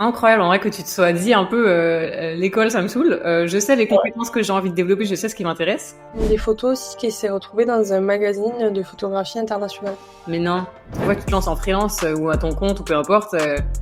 Incroyable, en vrai, que tu te sois dit un peu l'école, ça me saoule. Je sais les Ouais. compétences que j'ai envie de développer, je sais ce qui m'intéresse. Des photos aussi qui s'est retrouvée dans un magazine de photographie internationale. Mais non, une fois que tu te lances en freelance ou à ton compte ou peu importe,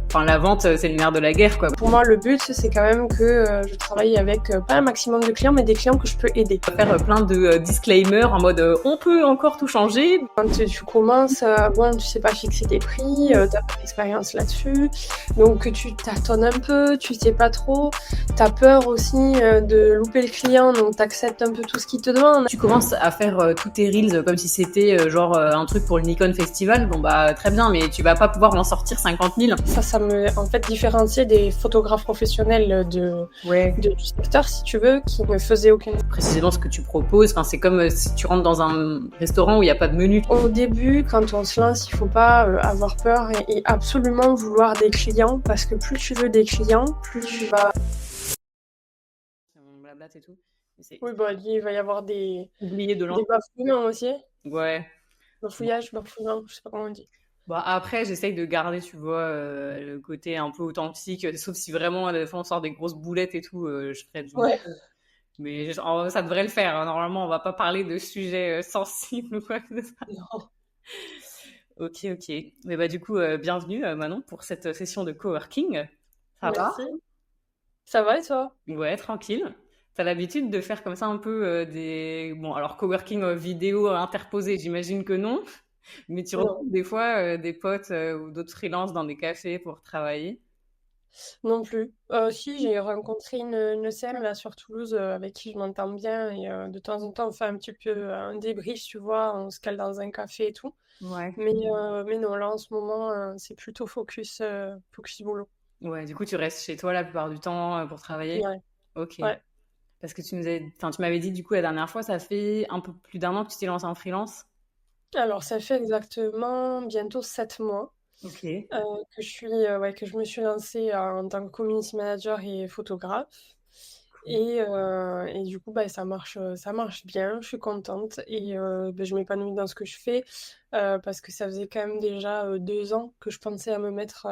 enfin la vente, c'est le nerf de la guerre, quoi. Pour moi, le but, c'est quand même que je travaille avec pas un maximum de clients, mais des clients que je peux aider. Faire plein de disclaimers en mode on peut encore tout changer. Quand tu commences, bon, tu sais pas fixer tes prix, t'as pas d'expérience là-dessus, donc tu tâtonnes un peu, tu sais pas trop, t'as peur aussi de louper le client, donc t'acceptes un peu tout ce qu'il te demande. Tu commences à faire tous tes reels comme si c'était genre un truc pour le Nikon Festival, bon bah très bien, mais tu vas pas pouvoir en sortir 50 000. Ça me, en fait, différencier des photographes professionnels Ouais. du secteur, si tu veux, qui ne faisaient aucune. Précisément ce que tu proposes, enfin, c'est comme si tu rentres dans un restaurant où il n'y a pas de menu. Au début, quand on se lance, il faut pas avoir peur et absolument vouloir des clients, parce que plus tu veux des clients, plus tu vas. Blabla et tout. C'est Oui, bah, il va y avoir oublié de des lancer. bafouillements aussi. Ouais. Bafouillage, bafouillement, je sais pas comment on dit. Bah après, j'essaye de garder, tu vois, le côté un peu authentique, sauf si vraiment, des fois, on sort des grosses boulettes et tout, je ferais du... Ouais. Mais ça devrait le faire, hein. Normalement, on va pas parler de sujets sensibles ou quoi que ce soit. Non. Ok, ok. Mais bah du coup, bienvenue Manon pour cette session de coworking. Ça va? Merci. Ça va et toi? Ouais, tranquille. T'as l'habitude de faire comme ça un peu des... Bon, alors coworking vidéo interposé, j'imagine que non. Mais tu Non. retrouves des fois des potes ou d'autres freelances dans des cafés pour travailler. Non plus. Si, j'ai rencontré une CM là sur Toulouse avec qui je m'entends bien et de temps en temps on fait un petit peu un débrief, tu vois, on se cale dans un café et tout. Ouais. Mais non, là en ce moment c'est plutôt focus boulot. Ouais, du coup, tu restes chez toi la plupart du temps pour travailler. Ouais. Ok. Ouais. Parce que enfin, tu m'avais dit du coup la dernière fois, ça fait un peu plus d'un an que tu t'es lancé en freelance. Alors ça fait exactement bientôt 7 mois Ok. euh, ouais, que je me suis lancée en tant que community manager et photographe. Et du coup, bah, ça marche bien, je suis contente et bah, je m'épanouis dans ce que je fais parce que ça faisait quand même déjà 2 ans que je pensais à me mettre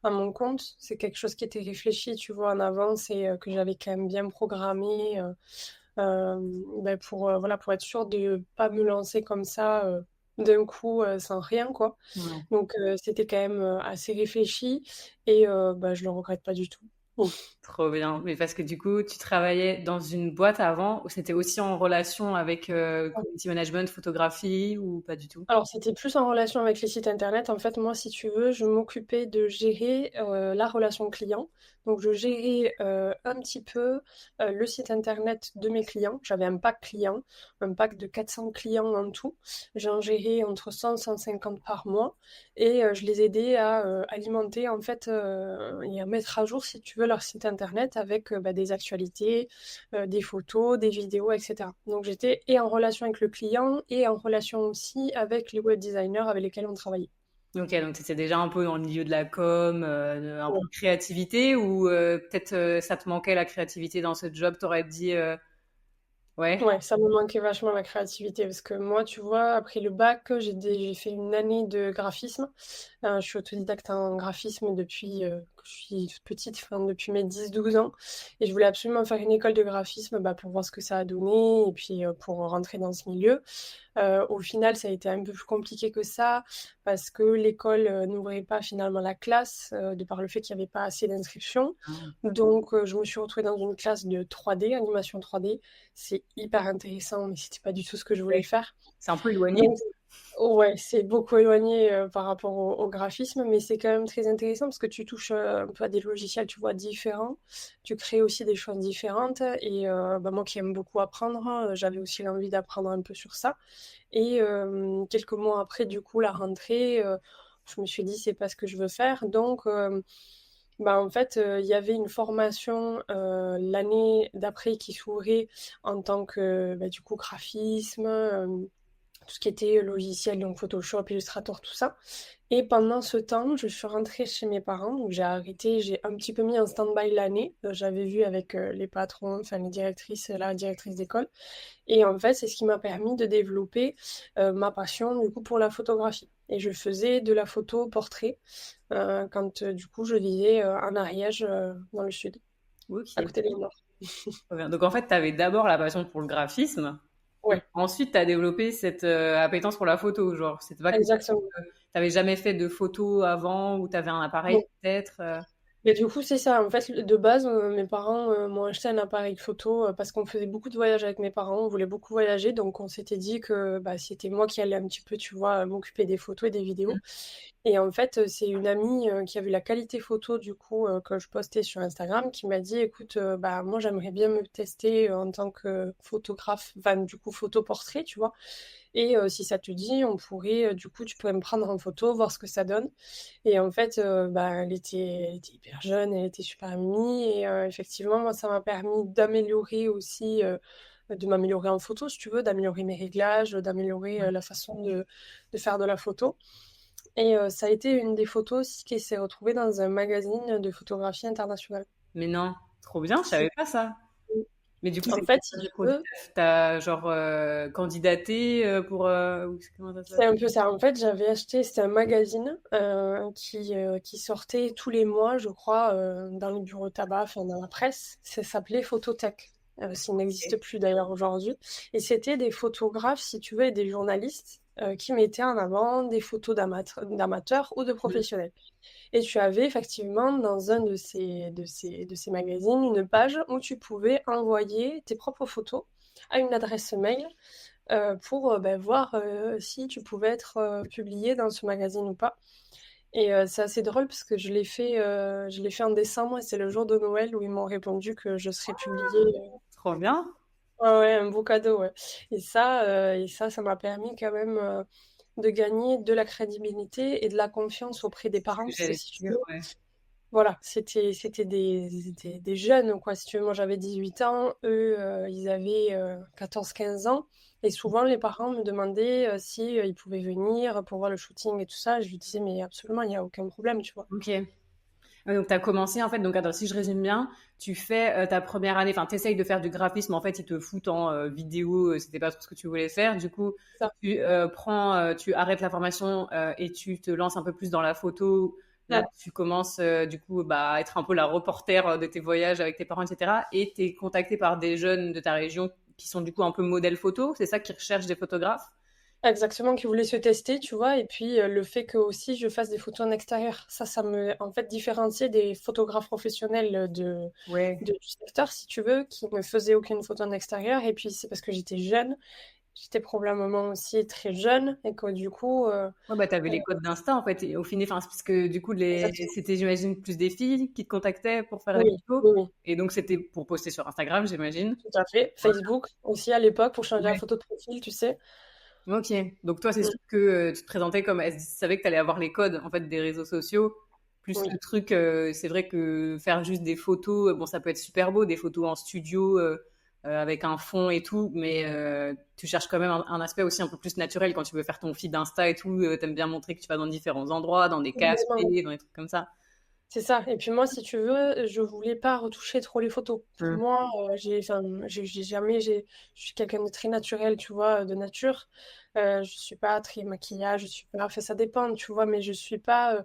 à mon compte. C'est quelque chose qui était réfléchi, tu vois, en avance et que j'avais quand même bien programmé euh, bah, voilà, pour être sûre de pas me lancer comme ça d'un coup sans rien, quoi. Ouais. Donc c'était quand même assez réfléchi et bah, je le regrette pas du tout. Trop bien. Mais parce que du coup, tu travaillais dans une boîte avant où c'était aussi en relation avec community management, photographie ou pas du tout? Alors, c'était plus en relation avec les sites internet. En fait, moi, si tu veux, je m'occupais de gérer la relation client. Donc, je gérais un petit peu le site internet de mes clients. J'avais un pack client, un pack de 400 clients en tout. J'en gérais entre 100 et 150 par mois. Et je les aidais à alimenter, en fait, et à mettre à jour, si tu veux, leur site internet avec bah, des actualités, des photos, des vidéos, etc. Donc j'étais et en relation avec le client et en relation aussi avec les web designers avec lesquels on travaillait. Ok, donc tu étais déjà un peu dans le milieu de la com, un peu Ouais. de créativité ou peut-être ça te manquait la créativité dans ce job, t'aurais dit ouais. Ouais, ça me manquait vachement la créativité parce que moi, tu vois, après le bac, j'ai fait une année de graphisme. Je suis autodidacte en graphisme depuis que je suis toute petite, enfin, depuis mes 10 12 ans. Et je voulais absolument faire une école de graphisme bah, pour voir ce que ça a donné et puis pour rentrer dans ce milieu. Au final, ça a été un peu plus compliqué que ça parce que l'école n'ouvrait pas finalement la classe de par le fait qu'il n'y avait pas assez d'inscriptions. Donc, je me suis retrouvée dans une classe de 3D, animation 3D. C'est hyper intéressant, mais c'était pas du tout ce que je voulais Ouais. faire. C'est un peu éloigné. Donc, ouais, c'est beaucoup éloigné par rapport au graphisme, mais c'est quand même très intéressant parce que tu touches un peu à des logiciels, tu vois, différents. Tu crées aussi des choses différentes. Et bah, moi qui aime beaucoup apprendre, hein, j'avais aussi l'envie d'apprendre un peu sur ça. Et quelques mois après, du coup, la rentrée, je me suis dit, c'est pas ce que je veux faire. Donc, bah, en fait, il y avait une formation l'année d'après qui s'ouvrait en tant que, bah, du coup, graphisme, tout ce qui était logiciel, donc Photoshop, Illustrator, tout ça. Et pendant ce temps, je suis rentrée chez mes parents, donc j'ai arrêté, j'ai un petit peu mis en stand-by l'année. J'avais vu avec les patrons, enfin les directrices, la directrice d'école. Et en fait, c'est ce qui m'a permis de développer ma passion du coup pour la photographie. Et je faisais de la photo portrait quand du coup je vivais en Ariège dans le sud, à Ok. côté de la Nord. Trop bien. Donc en fait, tu avais d'abord la passion pour le graphisme, et Ouais, ensuite tu as développé cette appétence pour la photo. Genre, c'était pas que tu exactement. n'avais jamais fait de photos avant ou tu avais un appareil Non. peut-être. Mais du coup, c'est ça. En fait, de base, mes parents m'ont acheté un appareil photo parce qu'on faisait beaucoup de voyages avec mes parents. On voulait beaucoup voyager. Donc, on s'était dit que bah, c'était moi qui allais un petit peu, tu vois, m'occuper des photos et des vidéos. Et en fait, c'est une amie qui a vu la qualité photo, du coup, que je postais sur Instagram, qui m'a dit, écoute, bah, moi, j'aimerais bien me tester en tant que photographe, enfin, du coup, photo-portrait, tu vois. Et si ça te dit, on pourrait, du coup, tu pourrais me prendre en photo, voir ce que ça donne. Et en fait, bah, elle était hyper jeune, elle était super mimi. Et effectivement, moi, ça m'a permis d'améliorer aussi, de m'améliorer en photo, si tu veux, d'améliorer mes réglages, d'améliorer la façon de faire de la photo. Et ça a été une des photos aussi qui s'est retrouvée dans un magazine de photographie internationale. Mais non, trop bien, je savais pas ça. Mais du coup, En c'est fait, comment ça, si du tu coup, veux, t'as genre candidaté pour comment ça c'est s'appelle? un peu ça. En fait, j'avais acheté, c'était un magazine qui sortait tous les mois, je crois, dans les bureaux de tabac, enfin dans la presse. Ça s'appelait Phototech. Ça n'existe plus d'ailleurs aujourd'hui. Et c'était des photographes, si tu veux, et des journalistes qui mettaient en avant des photos d'amateurs ou de professionnels. Et tu avais effectivement dans un de ces magazines une page où tu pouvais envoyer tes propres photos à une adresse mail pour ben, voir si tu pouvais être publié dans ce magazine ou pas. Et c'est assez drôle parce que je l'ai fait en décembre et c'est le jour de Noël où ils m'ont répondu que je serais publiée. Trop bien. Ouais, ouais, un beau cadeau, ouais. Ça m'a permis quand même de gagner de la crédibilité et de la confiance auprès des C'est ce parents que parce que j'allais si tu dire, veux, ouais. voilà, c'était des jeunes, quoi. Si tu veux, moi j'avais 18 ans, eux, ils avaient 14-15 ans. Et souvent, les parents me demandaient si ils pouvaient venir pour voir le shooting et tout ça. Je lui disais, mais absolument, il n'y a aucun problème, tu vois. Ok. Ouais, donc, tu as commencé, en fait, donc, attends, si je résume bien, tu fais ta première année, enfin, tu essayes de faire du graphisme, en fait, ils te foutent en vidéo, c'était pas trop ce que tu voulais faire. Du coup, Ça. tu arrêtes la formation et tu te lances un peu plus dans la photo. Là, Ouais. tu commences, du coup, bah, à être un peu la reporter de tes voyages avec tes parents, etc. Et tu es contacté par des jeunes de ta région qui sont, du coup, un peu modèles photo. C'est ça qui recherchent des photographes. Exactement, qui voulait se tester, tu vois. Et puis, le fait que aussi je fasse des photos en extérieur, ça me, en fait, différencier des photographes professionnels Ouais. du secteur, si tu veux, qui ne faisaient aucune photo en extérieur. Et puis, c'est parce que j'étais jeune. J'étais probablement aussi très jeune et que du coup, Ouais, bah, t'avais euh, les codes d'Insta, en fait, et au final, enfin, c'est parce que du coup, exactement. c'était, j'imagine, plus des filles qui te contactaient pour faire des Oui, photos. oui, oui, Et donc, c'était pour poster sur Instagram, j'imagine. tout à fait. Voilà. Facebook aussi à l'époque pour changer la Ouais. photo de profil, tu sais. Ok. Donc, toi, c'est Mm. sûr que tu te présentais comme, elle savait que tu allais avoir les codes, en fait, des réseaux sociaux. Plus Oui, le truc, c'est vrai que faire juste des photos, bon, ça peut être super beau, des photos en studio, avec un fond et tout, mais tu cherches quand même un aspect aussi un peu plus naturel quand tu veux faire ton feed Insta et tout. T'aimes bien montrer que tu vas dans différents endroits, dans des complètement. cafés, dans des trucs comme ça. C'est ça. Et puis moi, si tu veux, je voulais pas retoucher trop les photos. Pour Hmm. moi, enfin, je suis quelqu'un de très naturel, tu vois, de nature. Je suis pas très maquillage, je suis pas, enfin, ça dépend, tu vois, mais je suis pas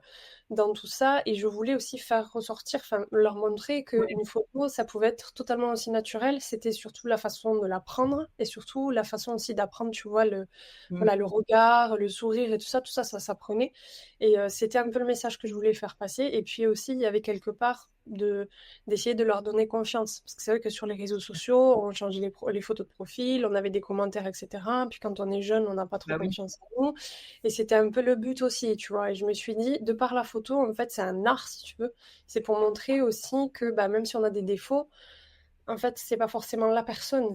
dans tout ça. Et je voulais aussi faire ressortir, enfin, leur montrer qu'une photo, ça pouvait être totalement aussi naturel. C'était surtout la façon de la prendre et surtout la façon aussi d'apprendre, tu vois, Hmm. voilà, le regard, le sourire et tout ça, ça s'apprenait. Et c'était un peu le message que je voulais faire passer. Et puis aussi, il y avait quelque part d'essayer de leur donner confiance. Parce que c'est vrai que sur les réseaux sociaux, on changeait les photos de profil, on avait des commentaires, etc. Puis quand on est jeune, on n'a pas trop Bah oui. confiance en nous. Et c'était un peu le but aussi, tu vois. Et je me suis dit, de par la photo, en fait, c'est un art, si tu veux. C'est pour montrer aussi que bah, même si on a des défauts, en fait, c'est pas forcément la personne.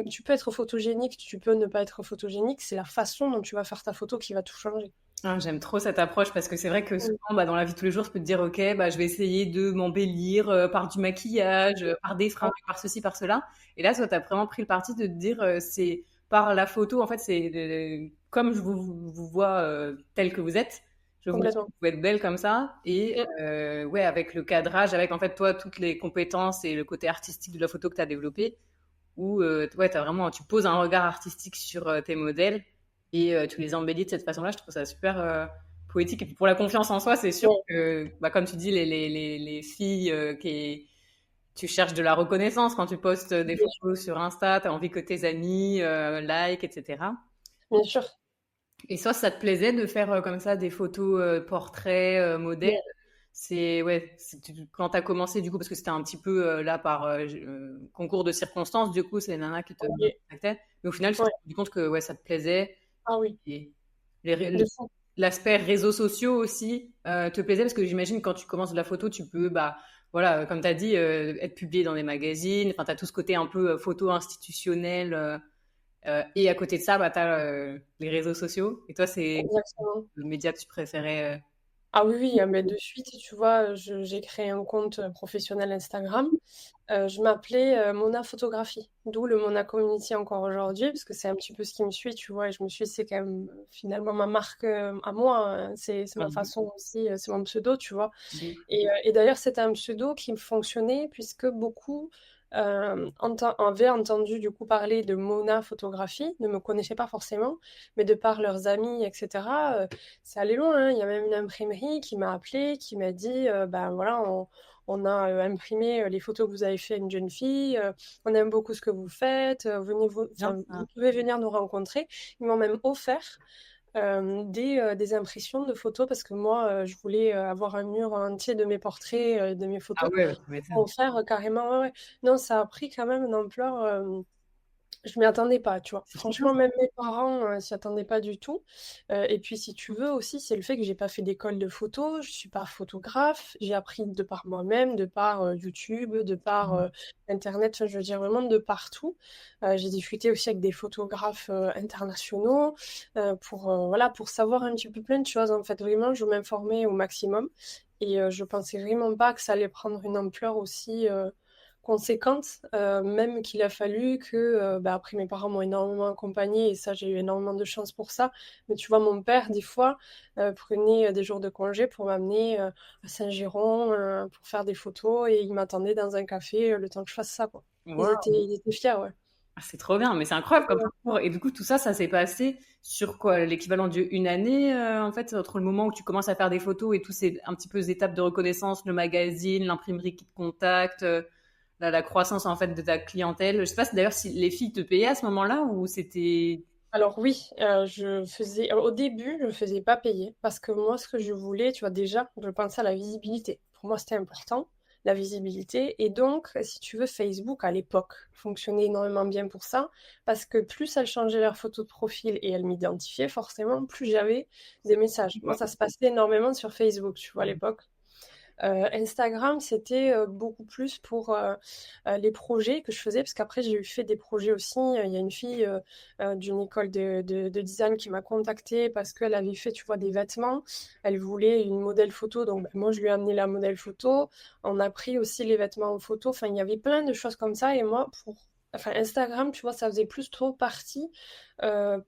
Tu peux être photogénique, tu peux ne pas être photogénique. C'est la façon dont tu vas faire ta photo qui va tout changer. Ah, j'aime trop cette approche parce que c'est vrai que Mm. souvent, bah, dans la vie de tous les jours, je peux te dire, ok, bah, je vais essayer de m'embellir par du maquillage, par des fringues, par ceci, par cela. Et là, toi, tu as vraiment pris le parti de te dire, c'est par la photo, en fait, c'est comme je vous vois tel que vous êtes, je vous Complètement. vous êtes belle comme ça. Et Mm. ouais, avec le cadrage, avec en fait, toi, toutes les compétences et le côté artistique de la photo que tu as développé, où ouais, tu poses un regard artistique sur tes modèles et tu les embellis de cette façon-là. Je trouve ça super poétique. Et puis pour la confiance en soi, c'est sûr Ouais, que, bah, comme tu dis, les filles tu cherches de la reconnaissance quand tu postes des bien sûr. photos sur Insta, tu as envie que tes amis like, etc. Bien sûr. Et soit ça te plaisait de faire comme ça des photos portraits, modèles. Ouais. C'est ouais, quand t'as commencé du coup parce que c'était un petit peu là par concours de circonstances, du coup c'est les nanas qui te Ok. contactaient. Mais au final, tu t'es Ouais. rendu compte que ouais, ça te plaisait Ah oui. et les De fou. l'aspect réseaux sociaux aussi te plaisait parce que j'imagine quand tu commences de la photo, tu peux bah voilà, comme tu as dit, être publié dans des magazines. Enfin, tu as tout ce côté un peu photo institutionnelle. Et à côté de ça, bah, tu as les réseaux sociaux. Et toi, c'est Exactement. le média que tu préférais Ah oui, oui, mais de suite, tu vois, j'ai créé un compte professionnel Instagram. Je m'appelais Mona Photographie, d'où le Mona Community encore aujourd'hui, parce que c'est un petit peu ce qui me suit, tu vois, et je me suis dit, c'est quand même finalement ma marque à moi, hein. C'est ma façon aussi, c'est mon pseudo, tu vois. Et d'ailleurs, c'était un pseudo qui me fonctionnait puisque beaucoup avaient entendu du coup parler de Mona Photographie, ne me connaissaient pas forcément, mais de par leurs amis, etc. Ça allait loin, hein. Il y a même une imprimerie qui m'a appelé, qui m'a dit, ben voilà, on a imprimé les photos que vous avez fait à une jeune fille, on aime beaucoup ce que vous faites, venez vous, bien enfin, vous ça. pouvez venir nous rencontrer. Ils m'ont même offert des impressions de photos parce que moi, je voulais avoir un mur entier de mes portraits, de mes Ah photos. ouais, tu Pour m'étonnes. faire carrément, ouais, ouais. Non, ça a pris quand même une ampleur. Je m'y attendais pas, tu vois. C'est trop bien Franchement, ça. même mes parents s'y attendaient pas du tout. Et puis, si tu veux aussi, c'est le fait que j'ai pas fait d'école de photo, je suis pas photographe, j'ai appris de par moi-même, de par YouTube, de par Internet, enfin, je veux dire vraiment de partout. J'ai discuté aussi avec des photographes internationaux pour, voilà, pour savoir un petit peu plein de choses. En fait, vraiment, je m'informais au maximum. Et je pensais vraiment pas que ça allait prendre une ampleur aussi conséquente, même qu'il a fallu que, bah, après mes parents m'ont énormément accompagnée et ça j'ai eu énormément de chance pour ça. Mais tu vois, mon père, des fois, prenait des jours de congé pour m'amener à Saint-Géron pour faire des photos et il m'attendait dans un café le temps que je fasse ça, quoi. Waouh. Ils étaient fiers, ouais. Ah, c'est trop bien, mais c'est incroyable comme parcours. Et du coup, tout ça, ça s'est passé sur quoi? L'équivalent d'une année, en fait, entre le moment où tu commences à faire des photos et tous ces un petit peu ces étapes de reconnaissance, le magazine, l'imprimerie qui te contacte, la croissance en fait de ta clientèle. Je sais pas d'ailleurs si les filles te payaient à ce moment-là ou c'était. Alors oui, je faisais au début, je faisais pas payer parce que moi, ce que je voulais, tu vois, déjà, je pensais à la visibilité. Pour moi, c'était important, la visibilité. Et donc, si tu veux, Facebook, à l'époque, fonctionnait énormément bien pour ça parce que plus elles changeaient leur photo de profil et elles m'identifiaient, forcément, plus j'avais des messages. Moi, ça se passait énormément sur Facebook, tu vois, à l'époque. Instagram, c'était beaucoup plus pour les projets que je faisais, parce qu'après, j'ai eu fait des projets aussi. Il y a une fille d'une école de design qui m'a contactée parce qu'elle avait fait, tu vois, des vêtements. Elle voulait une modèle photo, donc ben, moi, je lui ai amené la modèle photo. On a pris aussi les vêtements en photo. Enfin, il y avait plein de choses comme ça. Et moi, enfin, Instagram, tu vois, ça faisait plus trop partie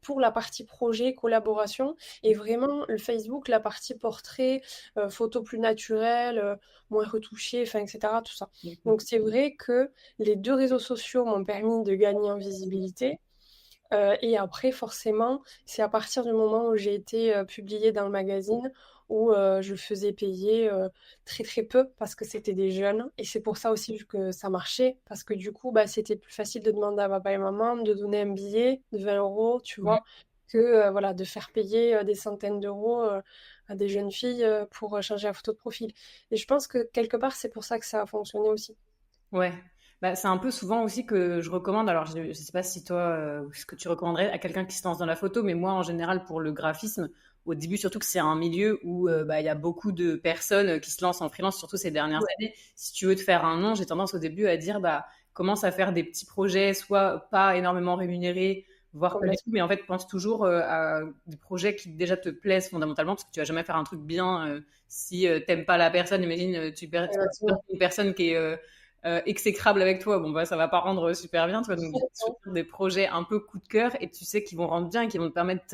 pour la partie projet, collaboration. Et vraiment, le Facebook, la partie portrait, photos plus naturelles, moins retouchées, enfin, etc. Tout ça. Donc c'est vrai que les deux réseaux sociaux m'ont permis de gagner en visibilité. Et après, forcément, c'est à partir du moment où j'ai été publiée dans le magazine où je faisais payer très très peu parce que c'était des jeunes. Et c'est pour ça aussi que ça marchait, parce que du coup, bah, c'était plus facile de demander à papa et maman de donner un billet de 20 euros, tu vois, que voilà, de faire payer des centaines d'euros à des jeunes filles pour changer la photo de profil. Et je pense que quelque part, c'est pour ça que ça a fonctionné aussi. Ouais. Bah, c'est un peu souvent aussi que je recommande. Alors, je sais pas si toi, ce que tu recommanderais à quelqu'un qui se lance dans la photo, mais moi, en général, pour le graphisme, au début, surtout que c'est un milieu où bah, il y a beaucoup de personnes qui se lancent en freelance, surtout ces dernières Ouais, années. Si tu veux te faire un nom, j'ai tendance au début à dire, bah, commence à faire des petits projets, soit pas énormément rémunérés, voire pas du tout, complètement. mais en fait, pense toujours à des projets qui déjà te plaisent fondamentalement, parce que tu vas jamais faire un truc bien si t'aimes pas la personne. Imagine, tu perds Exactement. une personne qui est exécrable avec toi, bon bah ça va pas rendre super bien, tu vois. Donc sur des projets un peu coup de cœur et tu sais qu'ils vont rendre bien et qui vont te permettre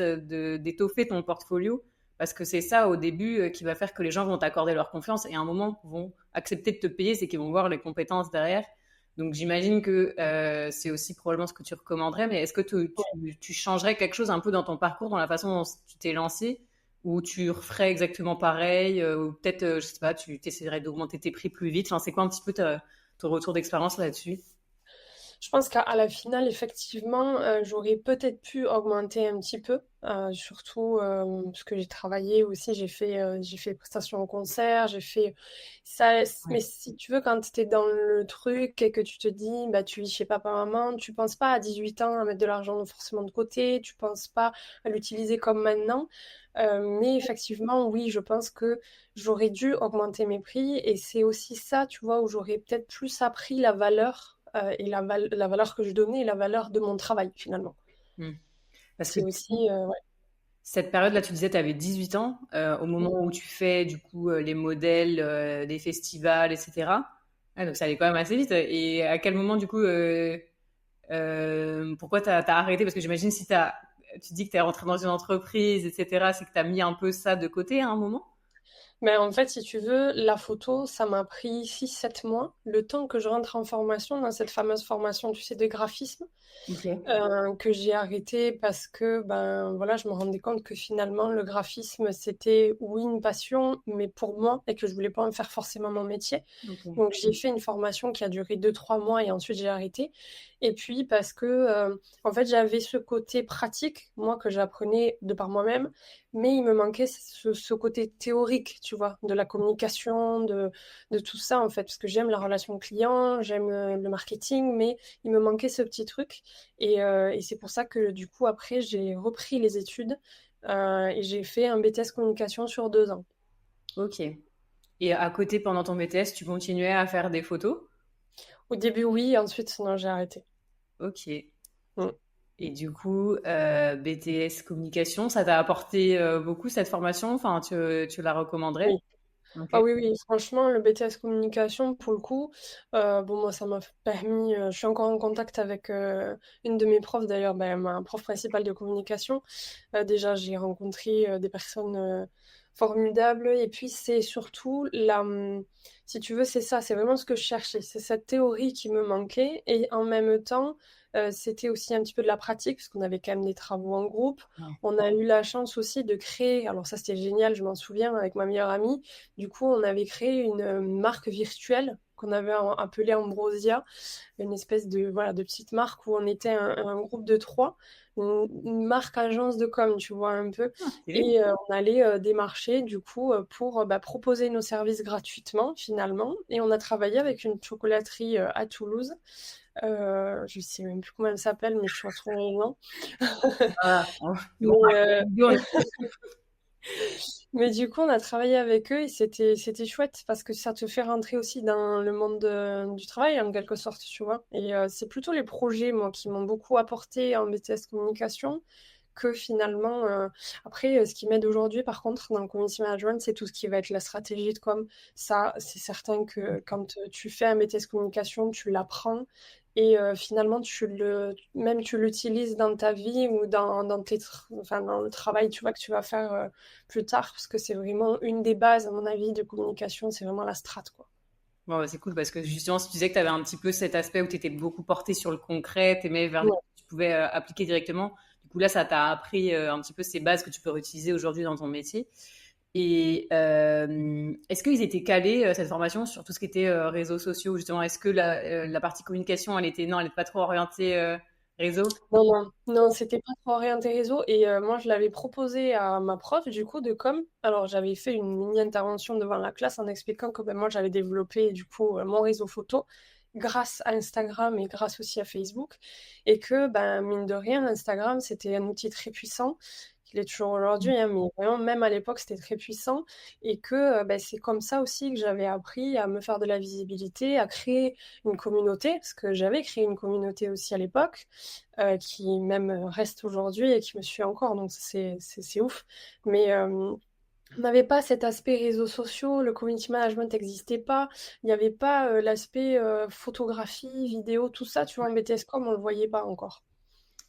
d'étoffer ton portfolio, parce que c'est ça au début qui va faire que les gens vont t'accorder leur confiance et à un moment vont accepter de te payer, c'est qu'ils vont voir les compétences derrière. Donc j'imagine que c'est aussi probablement ce que tu recommanderais, mais est-ce que tu changerais quelque chose un peu dans ton parcours, dans la façon dont tu t'es lancé, ou tu referais exactement pareil, ou peut-être, je sais pas, tu t'essaierais d'augmenter tes prix plus vite. Enfin, c'est quoi un petit peu ton retour d'expérience là-dessus? Je pense qu'à la finale, effectivement, j'aurais peut-être pu augmenter un petit peu, surtout parce que j'ai travaillé aussi, j'ai fait prestations au concert, j'ai fait ça. Mais Ouais. si tu veux, quand tu es dans le truc et que tu te dis, bah, tu vis chez papa-maman, tu penses pas à 18 ans à mettre de l'argent forcément de côté, tu penses pas à l'utiliser comme maintenant. Mais effectivement, oui, je pense que j'aurais dû augmenter mes prix et c'est aussi ça, tu vois, où j'aurais peut-être plus appris la valeur et la valeur que je donnais et la valeur de mon travail finalement. Hmm. Parce que C'est du coup, aussi, ouais. cette période-là, tu disais, tu avais 18 ans, au moment où tu fais du coup les modèles des festivals, etc. Ouais, donc ça allait quand même assez vite. Et à quel moment, du coup, pourquoi t'as arrêté? Parce que j'imagine si tu dis que t'es rentré dans une entreprise, etc., c'est que t'as mis un peu ça de côté à un moment. Mais en fait, si tu veux, la photo, ça m'a pris 6 7 mois, le temps que je rentre en formation, dans cette fameuse formation, tu sais, de graphisme. Ok. Que j'ai arrêté parce que ben voilà, je me rendais compte que finalement le graphisme c'était oui une passion, mais pour moi et que je voulais pas en faire forcément mon métier. Ok. Donc j'ai fait une formation qui a duré 2 3 mois et ensuite j'ai arrêté. Et puis parce que en fait j'avais ce côté pratique moi que j'apprenais de par moi-même, mais il me manquait ce côté théorique, tu vois, de la communication, de tout ça en fait, parce que j'aime la relation client, j'aime le marketing, mais il me manquait ce petit truc. Et c'est pour ça que du coup, après, j'ai repris les études et j'ai fait un BTS communication sur 2 ans. Ok. Et à côté, pendant ton BTS, tu continuais à faire des photos? Au début, oui, ensuite, non, j'ai arrêté. Ok. Mm. Et du coup, BTS communication, ça t'a apporté beaucoup cette formation? Enfin, tu la recommanderais? Oui. Ok. Ah oui, oui, franchement, le BTS communication, pour le coup, bon, moi, ça m'a permis, je suis encore en contact avec une de mes profs, d'ailleurs, ben, ma prof principale de communication. Déjà, j'ai rencontré des personnes formidables, et puis c'est surtout si tu veux, c'est ça, c'est vraiment ce que je cherchais, c'est cette théorie qui me manquait, et en même temps, c'était aussi un petit peu de la pratique, parce qu'on avait quand même des travaux en groupe. Ouais. On a eu la chance aussi de créer, alors ça c'était génial, je m'en souviens, avec ma meilleure amie. Du coup, on avait créé une marque virtuelle qu'on avait appelée Ambrosia, une espèce de, voilà, de petite marque où on était un groupe de trois, une marque agence de com, tu vois, un peu. Ah, stylé. Et on allait démarcher, du coup, pour bah, proposer nos services gratuitement, finalement. Et on a travaillé avec une chocolaterie à Toulouse. Je sais même plus comment elle s'appelle, mais je suis retrouver le nom. Ah, c'est bon, Mais, Mais du coup, on a travaillé avec eux et c'était chouette parce que ça te fait rentrer aussi dans le monde du travail en quelque sorte, tu vois. Et c'est plutôt les projets, moi, qui m'ont beaucoup apporté en BTS communication que finalement. Après, ce qui m'aide aujourd'hui, par contre, dans le community management, c'est tout ce qui va être la stratégie de com. Ça, c'est certain que quand tu fais un BTS communication, tu l'apprends. Et finalement, même tu l'utilises dans ta vie ou enfin, dans le travail, tu vois, que tu vas faire plus tard, parce que c'est vraiment une des bases, à mon avis, de communication, c'est vraiment la strat, quoi. bon, bah, c'est cool parce que justement, si tu disais que tu avais un petit peu cet aspect où tu étais beaucoup porté sur le concret, tu aimais vers des Ouais. choses que tu pouvais appliquer directement. Du coup, là, ça t'a appris un petit peu ces bases que tu peux réutiliser aujourd'hui dans ton métier. Et est-ce qu'ils étaient calés, cette formation, sur tout ce qui était réseaux sociaux, justement? Est-ce que la partie communication, non, elle n'était pas trop orientée réseau? Non, non, non, c'était pas trop orienté réseau. Et moi, je l'avais proposé à ma prof, du coup, de com. Alors, j'avais fait une mini-intervention devant la classe en expliquant que ben, moi, j'avais développé, du coup, mon réseau photo grâce à Instagram et grâce aussi à Facebook. Et que, ben, mine de rien, Instagram, c'était un outil très puissant. Il est toujours aujourd'hui, hein, mais vraiment, même à l'époque, c'était très puissant. Et que ben, c'est comme ça aussi que j'avais appris à me faire de la visibilité, à créer une communauté, parce que j'avais créé une communauté aussi à l'époque qui même reste aujourd'hui et qui me suit encore, donc c'est ouf. Mais on n'avait pas cet aspect réseaux sociaux, le community management n'existait pas, il n'y avait pas l'aspect photographie, vidéo, tout ça, tu vois, en BTS Com, on ne le voyait pas encore.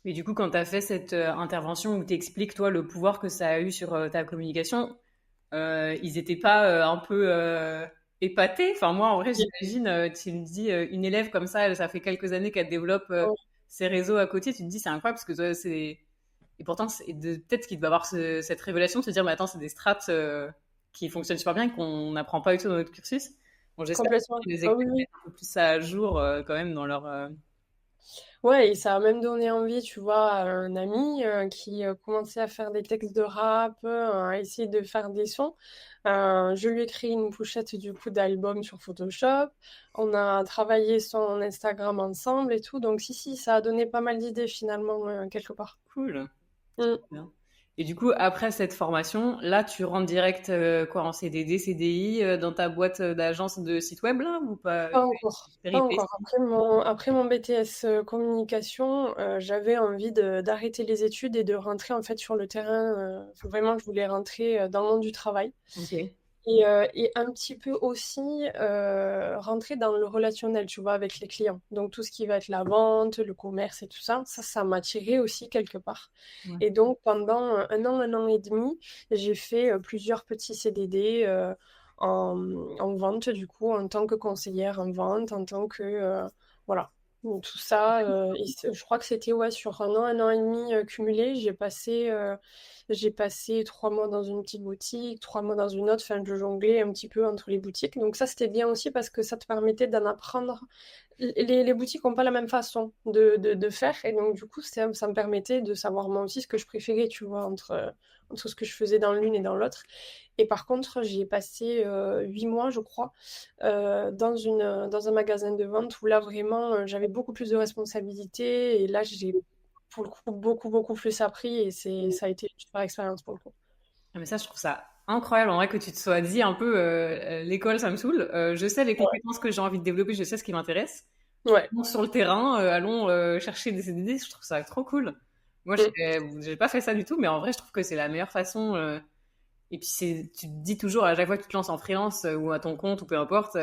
Et du coup, quand tu as fait cette intervention où tu expliques, toi, le pouvoir que ça a eu sur ta communication, ils étaient pas un peu. épatée. Enfin, moi, en vrai, j'imagine, tu me dis, une élève comme ça fait quelques années qu'elle développe Ouais. ses réseaux à côté. Tu te dis, c'est incroyable parce que toi, c'est. Et pourtant, peut-être qu'il doit avoir cette révélation de se dire, mais attends, c'est des strates qui fonctionnent super bien et qu'on n'apprend pas du tout dans notre cursus. Bon, j'espère Complètement. que les Ah écoles oui, oui. mettent un peu plus ça à jour quand même dans leur. Ouais, et ça a même donné envie, tu vois, à un ami qui commençait à faire des textes de rap, à essayer de faire des sons. Je lui ai créé une pochette du coup d'album sur Photoshop. On a travaillé son Instagram ensemble et tout. Donc si, si, ça a donné pas mal d'idées finalement, quelque part. Cool. Mm. Bien. Et du coup, après cette formation, là, tu rentres direct quoi, en CDD, CDI dans ta boîte d'agence de site web là ou pas? Pas encore. Pas encore. Péripéties. Après mon BTS communication, j'avais envie d'arrêter les études et de rentrer en fait sur le terrain. Vraiment, je voulais rentrer dans le monde du travail. Ok. Et un petit peu aussi rentrer dans le relationnel, tu vois, avec les clients. Donc tout ce qui va être la vente, le commerce et tout ça, ça m'attirait aussi quelque part. Ouais. Et donc pendant un an et demi, j'ai fait plusieurs petits CDD en vente, du coup, en tant que conseillère en vente, en tant que... voilà. Donc, tout ça, je crois que c'était ouais, sur un an et demi cumulé, j'ai passé 3 mois dans une petite boutique, 3 mois dans une autre, enfin, je jonglais un petit peu entre les boutiques. Donc ça, c'était bien aussi parce que ça te permettait d'en apprendre. Les boutiques n'ont pas la même façon de faire. Et donc, du coup, ça me permettait de savoir moi aussi ce que je préférais, tu vois, entre ce que je faisais dans l'une et dans l'autre. Et par contre, j'y ai passé 8 mois, je crois, dans un magasin de vente où là, vraiment, j'avais beaucoup plus de responsabilités. Et là, j'ai pour le coup, beaucoup, beaucoup plus appris et ça a été une super expérience pour le coup. Ah, mais ça, je trouve ça incroyable en vrai que tu te sois dit un peu l'école, ça me saoule. Je sais les Ouais. compétences que j'ai envie de développer, je sais ce qui m'intéresse. Ouais. Allons sur le terrain, allons chercher des CDD, je trouve ça trop cool. Moi, Mm. j'ai pas fait ça du tout, mais en vrai, je trouve que c'est la meilleure façon. Et puis, tu te dis toujours à chaque fois que tu te lances en freelance ou à ton compte ou peu importe,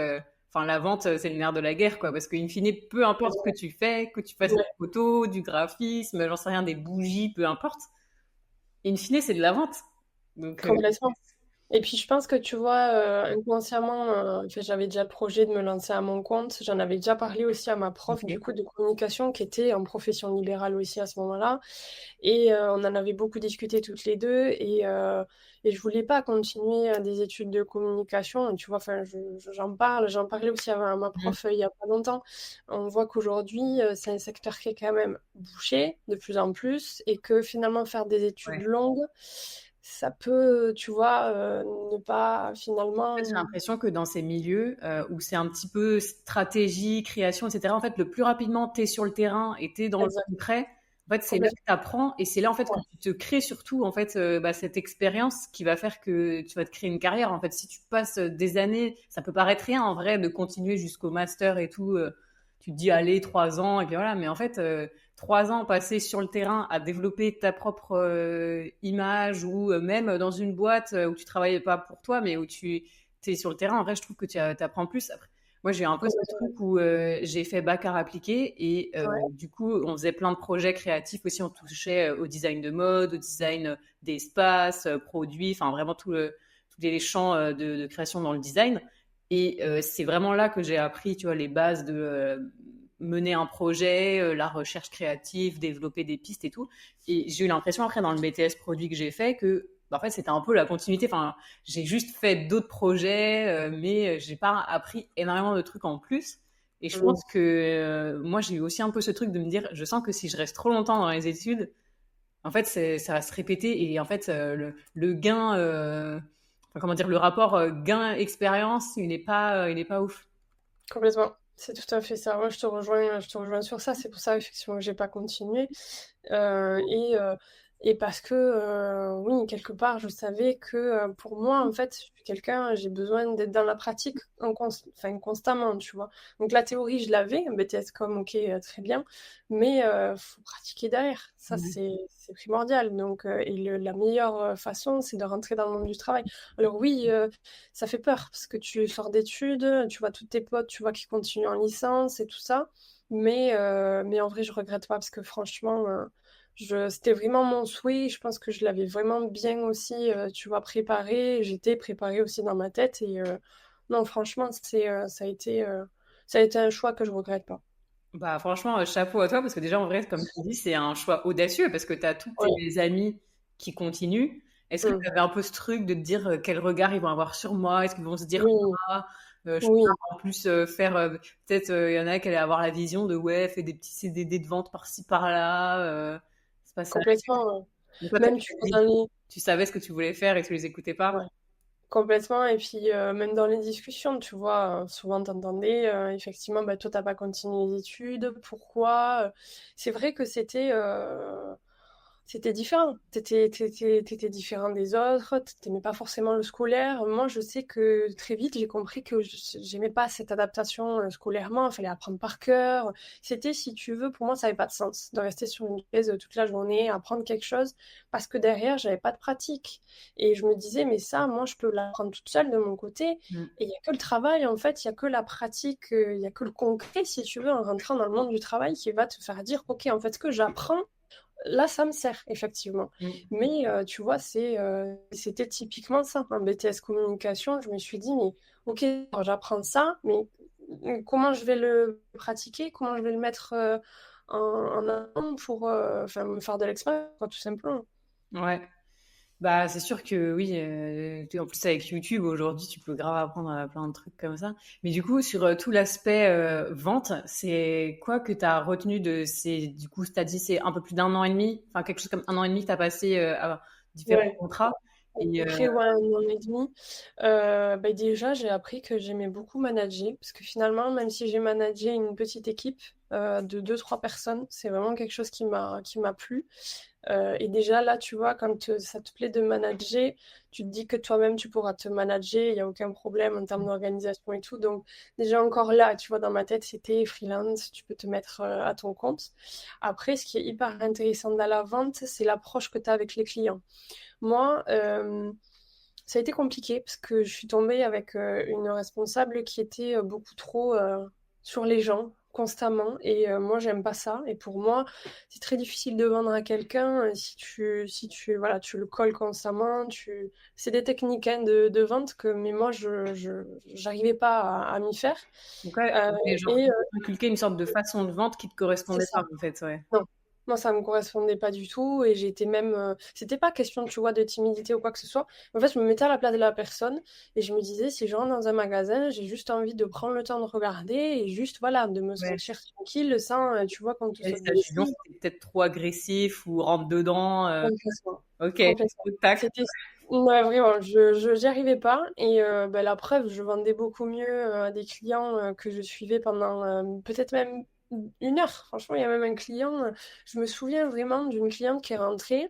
enfin, la vente, c'est le nerf de la guerre, quoi. Parce qu'in fine, peu importe ce que tu fais, que tu fasses des Ouais, photos, du graphisme, j'en sais rien, des bougies, peu importe. In fine, c'est de la vente. Donc, complètement. Et puis je pense que tu vois, inconsciemment, que j'avais déjà le projet de me lancer à mon compte. J'en avais déjà parlé aussi à ma prof du ok. coup de communication qui était en profession libérale aussi à ce moment-là. Et on en avait beaucoup discuté toutes les deux. Et je voulais pas continuer des études de communication. Et tu vois, enfin, j'en parlais aussi à ma Mhm. prof il y a pas longtemps. On voit qu'aujourd'hui, c'est un secteur qui est quand même bouché de plus en plus et que finalement faire des études Ouais. longues, ça peut, tu vois, ne pas En fait, j'ai finalement. l'impression que dans ces milieux où c'est un petit peu stratégie, création, etc., en fait, le plus rapidement tu es sur le terrain et tu es dans le Exact, concret, en fait, c'est là que complètement. tu apprends et c'est là en fait que Ouais, tu te crées surtout en fait bah, cette expérience qui va faire que tu vas te créer une carrière. En fait, si tu passes des années, ça peut paraître rien en vrai de continuer jusqu'au master et tout. Tu te dis allez 3 ans et puis voilà, mais en fait 3 ans passés sur le terrain à développer ta propre image ou même dans une boîte où tu travaillais pas pour toi mais où tu t'es sur le terrain, en vrai, je trouve que tu apprends plus. Après, moi, j'ai eu un peu ce complètement. truc où j'ai fait bac art appliqué et Ouais, du coup, on faisait plein de projets créatifs aussi. On touchait au design de mode, au design d'espace, produits, enfin vraiment tous les champs de création dans le design. Et c'est vraiment là que j'ai appris, tu vois, les bases de mener un projet, la recherche créative, développer des pistes et tout. Et j'ai eu l'impression après dans le BTS produit que j'ai fait que bah, en fait c'était un peu la continuité. Enfin, j'ai juste fait d'autres projets, mais j'ai pas appris énormément de trucs en plus. Et je mm, pense que moi, j'ai eu aussi un peu ce truc de me dire, je sens que si je reste trop longtemps dans les études, en fait, ça va se répéter. Et en fait, le gain, enfin, comment dire, le rapport gain-expérience, il est pas ouf. complètement. C'est tout à fait ça. Moi, je te rejoins sur ça. C'est pour ça, effectivement, que j'ai pas continué. Euh, et, euh, et parce que, oui, quelque part, je savais que pour moi, en fait, je suis quelqu'un, j'ai besoin d'être dans la pratique enfin, constamment, tu vois. Donc la théorie, je l'avais, un BTS com, ok, très bien, mais faut pratiquer derrière. Ça, Ouais. c'est primordial. Donc, la meilleure façon, c'est de rentrer dans le monde du travail. Alors oui, ça fait peur parce que tu sors d'études, tu vois tous tes potes, tu vois qui continuent en licence et tout ça. Mais en vrai, je regrette pas parce que franchement, c'était vraiment mon souhait. Je pense que je l'avais vraiment bien aussi, tu vois, préparé. J'étais préparée aussi dans ma tête. Et Non, franchement, ça a été un choix que je regrette pas. Bah, franchement, chapeau à toi, parce que déjà, en vrai, comme tu dis, c'est un choix audacieux, parce que tu as tous Ouais. tes amis qui continuent. Est-ce que Mm. tu avais un peu ce truc de te dire quel regard ils vont avoir sur moi? Est-ce qu'ils vont se dire, Oui, ah, je peux oui, en plus faire, peut-être, il y en a qui allaient avoir la vision de, ouais, fais des petits CDD de vente par-ci, par-là, c'est pas ça. complètement. Donc, toi, Même, tu vois, dans les... tu savais ce que tu voulais faire et tu les écoutais pas? Ouais. Complètement, et puis même dans les discussions, tu vois, souvent t'entendais, effectivement, bah, toi t'as pas continué les études, pourquoi? C'est vrai que c'était différent. T'étais différent des autres, t'aimais pas forcément le scolaire. Moi, je sais que très vite, j'ai compris que j'aimais pas cette adaptation scolairement. Il fallait apprendre par cœur. C'était, si tu veux, pour moi, ça avait pas de sens de rester sur une chaise toute la journée, apprendre quelque chose, parce que derrière, j'avais pas de pratique. Et je me disais, mais ça, moi, je peux l'apprendre toute seule de mon côté. Mm. Et il y a que le travail, en fait, il y a que la pratique, il y a que le concret, si tu veux, en rentrant dans le monde du travail, qui va te faire dire, ok, en fait, ce que j'apprends, là, ça me sert, effectivement. Mm. Mais tu vois, c'était typiquement ça. Un BTS communication, je me suis dit, mais ok, alors j'apprends ça, mais comment je vais le pratiquer? Comment je vais le mettre en avant pour enfin, me faire de l'expérience, quoi, tout simplement. Ouais. Bah, c'est sûr que oui, en plus avec YouTube aujourd'hui, tu peux grave apprendre plein de trucs comme ça. Mais du coup, sur tout l'aspect vente, c'est quoi que tu as retenu de ces... Du coup, tu as dit c'est un peu plus d'un an et demi, enfin quelque chose comme un an et demi que tu as passé à différents Ouais. contrats. À Et peu près, ouais, un an et demi. Bah, déjà, j'ai appris que j'aimais beaucoup manager, parce que finalement, même si j'ai managé une petite équipe de deux trois personnes, c'est vraiment quelque chose qui m'a plu. Et déjà, là, tu vois, quand ça te plaît de manager, tu te dis que toi-même, tu pourras te manager, il n'y a aucun problème en termes d'organisation et tout. Donc, déjà, encore là, tu vois, dans ma tête, c'était freelance, tu peux te mettre à ton compte. Après, ce qui est hyper intéressant dans la vente, c'est l'approche que tu as avec les clients. Moi, ça a été compliqué parce que je suis tombée avec une responsable qui était beaucoup trop sur les gens constamment et moi j'aime pas ça et pour moi c'est très difficile de vendre à quelqu'un si tu voilà tu le colles constamment c'est des techniques hein, de vente que mais moi j'arrivais pas à m'y faire. donc, ouais, Euh, et genre, et inculquer une sorte de façon de vente qui te c'est correspondait ça. pas, en fait, ouais. Non, moi ça me correspondait pas du tout et j'étais même c'était pas question tu vois de timidité ou quoi que ce soit. En fait, je me mettais à la place de la personne et je me disais si je rentre dans un magasin, j'ai juste envie de prendre le temps de regarder et juste voilà, de me Ouais. sentir tranquille sans tu vois qu'on te Et saute si ta vision, dessus. c'était peut-être trop agressif ou rentre dedans. Complètement. Ok, Complètement. tac. C'était ouais, vraiment, j'y arrivais pas et bah, la preuve, je vendais beaucoup mieux à des clients que je suivais pendant peut-être même une heure. Franchement, il y a même un client, je me souviens vraiment d'une cliente qui est rentrée.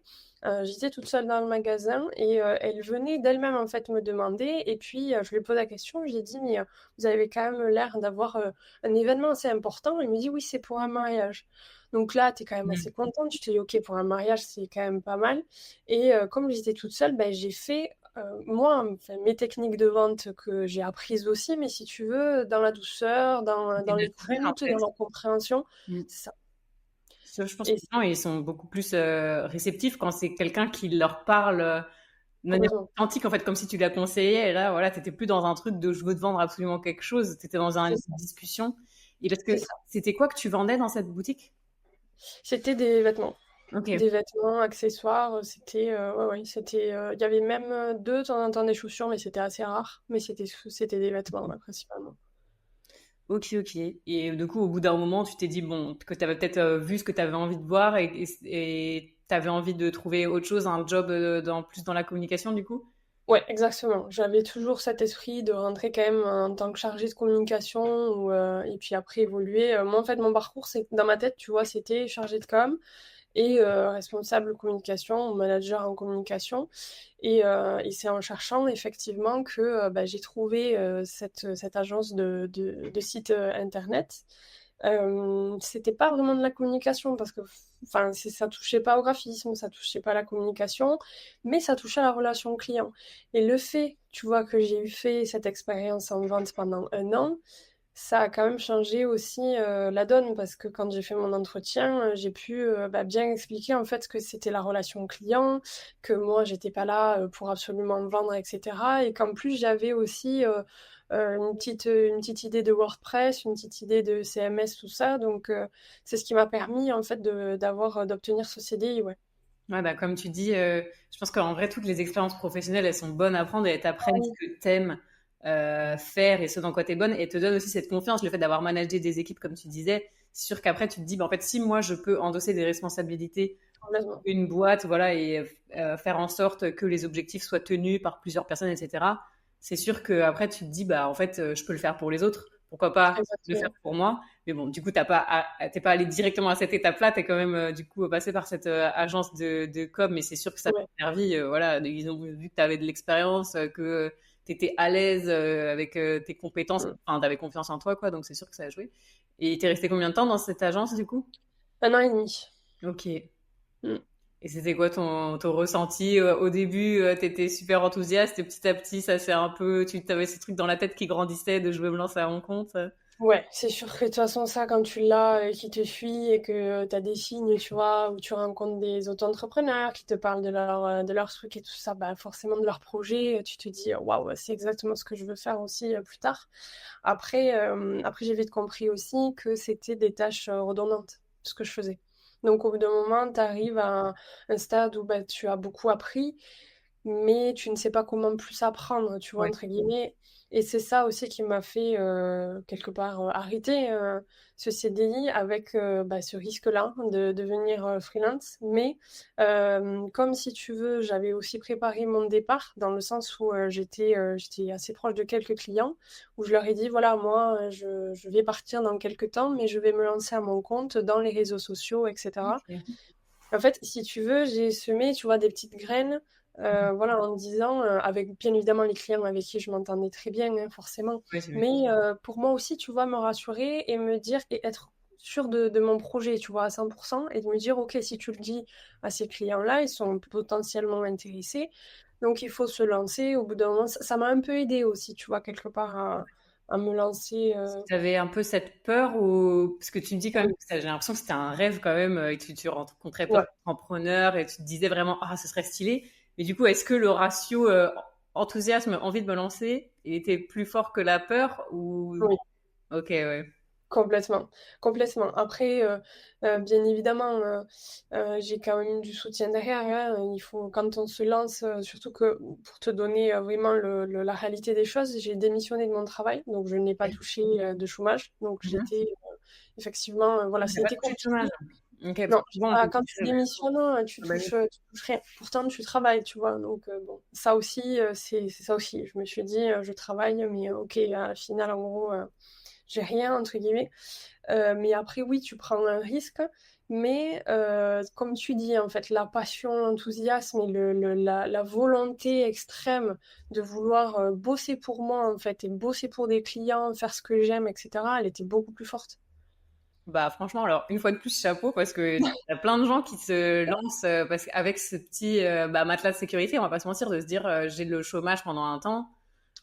J'étais toute seule dans le magasin et elle venait d'elle-même en fait me demander et puis je lui ai posé la question, je lui ai dit mais vous avez quand même l'air d'avoir un événement assez important. Il me dit oui, c'est pour un mariage. Donc là, tu es quand même assez Mm. contente. Tu te dis, OK, pour un mariage, c'est quand même pas mal. Et comme j'étais toute seule, ben, j'ai fait, moi, enfin, mes techniques de vente que j'ai apprises aussi, mais si tu veux, dans la douceur, C'était dans naturel, en l'écoute, fait. dans la compréhension, Mm. c'est ça. Je pense que Et les gens, ils sont beaucoup plus réceptifs quand c'est quelqu'un qui leur parle de manière complètement, authentique, en fait, comme si tu la conseillais. Et là, voilà, t'étais plus dans un truc de je veux te vendre absolument quelque chose. T'étais dans c'est une ça. discussion. Et parce que C'est ça. c'était quoi que tu vendais dans cette boutique? C'était des vêtements. Ok. Des vêtements, accessoires, ouais, ouais, il y avait même de temps en temps des chaussures, mais c'était assez rare. Mais c'était des vêtements, ouais, principalement. Ok, ok. Et du coup, au bout d'un moment, tu t'es dit, bon, que tu avais peut-être vu ce que tu avais envie de voir et tu avais envie de trouver autre chose, un job plus dans la communication, du coup? Ouais, exactement. J'avais toujours cet esprit de rentrer quand même en tant que chargée de communication et puis après évoluer. Moi, en fait, mon parcours, c'est dans ma tête, tu vois, c'était chargée de com et responsable communication ou manager en communication. Et c'est en cherchant effectivement que bah, j'ai trouvé cette agence de site internet. C'était pas vraiment de la communication parce que enfin, ça touchait pas au graphisme, ça touchait pas à la communication, mais ça touchait à la relation client. Et le fait, tu vois, que j'ai eu fait cette expérience en vente pendant un an, ça a quand même changé aussi la donne parce que quand j'ai fait mon entretien, j'ai pu bah, bien expliquer en fait ce que c'était la relation client, que moi j'étais pas là pour absolument vendre, etc. Et qu'en plus j'avais aussi une petite idée de WordPress, une petite idée de CMS, tout ça. Donc, c'est ce qui m'a permis, en fait, d'obtenir ce CDI, ouais. Ouais, bah, comme tu dis, je pense qu'en vrai, toutes les expériences professionnelles, elles sont bonnes à prendre et elles Ah t'apprennent oui, ce que t'aimes faire et ce dans quoi t'es bonne et te donnent aussi cette confiance, le fait d'avoir managé des équipes, comme tu disais. C'est sûr qu'après, tu te dis, bah, en fait, si moi, je peux endosser des responsabilités complètement. une boîte, voilà, et faire en sorte que les objectifs soient tenus par plusieurs personnes, etc. C'est sûr que après tu te dis, bah en fait, je peux le faire pour les autres. Pourquoi pas le faire Exactement. pour moi? Mais bon, du coup, t'es pas allé directement à cette étape-là. T'es quand même du coup passé par cette agence de com, mais c'est sûr que ça t'a Ouais. servi. Voilà, ils ont vu que t'avais de l'expérience, que t'étais à l'aise avec tes compétences. Mm. Enfin, t'avais confiance en toi, quoi. Donc c'est sûr que ça a joué. Et t'es resté combien de temps dans cette agence du coup? 1 an et demi. Ok. Mm. Et c'était quoi ton ressenti au début? T'étais super enthousiaste et petit à petit, ça c'est un peu, tu avais ce truc dans la tête qui grandissait de je veux me lancer à mon compte. Ouais, c'est sûr que de toute façon, ça, quand tu l'as, qui te suit et que tu as des signes, tu vois, où tu rencontres des auto-entrepreneurs qui te parlent de leur truc et tout ça, bah, forcément de leur projet, tu te dis, waouh, c'est exactement ce que je veux faire aussi plus tard. Après, j'ai vite compris aussi que c'était des tâches redondantes, ce que je faisais. Donc, au bout d'un moment, tu arrives à un stade où bah, tu as beaucoup appris, mais tu ne sais pas comment plus apprendre, tu vois, Ouais. entre guillemets. Et c'est ça aussi qui m'a fait, quelque part, arrêter ce CDI avec bah, ce risque-là de devenir freelance. Mais comme si tu veux, j'avais aussi préparé mon départ dans le sens où j'étais assez proche de quelques clients, où je leur ai dit, voilà, moi, je vais partir dans quelques temps, mais je vais me lancer à mon compte dans les réseaux sociaux, etc. Ok. En fait, si tu veux, j'ai semé, tu vois, des petites graines, voilà, en me disant, avec bien évidemment les clients avec qui je m'entendais très bien, hein, forcément, Ouais, j'imagine. mais pour moi aussi, tu vois, me rassurer et me dire et être sûre de mon projet, tu vois, à 100% et de me dire, ok, si tu le dis à ces clients-là, ils sont potentiellement intéressés, donc il faut se lancer. Au bout d'un moment, ça m'a un peu aidé aussi, tu vois, quelque part à me lancer. T'avais un peu cette peur ou parce que tu me dis quand même Oui, que j'ai l'impression que c'était un rêve quand même et que tu rencontrais plein ouais, d'entrepreneurs et tu te disais vraiment ah ce serait stylé. Mais du coup, est-ce que le ratio enthousiasme envie de me lancer, il était plus fort que la peur ou oui. ok ouais. Complètement, complètement. Après, bien évidemment, j'ai quand même du soutien derrière, hein. Il faut quand on se lance, surtout que pour te donner, vraiment la réalité des choses, j'ai démissionné de mon travail, donc je n'ai pas touché, de chômage. Donc Mhm. j'étais, effectivement, voilà, T'as pas c'était touché de chômage. compliqué. Ok, parce Non, que souvent on ah, peut quand tu toucher. démissionnes, Ah bah oui. tu touches rien. Pourtant, tu travailles, tu vois? Donc bon, ça aussi, c'est ça aussi. Je me suis dit, «Je travaille, mais OK, à la finale, en gros, j'ai rien» entre guillemets. Mais après, oui, tu prends un risque, mais comme tu dis, en fait, la passion, l'enthousiasme et la volonté extrême de vouloir bosser pour moi, en fait, et bosser pour des clients, faire ce que j'aime, etc., elle était beaucoup plus forte. Bah franchement, alors une fois de plus, chapeau parce que y a plein de gens qui se lancent parce qu'avec ce petit bah, matelas de sécurité, on va pas se mentir, de se dire j'ai le chômage pendant un temps,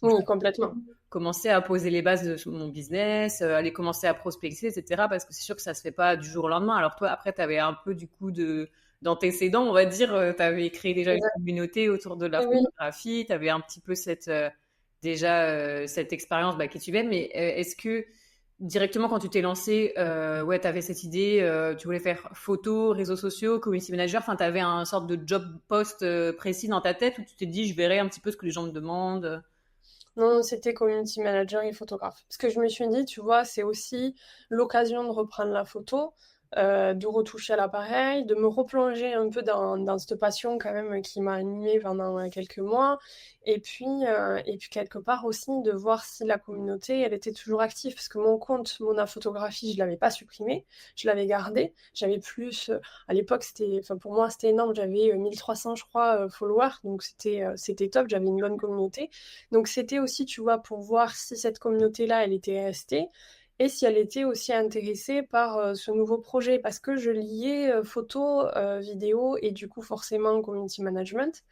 je Oui, vais complètement. commencer à poser les bases de mon business, aller commencer à prospecter, etc. Parce que c'est sûr que ça se fait pas du jour au lendemain. Alors toi, après, tu avais un peu du coup de d'antécédents, on va dire, tu avais créé déjà une Exact. communauté autour de la Et oui. photographie, tu avais un petit peu cette déjà cette expérience bah, qui tu viens, mais est-ce que directement quand tu t'es lancé, ouais, tu avais cette idée, tu voulais faire photo, réseaux sociaux, community manager, enfin, tu avais un sorte de job post précis dans ta tête où tu t'es dit, je verrai un petit peu ce que les gens me demandent. Non, c'était community manager et photographe. Parce que je me suis dit, tu vois, c'est aussi l'occasion de reprendre la photo, de retoucher à l'appareil, de me replonger un peu dans cette passion quand même qui m'a animée pendant quelques mois. Et puis quelque part aussi de voir si la communauté, elle était toujours active. Parce que mon compte, Mona Photographie, je l'avais pas supprimé, je l'avais gardé. J'avais plus, à l'époque, c'était, enfin pour moi, c'était énorme. J'avais 1300, je crois, followers. Donc c'était top, j'avais une bonne communauté. Donc c'était aussi, tu vois, pour voir si cette communauté-là, elle était restée et si elle était aussi intéressée par ce nouveau projet, parce que je liais photo, vidéo et du coup forcément community management.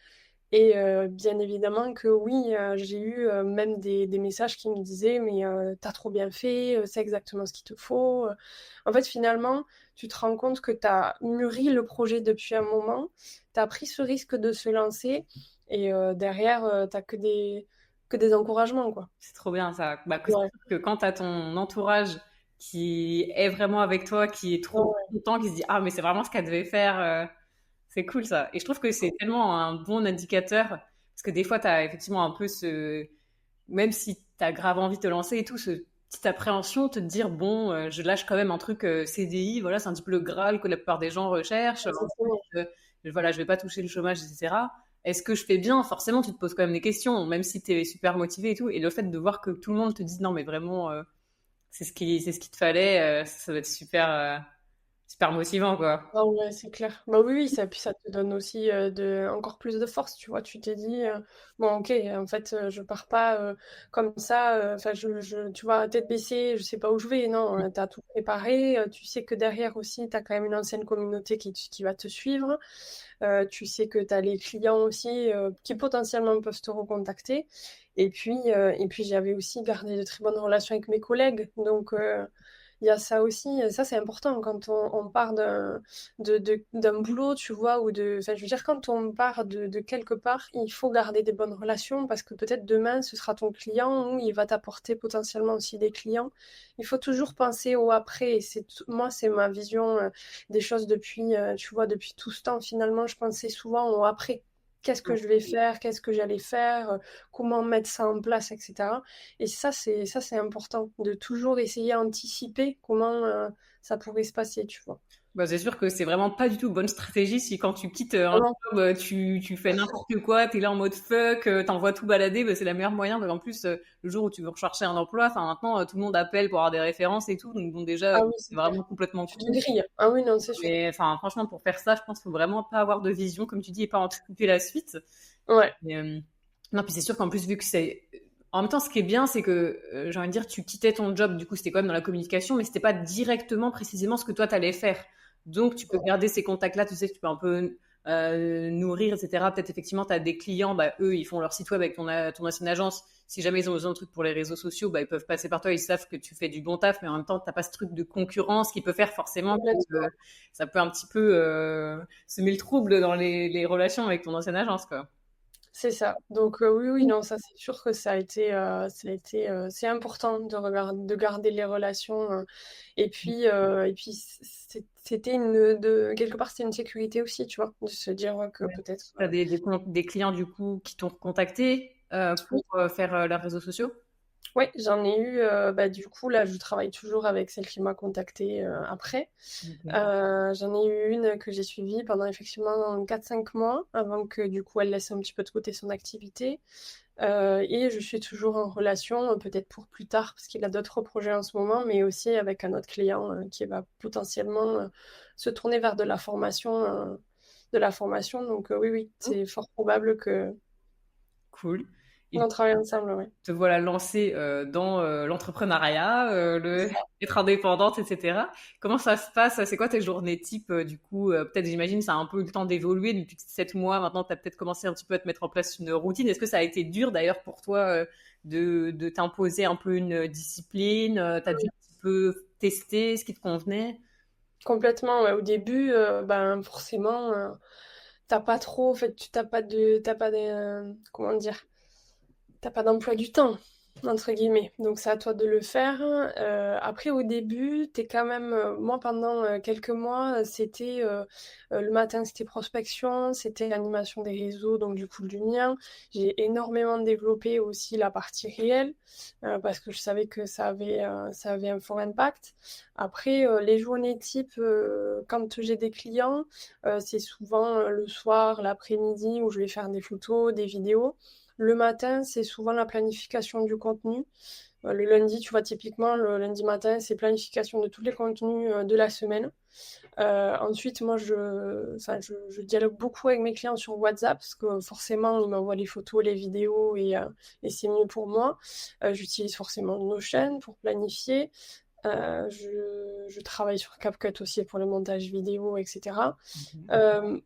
Et bien évidemment que oui, j'ai eu même des messages qui me disaient, mais t'as trop bien fait, c'est exactement ce qu'il te faut. En fait, finalement, tu te rends compte que t'as mûri le projet depuis un moment, t'as pris ce risque de se lancer, et derrière, t'as que des que des encouragements, quoi. C'est trop bien ça. Bah, que, c'est Ouais, sûr que quand tu as ton entourage qui est vraiment avec toi, qui est trop ouais, content, qui se dit ah mais c'est vraiment ce qu'elle devait faire, c'est cool ça. Et je trouve que c'est tellement un bon indicateur parce que des fois tu as effectivement un peu ce même si tu as grave envie de te lancer et tout, ce petite appréhension, te dire bon, je lâche quand même un truc CDI, voilà, c'est un petit peu le Graal que la plupart des gens recherchent. exactement. Ensuite, voilà, je vais pas toucher le chômage, etc. Est-ce que je fais bien? Forcément, tu te poses quand même des questions, même si tu es super motivé et tout. Et le fait de voir que tout le monde te dit non, mais vraiment, c'est ce qu'il te fallait, ça va être super, super motivant, quoi. Ah ouais, c'est clair. Bah oui, oui, ça, puis ça te donne aussi encore plus de force, tu vois. Tu t'es dit, bon, ok, en fait, je pars pas comme ça, enfin, tu vois, tête baissée, je sais pas où je vais. Non, t'as tout préparé. Tu sais que derrière aussi, t'as quand même une ancienne communauté qui va te suivre. Tu sais que t'as les clients aussi qui potentiellement peuvent te recontacter. Et puis j'avais aussi gardé de très bonnes relations avec mes collègues. Donc, il y a ça aussi, ça c'est important quand on part d'un boulot, tu vois, enfin, je veux dire, quand on part de quelque part, il faut garder des bonnes relations parce que peut-être demain ce sera ton client ou il va t'apporter potentiellement aussi des clients. Il faut toujours penser au après. Et moi, c'est ma vision des choses depuis, tu vois, depuis tout ce temps. Finalement, je pensais souvent au après. Qu'est-ce que je vais faire? Qu'est-ce que j'allais faire? Comment mettre ça en place, etc. Et ça c'est important de toujours essayer d'anticiper comment ça pourrait se passer, tu vois. Bah, c'est sûr que c'est vraiment pas du tout bonne stratégie si quand tu quittes un Vraiment. job, tu fais n'importe quoi, t'es là en mode fuck, t'envoies tout balader, bah, c'est la meilleure moyen. Parce qu'en plus, le jour où tu veux rechercher un emploi, enfin maintenant, tout le monde appelle pour avoir des références et tout. Donc bon, déjà, Ah oui, c'est c'est clair. vraiment complètement Tu te cool. grilles. Ah oui, non, c'est sûr. Mais enfin, franchement, pour faire ça, je pense qu'il faut vraiment pas avoir de vision, comme tu dis, et pas anticiper la suite. Ouais, Mais, non, puis c'est sûr qu'en plus, vu que c'est. En même temps, ce qui est bien, c'est que, j'ai envie de dire, tu quittais ton job, du coup, c'était quand même dans la communication, mais c'était pas directement, précisément ce que toi, t'allais faire. Donc, tu peux garder ces contacts-là, tu sais, que tu peux un peu nourrir, etc. Peut-être, effectivement, tu as des clients, bah, eux, ils font leur site web avec ton ancienne agence. Si jamais ils ont besoin de trucs pour les réseaux sociaux, bah, ils peuvent passer par toi, ils savent que tu fais du bon taf, mais en même temps, t'as pas ce truc de concurrence qui peut faire forcément que complètement. ça peut un petit peu semer le trouble dans les relations avec ton ancienne agence, quoi. C'est ça. Donc oui, oui, non, ça c'est sûr que c'est important de garder les relations. Et puis c'était quelque part c'était une sécurité aussi, tu vois, de se dire que Ouais. peut-être. Tu as des clients du coup qui t'ont contacté pour Oui, faire leurs réseaux sociaux? ouais, j'en ai eu. Bah, du coup, là, je travaille toujours avec celle qui m'a contactée après. Ok. J'en ai eu une que j'ai suivie pendant effectivement 4-5 mois avant que du coup elle laisse un petit peu de côté son activité. Et je suis toujours en relation, peut-être pour plus tard, parce qu'il a d'autres projets en ce moment, mais aussi avec un autre client qui va potentiellement se tourner vers de la formation. Donc oui, oui, Oh, c'est fort probable que cool. Et qu'on travaille ensemble, ouais. te voilà lancée dans l'entrepreneuriat, être indépendante, etc. Comment ça se passe? C'est quoi tes journées type du coup peut-être j'imagine ça a un peu eu le temps d'évoluer depuis 7 mois. Maintenant, tu as peut-être commencé un petit peu à te mettre en place une routine. Est-ce que ça a été dur d'ailleurs pour toi de t'imposer un peu une discipline? Tu as dû un petit peu tester ce qui te convenait? Complètement, ouais. Au début, ben forcément, t'as pas trop, en fait, t'as pas comment dire, t'as pas d'emploi du temps, entre guillemets. Donc c'est à toi de le faire. Après, au début, t'es quand même, moi pendant quelques mois, c'était le matin, c'était prospection, c'était l'animation des réseaux, donc du coup du mien. J'ai énormément développé aussi la partie réelle parce que je savais que ça avait un fort impact. Après, les journées type, quand j'ai des clients, c'est souvent le soir, l'après-midi où je vais faire des photos, des vidéos. Le matin, c'est souvent la planification du contenu. Le lundi, tu vois, typiquement, le lundi matin, c'est planification de tous les contenus de la semaine. Ensuite, moi, enfin, je dialogue beaucoup avec mes clients sur WhatsApp parce que forcément, ils m'envoient les photos, les vidéos et c'est mieux pour moi. J'utilise forcément Notion pour planifier. Je travaille sur CapCut aussi pour le montage vidéo, etc.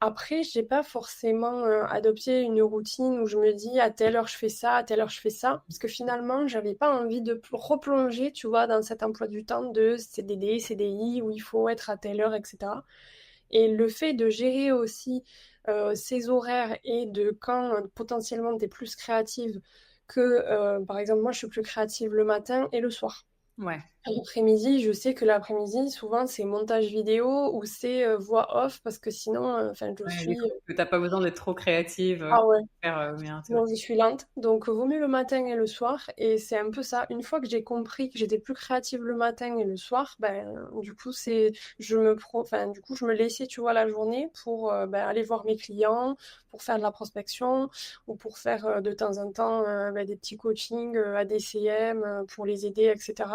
Après, j'ai pas forcément adopté une routine où je me dis à telle heure je fais ça, à telle heure je fais ça, parce que finalement, j'avais pas envie de replonger, tu vois, dans cet emploi du temps de CDD, CDI, où il faut être à telle heure, etc. Et le fait de gérer aussi ses horaires et de quand potentiellement tu es plus créative, que, par exemple, moi, je suis plus créative le matin et le soir. Ouais. L'après-midi, je sais que l'après-midi, souvent, c'est montage vidéo ou c'est voix off parce que sinon, enfin, je Ouais, des suis. trucs que t'as pas besoin d'être trop créative Ah ouais. pour faire, mais hein, c'est vrai. Non, je suis lente, donc vaut mieux le matin et le soir. Et c'est un peu ça. Une fois que j'ai compris que j'étais plus créative le matin et le soir, ben du coup enfin du coup je me laissais, tu vois, la journée pour ben, aller voir mes clients, pour faire de la prospection ou pour faire de temps en temps ben, des petits coachings à DCM pour les aider, etc.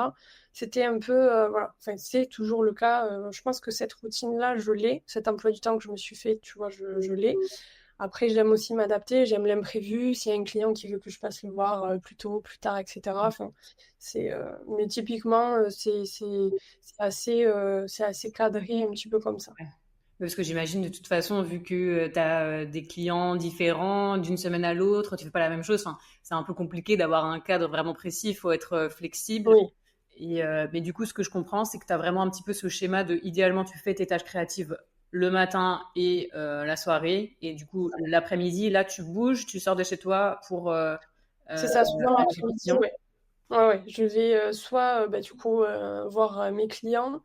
C'était un peu voilà. Enfin c'est toujours le cas. Je pense que cette routine-là, je l'ai. Cet emploi du temps que je me suis fait, tu vois, je l'ai. Après, j'aime aussi m'adapter, j'aime l'imprévu. S'il y a un client qui veut que je passe le voir plus tôt, plus tard, etc. Enfin, mais typiquement, c'est assez cadré un petit peu comme ça. Ouais. Parce que j'imagine de toute façon, vu que tu as des clients différents d'une semaine à l'autre, tu fais pas la même chose. Enfin, c'est un peu compliqué d'avoir un cadre vraiment précis. Il faut être flexible. Oui, Mais du coup, ce que je comprends, c'est que tu as vraiment un petit peu ce schéma de idéalement, tu fais tes tâches créatives le matin et la soirée. Et du coup, l'après-midi, là, tu bouges, tu sors de chez toi pour c'est ça, souvent aller chez tes l'après-midi, clients. ouais. Ouais, ouais, je vais soit bah, du coup voir mes clients,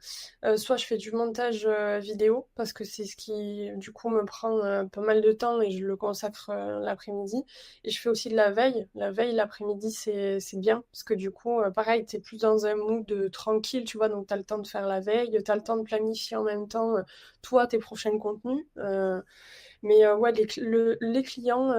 soit je fais du montage vidéo parce que c'est ce qui du coup me prend pas mal de temps et je le consacre l'après-midi. Et je fais aussi de la veille. La veille l'après-midi c'est bien parce que du coup pareil t'es plus dans un mood tranquille, tu vois, donc t'as le temps de faire la veille, t'as le temps de planifier en même temps toi tes prochains contenus. Mais ouais, les clients,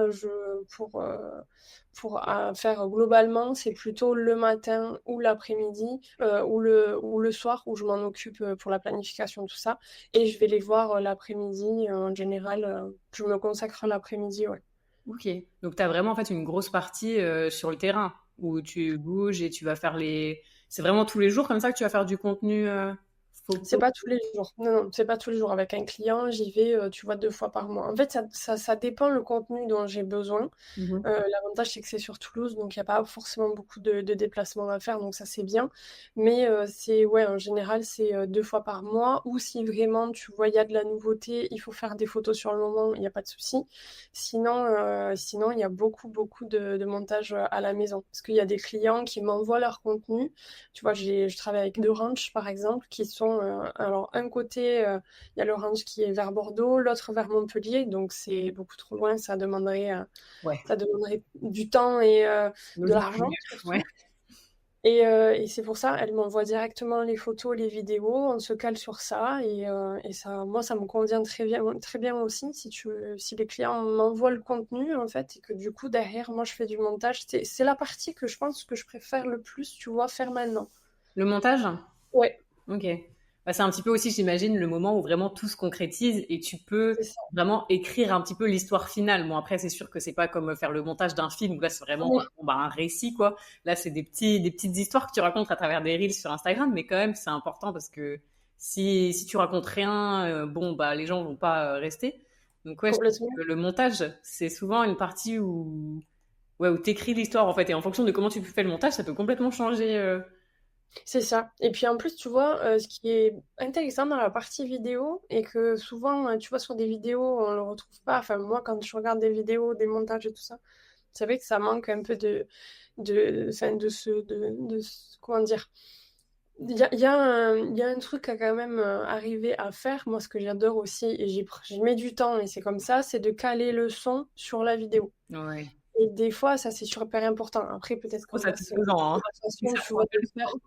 pour faire globalement, c'est plutôt le matin ou l'après-midi ou le soir où je m'en occupe pour la planification, tout ça. Et je vais les voir l'après-midi. En général, je me consacre l'après-midi, ouais. Ok. Donc, tu as vraiment en fait une grosse partie sur le terrain où tu bouges et tu vas faire les. C'est vraiment tous les jours comme ça que tu vas faire du contenu C'est photo. pas tous les jours. Non, non, c'est pas tous les jours. Avec un client, j'y vais, tu vois, 2 fois par mois. En fait, ça dépend le contenu dont j'ai besoin. Mhm. L'avantage, c'est que c'est sur Toulouse, donc il n'y a pas forcément beaucoup de déplacements à faire, donc ça, c'est bien. Mais ouais, en général, c'est 2 fois par mois. Ou si vraiment, tu vois, il y a de la nouveauté, il faut faire des photos sur le moment, il n'y a pas de souci. Sinon, il y a beaucoup, beaucoup de montage à la maison. Parce qu'il y a des clients qui m'envoient leur contenu. Tu vois, je travaille avec deux ranchs, par exemple, qui sont... alors, un côté, il y a le ranch qui est vers Bordeaux, l'autre vers Montpellier, donc c'est beaucoup trop loin, Ouais. ça demanderait du temps et de l'argent Logistique. Ouais. surtout. Et c'est pour ça, elle m'envoie directement les photos, les vidéos, on se cale sur ça et ça, moi, ça me convient très bien aussi si les clients m'envoient le contenu en fait et que du coup derrière, moi, je fais du montage. C'est la partie que je pense que je préfère le plus, tu vois, faire maintenant. Le montage? Ouais, Ok. Bah, c'est un petit peu aussi, j'imagine, le moment où vraiment tout se concrétise et tu peux c'est ça. vraiment écrire un petit peu l'histoire finale. Bon, après, c'est sûr que c'est pas comme faire le montage d'un film où là, c'est vraiment Oui, bon, bah, un récit, quoi. Là, c'est des petites histoires que tu racontes à travers des reels sur Instagram, mais quand même, c'est important parce que si tu racontes rien, bon, bah, les gens vont pas rester. Donc, ouais, je trouve complètement. que le montage, c'est souvent une partie ouais, où t'écris l'histoire, en fait, et en fonction de comment tu fais le montage, ça peut complètement changer. C'est ça. Et puis en plus, tu vois, ce qui est intéressant dans la partie vidéo, et que souvent, tu vois, sur des vidéos, on le retrouve pas. Enfin, moi, quand je regarde des vidéos, des montages et tout ça, c'est vrai que ça manque un peu enfin, comment dire. Il y a un truc à quand même arriver à faire. Moi, ce que j'adore aussi, et j'y mets du temps, et c'est comme ça, c'est de caler le son sur la vidéo. Ouais. Et des fois, ça, c'est super important. Après, peut-être Trop qu'on va se satisfaisant, trouver hein. la Mais façon, ça tu prend vois, de le tellement faire. de temps.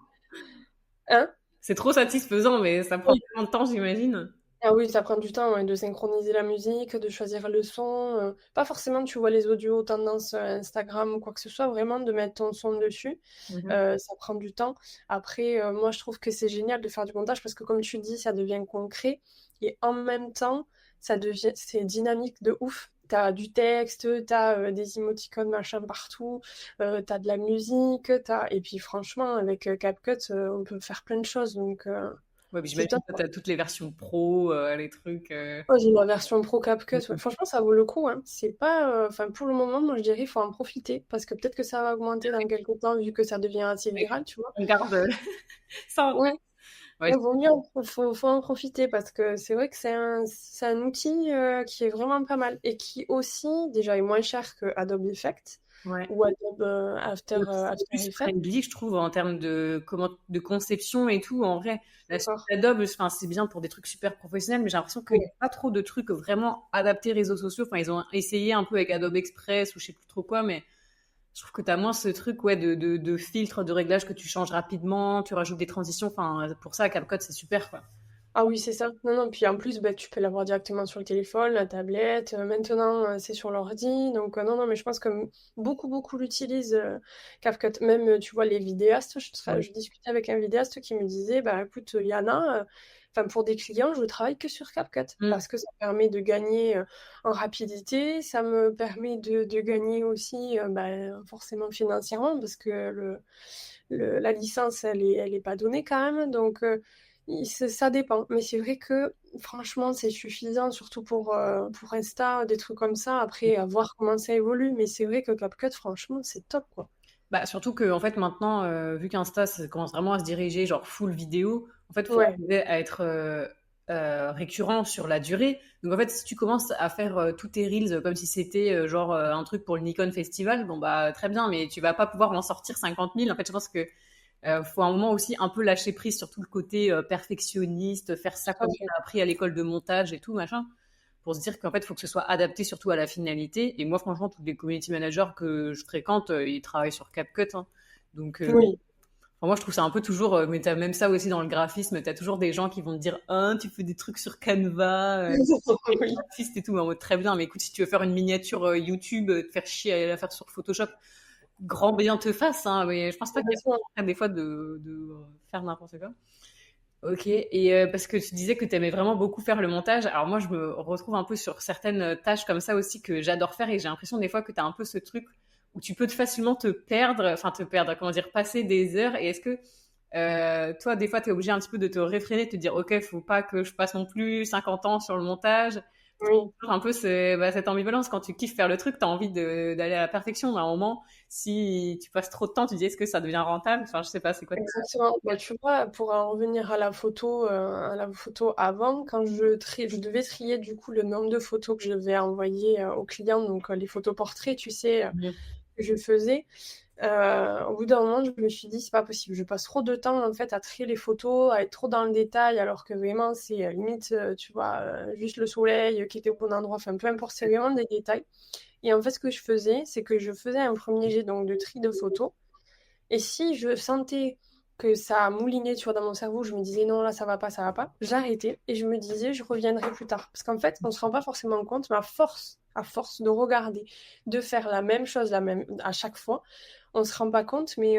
Hein? C'est trop satisfaisant, mais ça prend Oui. tellement de temps, j'imagine. Ah oui, ça prend du temps ouais, de synchroniser la musique, de choisir le son. Pas forcément, tu vois, les audios tendance Instagram ou quoi que ce soit, vraiment de mettre ton son dessus. Mhm. Ça prend du temps. Après, moi, je trouve que c'est génial de faire du montage parce que, comme tu dis, ça devient concret. Et en même temps, c'est dynamique de ouf. T'as du texte, t'as des émoticônes machin partout, t'as de la musique, et puis franchement, avec CapCut, on peut faire plein de choses. Donc, Ouais, mais c'est j'imagine top. que tu as toutes les versions pro, les trucs. Oh, j'ai la version Pro CapCut. Ouais. Franchement, ça vaut le coup, hein. C'est pas, enfin, pour le moment, moi, je dirais, il faut en profiter parce que peut-être que ça va augmenter dans quelques temps vu que ça devient assez viral, tu vois. On garde ça en Ouais, tête. Ouais, ouais, vaut mieux, faut en profiter parce que c'est vrai que c'est un outil qui est vraiment pas mal et qui aussi, déjà, est moins cher que Adobe Effect. Ouais. ou Adobe C'est After plus Effects. friendly, je trouve, en termes de conception et tout. En vrai, la suite D'accord. Adobe, enfin, c'est bien pour des trucs super professionnels, mais j'ai l'impression qu'il n'y a pas trop de trucs vraiment adaptés réseaux sociaux. Enfin, ils ont essayé un peu avec Adobe Express ou je sais plus trop quoi, mais je trouve que tu as moins ce truc ouais, de filtre, de réglage que tu changes rapidement, tu rajoutes des transitions. Enfin, pour ça, CapCut, c'est super, quoi. Ah oui, c'est ça. Non, non, puis en plus, bah, tu peux l'avoir directement sur le téléphone, la tablette. Maintenant, c'est sur l'ordi. Donc, non, non, mais je pense que beaucoup, beaucoup l'utilisent, CapCut. Même, tu vois, les vidéastes, Ouais. je discutais avec un vidéaste qui me disait, bah écoute, Yana, enfin, pour des clients, je travaille que sur CapCut Mm. parce que ça permet de gagner en rapidité. Ça me permet de gagner aussi, bah, forcément financièrement parce que la licence, elle est pas donnée quand même. Donc, ça dépend, mais c'est vrai que franchement, c'est suffisant, surtout pour Insta, des trucs comme ça. Après, à voir comment ça évolue, mais c'est vrai que CapCut, franchement, c'est top, quoi. Bah, surtout que en fait maintenant, vu qu'Insta ça commence vraiment à se diriger genre full vidéo, en fait, faut Ouais, arriver à être récurrent sur la durée. Donc en fait, si tu commences à faire tous tes reels comme si c'était genre un truc pour le Nikon Festival, bon bah très bien, mais tu vas pas pouvoir en sortir 50 000. En fait, je pense que faut un moment aussi un peu lâcher prise sur tout le côté perfectionniste, faire ça tout à comme fait. tu as appris à l'école de montage et tout machin, pour se dire qu'en fait, il faut que ce soit adapté surtout à la finalité. Et moi, franchement, tous les community managers que je fréquente, ils travaillent sur CapCut, hein. Donc, Oui. enfin, moi, je trouve ça un peu toujours, mais t'as même ça aussi dans le graphisme, t'as toujours des gens qui vont te dire, ah, tu fais des trucs sur Canva, Oui, graphiste et tout, en mode très bien, mais écoute, si tu veux faire une miniature YouTube, te faire chier à la faire sur Photoshop, grand bien te fasse, hein, mais je pense pas qu'il y honnêtement. a des fois de faire n'importe quoi. Ok, et parce que tu disais que tu aimais vraiment beaucoup faire le montage. Alors moi, je me retrouve un peu sur certaines tâches comme ça aussi que j'adore faire et j'ai l'impression des fois que tu as un peu ce truc où tu peux facilement te perdre, comment dire, passer des heures. Et est-ce que toi, des fois, tu es obligé un petit peu de te réfréner, de te dire, ok, faut pas que je passe non plus 50 ans sur le montage. Oui. Toujours un peu cette ambivalence quand tu kiffes faire le truc, tu as envie d'aller à la perfection. Mais à un moment, si tu passes trop de temps, tu dis, est-ce que ça devient rentable? Enfin, je sais pas, c'est quoi? Exactement. Bah, tu vois, pour en revenir à la photo avant, quand je devais trier du coup le nombre de photos que je devais envoyer aux clients, donc les photos portraits, tu sais, que je faisais. Au bout d'un moment, je me suis dit, c'est pas possible. Je passe trop de temps en fait à trier les photos, à être trop dans le détail, alors que vraiment, c'est limite, tu vois, juste le soleil qui était au bon endroit, enfin peu importe, c'est vraiment des détails. Et en fait, ce que je faisais, c'est que je faisais un premier jet donc de tri de photos. Et si je sentais que ça moulinait, tu vois, dans mon cerveau, je me disais non, là, ça va pas, j'arrêtais et je me disais, je reviendrai plus tard. Parce qu'en fait, on se rend pas forcément compte, mais à force de regarder, de faire la même chose à chaque fois, on se rend pas compte, mais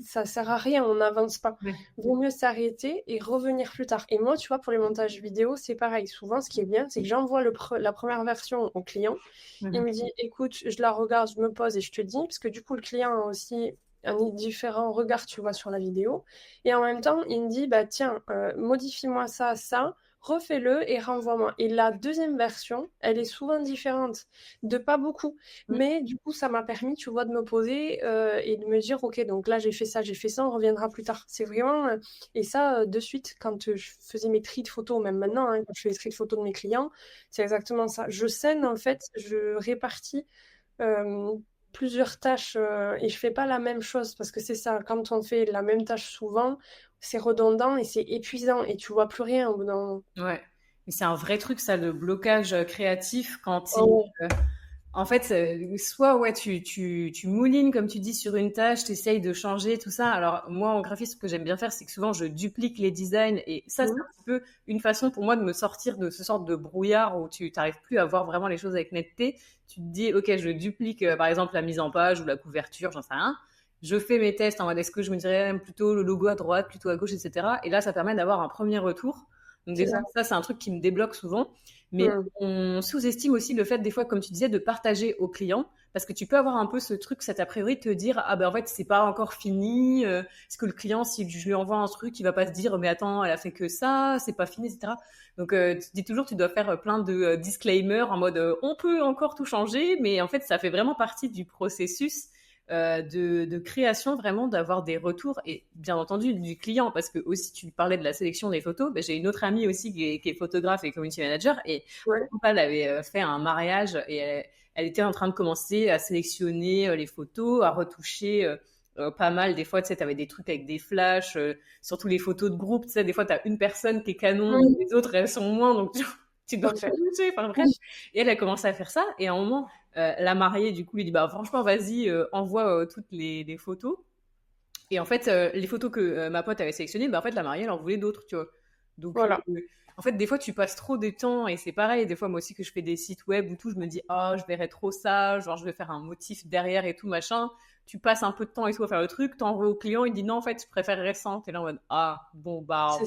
ça sert à rien, on n'avance pas. Ouais. Vaut mieux s'arrêter et revenir plus tard. Et moi, tu vois, pour les montages vidéo, c'est pareil. Souvent, ce qui est bien, c'est que j'envoie la première version au client. Il Mhm. me dit, écoute, je la regarde, je me pose et je te dis, parce que du coup, le client a aussi un différent regard, tu vois, sur la vidéo. Et en même temps, il me dit, bah tiens, modifie-moi ça, ça, refais-le et renvoie-moi. Et la deuxième version, elle est souvent différente, de pas beaucoup. Mais du coup, ça m'a permis, tu vois, de me poser et de me dire, ok, donc là, j'ai fait ça, on reviendra plus tard. C'est vraiment... et ça, de suite, quand je faisais mes tris de photos, même maintenant, hein, quand je fais les tris de photos de mes clients, c'est exactement ça. Je scène, en fait, je répartis euh, plusieurs tâches et je fais pas la même chose parce que c'est ça, quand on fait la même tâche souvent, c'est redondant et c'est épuisant et tu vois plus rien au bout d'un moment. Ouais. Mais c'est un vrai truc, ça, le blocage créatif quand Oh, en fait, soit ouais, tu moulines, comme tu dis, sur une tâche, tu essayes de changer tout ça. Alors, moi, en graphisme, ce que j'aime bien faire, c'est que souvent, je duplique les designs. Et ça, c'est ouais. un petit peu une façon pour moi de me sortir de ce sorte de brouillard où tu n'arrives plus à voir vraiment les choses avec netteté. Tu te dis, OK, je duplique, par exemple, la mise en page ou la couverture, j'en sais rien. Je fais mes tests en mode, est-ce que je me dirais plutôt le logo à droite, plutôt à gauche, etc. Et là, ça permet d'avoir un premier retour. Donc C'est déjà, ça. ça, c'est un truc qui me débloque souvent. Mais Mm. on sous-estime aussi le fait, des fois, comme tu disais, de partager aux clients. Parce que tu peux avoir un peu ce truc, cet a priori, de te dire, ah ben en fait, c'est pas encore fini. Est-ce que le client, si je lui envoie un truc, il va pas se dire, mais attends, elle a fait que ça, c'est pas fini, etc. Donc, tu te dis toujours, tu dois faire plein de disclaimers en mode, on peut encore tout changer, mais en fait, ça fait vraiment partie du processus. de création, vraiment d'avoir des retours et bien entendu du client, parce que aussi tu parlais de la sélection des photos. J'ai une autre amie aussi qui est photographe et community manager, et Ouais. elle avait fait un mariage et elle était en train de commencer à sélectionner les photos, à retoucher pas mal. Des fois, tu sais, t'avais des trucs avec des flashs, surtout les photos de groupe, tu sais, des fois t'as une personne qui est canon, Oui, les autres elles sont moins, donc tu tout dois à fait. toucher, enfin bref. Et elle a commencé à faire ça, et à un moment, la mariée, du coup, lui dit, bah franchement, vas-y, envoie toutes les photos. Et en fait, les photos que ma pote avait sélectionnées, bah en fait, la mariée, elle en voulait d'autres, tu vois. Donc, Voilà, en fait, des fois, tu passes trop de temps, et c'est pareil, des fois, moi aussi, que je fais des sites web ou tout, je me dis, oh, je verrais trop ça, genre, je vais faire un motif derrière et tout, machin. Tu passes un peu de temps et tout à faire le truc, t'envoies au client, il dit non, en fait, je préfère récent. T'es là en mode, ah, bon, c'est bah,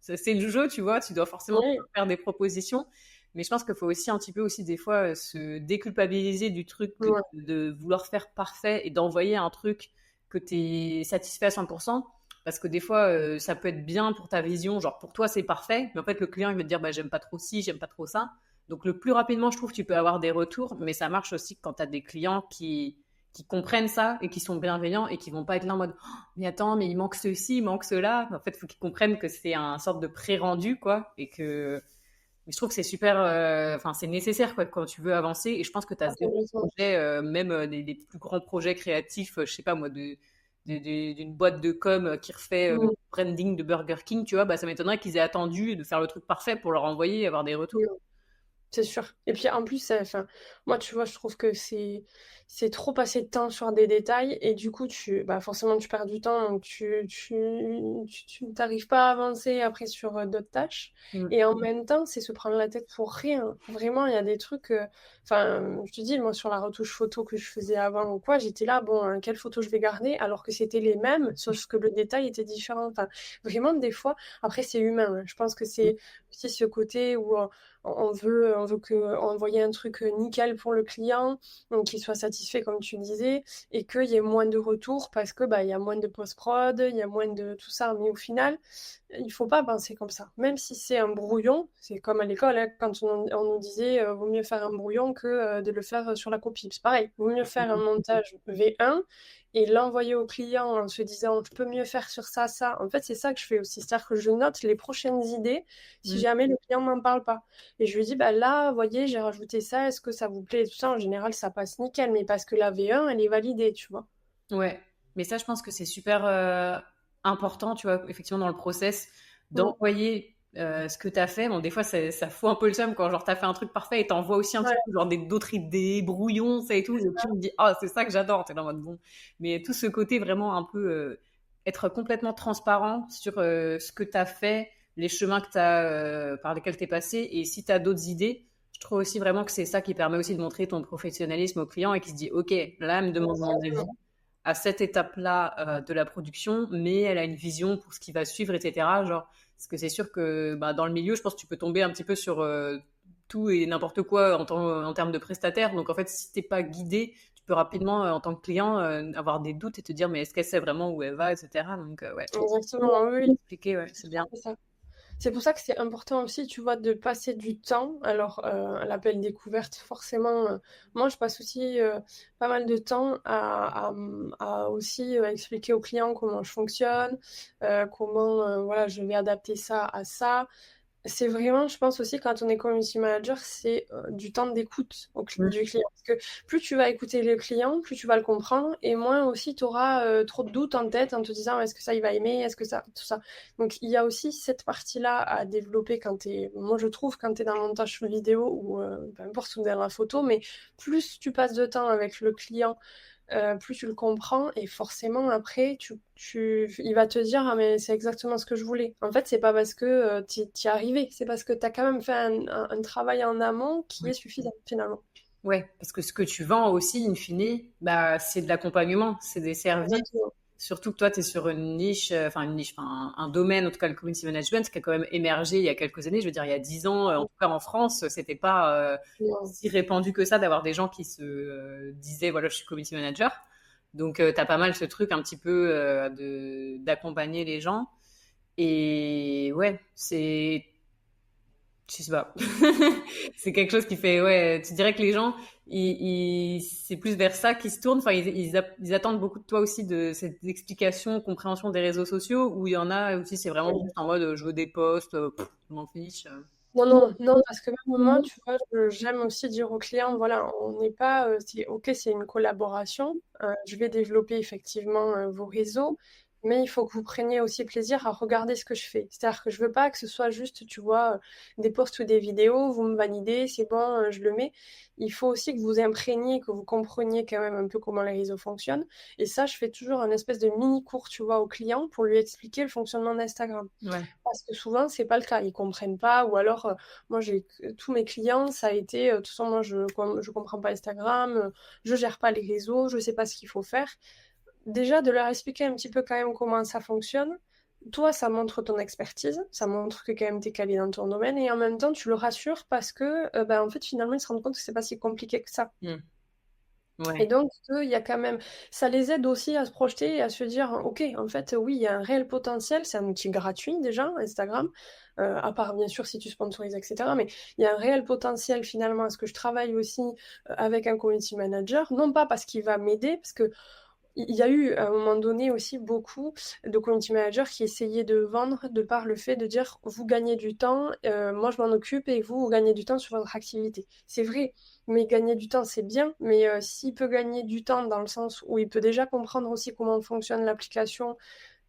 ça. c'est le jeu, tu vois, tu dois forcément Oui, faire des propositions. Mais je pense qu'il faut aussi un petit peu aussi des fois se déculpabiliser du truc ouais, de vouloir faire parfait et d'envoyer un truc que tu es satisfait à 100%. Parce que des fois, ça peut être bien pour ta vision, genre pour toi c'est parfait, mais en fait le client il va te dire bah, j'aime pas trop ci, j'aime pas trop ça. Donc le plus rapidement, je trouve, tu peux avoir des retours, mais ça marche aussi quand tu as des clients qui comprennent ça et qui sont bienveillants et qui vont pas être là en mode oh, mais attends, mais il manque ceci, il manque cela. En fait, il faut qu'ils comprennent que c'est un sorte de pré-rendu, quoi, et que mais je trouve que c'est super, enfin, c'est nécessaire quoi, quand tu veux avancer. Et je pense que tu as ah, zéro complètement. projet, même des plus grands projets créatifs, je sais pas moi, d'une boîte de com qui refait le Mm. branding de Burger King, tu vois, bah, ça m'étonnerait qu'ils aient attendu de faire le truc parfait pour leur envoyer et avoir des retours. C'est sûr. Et puis en plus, enfin, moi, tu vois, je trouve que c'est trop passer de temps sur des détails et du coup, bah, forcément, tu perds du temps, donc tu t'arrives pas à avancer après sur d'autres tâches. Mm. Et en même temps, c'est se prendre la tête pour rien. Vraiment, il y a des trucs. Enfin, je te dis, moi, sur la retouche photo que je faisais avant ou quoi, j'étais là, bon, quelle photo je vais garder, alors que c'était les mêmes, sauf que le détail était différent. Enfin, vraiment, des fois, après, c'est humain, hein. Je pense que c'est aussi ce côté où envoyer un truc nickel pour le client, donc qu'il soit satisfait comme tu disais, et qu'il y ait moins de retours parce que bah il y a moins de post-prod, il y a moins de tout ça. Mais au final, il faut pas penser comme ça. Même si c'est un brouillon, c'est comme à l'école, hein, quand on nous disait vaut mieux faire un brouillon que de le faire sur la copie. C'est pareil, vaut mieux faire un montage V1 et l'envoyer au client en se disant je peux mieux faire sur ça, ça. En fait, c'est ça que je fais aussi. C'est-à-dire que je note les prochaines idées si Mm. jamais le client m'en parle pas. Et je lui dis, bah là, voyez, j'ai rajouté ça, est-ce que ça vous plaît? Et tout ça, en général, ça passe nickel, mais parce que la V1, elle est validée, tu vois. Ouais, mais ça, je pense que c'est super important, tu vois, effectivement, dans le process, Mm. d'envoyer ce que tu as fait. Bon, des fois, ça fout un peu le seum quand, genre, tu as fait un truc parfait et t'envoies aussi un Ouais, petit peu, genre, d'autres idées, brouillons, ça et tout. c'est Et ça. tu me dis, ah, c'est ça que j'adore. T'es là en mode bon. Mais tout ce côté vraiment un peu être complètement transparent sur ce que tu as fait, les chemins que par lesquels tu es passé, et si tu as d'autres idées. Je trouve aussi vraiment que c'est ça qui permet aussi de montrer ton professionnalisme au client et qui se dit, OK, là, elle me demande mon avis Exactement. à cette étape-là de la production, mais elle a une vision pour ce qui va suivre, etc. Genre, parce que c'est sûr que bah, dans le milieu, je pense que tu peux tomber un petit peu sur tout et n'importe quoi en termes de prestataire. Donc en fait, si t'es pas guidé, tu peux rapidement, en tant que client, avoir des doutes et te dire, mais est-ce qu'elle sait vraiment où elle va, etc. Donc ouais, Exactement, oui, oui, expliquer, ouais, c'est bien. c'est ça. C'est pour ça que c'est important aussi, tu vois, de passer du temps. Alors, à l'appel découverte, forcément, moi, je passe aussi pas mal de temps à aussi expliquer aux clients comment je fonctionne, comment, voilà, je vais adapter ça à ça. C'est vraiment, je pense aussi, quand on est community manager, c'est du temps d'écoute Mm. du client. Parce que plus tu vas écouter le client, plus tu vas le comprendre, et moins aussi tu auras trop de doutes en tête en te disant est-ce que ça il va aimer, est-ce que ça, tout ça. Donc il y a aussi cette partie-là à développer quand moi je trouve, quand tu es dans le montage vidéo ou peu importe, ou dans la photo, mais plus tu passes de temps avec le client, plus tu le comprends et forcément après il va te dire ah mais c'est exactement ce que je voulais. En fait c'est pas parce que tu y es arrivé, c'est parce que tu as quand même fait un travail en amont qui est suffisant finalement. Ouais, parce que ce que tu vends aussi, in fine, bah, c'est de l'accompagnement, c'est des services. Exactement. Surtout que toi, tu es sur une niche, enfin, un domaine, en tout cas le community management, qui a quand même émergé il y a quelques années. Je veux dire, il y a 10 ans, en tout cas en France, c'était pas Non. si répandu que ça d'avoir des gens qui se disaient, voilà, je suis community manager. Donc, tu as pas mal ce truc un petit peu d'accompagner les gens. Et ouais, je sais pas. C'est quelque chose qui fait, ouais, tu dirais que les gens, c'est plus vers ça qu'ils se tournent. Enfin, ils attendent beaucoup de toi aussi de cette explication, compréhension des réseaux sociaux, où il y en a aussi, c'est vraiment juste en mode je veux des posts, je m'en fiche. Non, non, non, parce que même moi, tu vois, j'aime aussi dire aux clients, voilà, on n'est pas, ok, c'est une collaboration, je vais développer effectivement vos réseaux, mais il faut que vous preniez aussi plaisir à regarder ce que je fais. C'est-à-dire que je veux pas que ce soit juste, tu vois, des posts ou des vidéos, vous me validez, c'est bon, je le mets. Il faut aussi que vous imprégniez, que vous compreniez quand même un peu comment les réseaux fonctionnent. Et ça, je fais toujours un espèce de mini cours, tu vois, au client pour lui expliquer le fonctionnement d'Instagram. Ouais. Parce que souvent, c'est pas le cas, ils comprennent pas, ou alors, moi, tous mes clients, ça a été, de toute façon, moi, je comprends pas Instagram, je gère pas les réseaux, je sais pas ce qu'il faut faire. Déjà, de leur expliquer un petit peu quand même comment ça fonctionne, toi, ça montre ton expertise, ça montre que quand même t'es calé dans ton domaine, et en même temps, tu le rassures parce que, ben, en fait, finalement, ils se rendent compte que c'est pas si compliqué que ça. Mm. Et Ouais. donc, eux, il y a quand même, ça les aide aussi à se projeter et à se dire, ok, en fait, oui, il y a un réel potentiel. C'est un outil gratuit déjà, Instagram, à part bien sûr si tu sponsorises, etc. Mais il y a un réel potentiel finalement à ce que je travaille aussi avec un community manager, non pas parce qu'il va m'aider, parce que il y a eu à un moment donné aussi beaucoup de community managers qui essayaient de vendre de par le fait de dire vous gagnez du temps, moi je m'en occupe et vous gagnez du temps sur votre activité. C'est vrai, mais gagner du temps c'est bien, mais s'il peut gagner du temps dans le sens où il peut déjà comprendre aussi comment fonctionne l'application,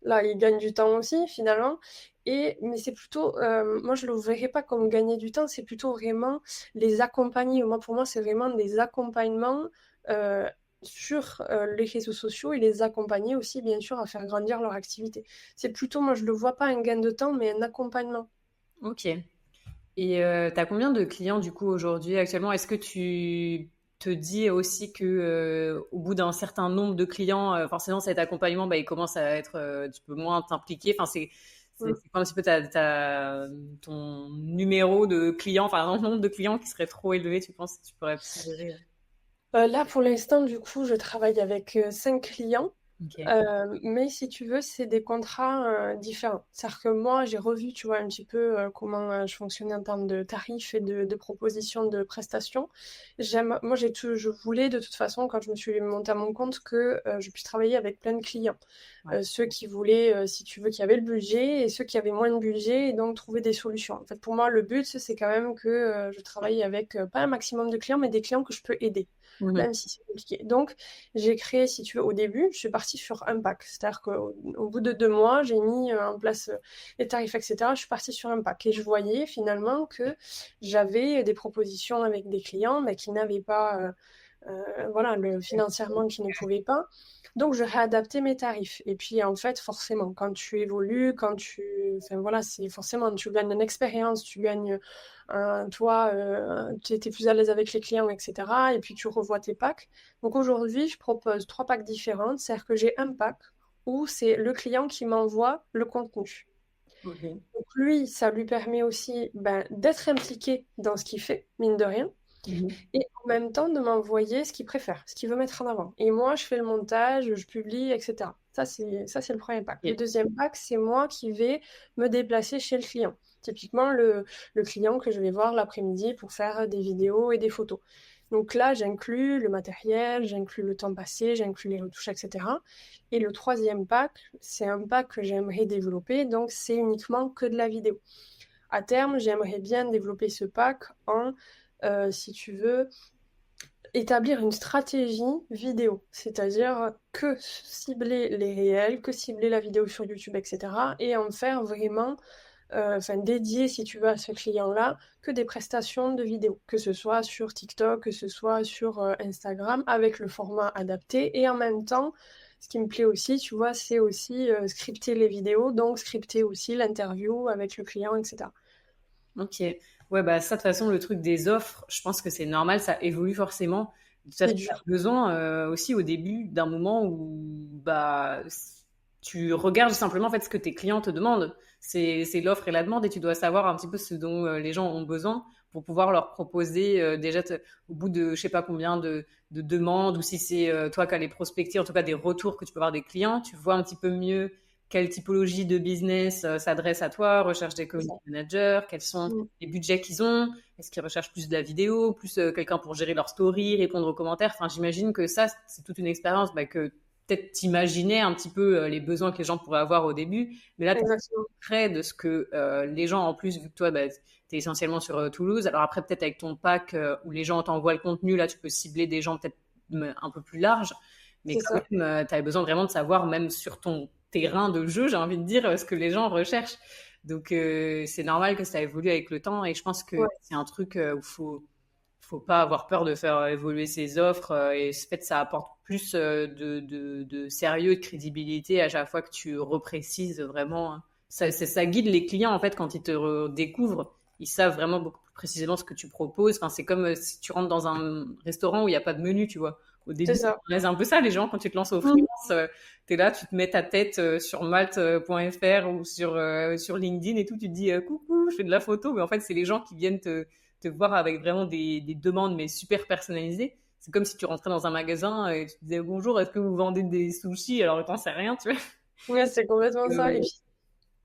là il gagne du temps aussi finalement. Mais c'est plutôt, moi je le verrais pas comme gagner du temps, c'est plutôt vraiment les accompagner. Moi pour moi c'est vraiment des accompagnements. euh, sur les réseaux sociaux et les accompagner aussi, bien sûr, à faire grandir leur activité. C'est plutôt, moi, je le vois pas un gain de temps, mais un accompagnement. Ok. Et tu as combien de clients du coup aujourd'hui actuellement? Est-ce que tu te dis aussi que au bout d'un certain nombre de clients, forcément cet accompagnement, bah, il commence à être, tu peux moins t'impliquer. Enfin, Mm. c'est quoi un petit peu ton numéro de clients, enfin un nombre de clients qui serait trop élevé, tu penses que tu pourrais plus gérer? Là, pour l'instant, du coup, je travaille avec 5 clients. Ok. Mais si tu veux, c'est des contrats différents. C'est-à-dire que moi, j'ai revu, tu vois, un petit peu comment je fonctionnais en termes de tarifs et de propositions de prestations. Moi, je voulais de toute façon, quand je me suis montée à mon compte, que je puisse travailler avec plein de clients. Ouais. Ceux qui voulaient, si tu veux, qui avaient le budget et ceux qui avaient moins de budget et donc trouver des solutions. En fait, pour moi, le but, c'est quand même que je travaille avec pas un maximum de clients, mais des clients que je peux aider, Mhm. même si c'est compliqué. Donc, j'ai créé, si tu veux, au début, je suis partie sur un pack. C'est-à-dire qu'au bout de 2 mois, j'ai mis en place les tarifs, etc. Je suis partie sur un pack. Et je voyais finalement que j'avais des propositions avec des clients mais qui n'avaient pas, voilà, financièrement, qui ne pouvaient pas. Donc, je réadaptais mes tarifs. Et puis, en fait, forcément, quand tu évolues, enfin, voilà, c'est forcément, tu gagnes une expérience, tu gagnes, toi, tu es plus à l'aise avec les clients, etc. Et puis, tu revois tes packs. Donc, aujourd'hui, je propose 3 packs différents. C'est-à-dire que j'ai un pack où c'est le client qui m'envoie le contenu. Ok. Donc, lui, ça lui permet aussi ben, d'être impliqué dans ce qu'il fait, mine de rien Mhm. et en même temps de m'envoyer ce qu'il préfère, ce qu'il veut mettre en avant. Et moi, je fais le montage, je publie, etc. Ça, c'est le premier pack. Le Ok. deuxième pack, c'est moi qui vais me déplacer chez le client. Typiquement, le client que je vais voir l'après-midi pour faire des vidéos et des photos. Donc là, j'inclus le matériel, j'inclus le temps passé, j'inclus les retouches, etc. Et le troisième pack, c'est un pack que j'aimerais développer, donc c'est uniquement que de la vidéo. À terme, j'aimerais bien développer ce pack en, si tu veux, établir une stratégie vidéo, c'est-à-dire que cibler les réels, que cibler la vidéo sur YouTube, etc. Et en faire vraiment, enfin dédier, si tu veux, à ce client-là, que des prestations de vidéo, que ce soit sur TikTok, que ce soit sur Instagram, avec le format adapté. Et en même temps, ce qui me plaît aussi, tu vois, c'est aussi scripter les vidéos, donc scripter aussi l'interview avec le client, etc. Ok. Ouais, bah ça, de toute façon, le truc des offres, je pense que c'est normal, ça évolue forcément. De toute C'est façon, tu as dur. besoin aussi au début d'un moment où bah, tu regardes simplement en fait ce que tes clients te demandent. C'est l'offre et la demande et tu dois savoir un petit peu ce dont les gens ont besoin pour pouvoir leur proposer au bout de je sais pas combien de demandes ou si c'est toi qui as les prospecter, en tout cas des retours que tu peux avoir des clients, tu vois un petit peu mieux quelle typologie de business s'adresse à toi, recherche des C'est ça. community managers, quels sont Mm. les budgets qu'ils ont, est-ce qu'ils recherchent plus de la vidéo, plus quelqu'un pour gérer leurs stories, répondre aux commentaires. Enfin, j'imagine que ça, c'est toute une expérience que peut-être t'imaginais un petit peu les besoins que les gens pourraient avoir au début, mais là, tu Exactement. près de ce que les gens, en plus, vu que toi, tu es essentiellement sur Toulouse, alors après, peut-être avec ton pack où les gens t'envoient le contenu, là, tu peux cibler des gens peut-être un peu plus larges, mais C'est quand ça. même, tu as besoin vraiment de savoir, même sur ton terrain de jeu, j'ai envie de dire, ce que les gens recherchent. Donc, c'est normal que ça évolue avec le temps, et je pense que Ouais, c'est un truc où faut pas avoir peur de faire évoluer ses offres et ce fait ça apporte plus de sérieux, de crédibilité à chaque fois que tu reprécises vraiment. Ça guide les clients en fait quand ils te découvrent, ils savent vraiment beaucoup plus précisément ce que tu proposes. Enfin, c'est comme si tu rentres dans un restaurant où il n'y a pas de menu, tu vois. Au c'est début, ça. c'est un peu ça les gens quand tu te lances au Mm. freelance, t'es là, tu te mets ta tête sur malte.fr ou sur LinkedIn et tout, tu te dis coucou, je fais de la photo, mais en fait c'est les gens qui viennent te voir avec vraiment des demandes, mais super personnalisées. C'est comme si tu rentrais dans un magasin et tu disais bonjour, est-ce que vous vendez des sushis? Alors, t'en sais rien, tu vois. Ouais, c'est complètement ça. Et Euh, puis,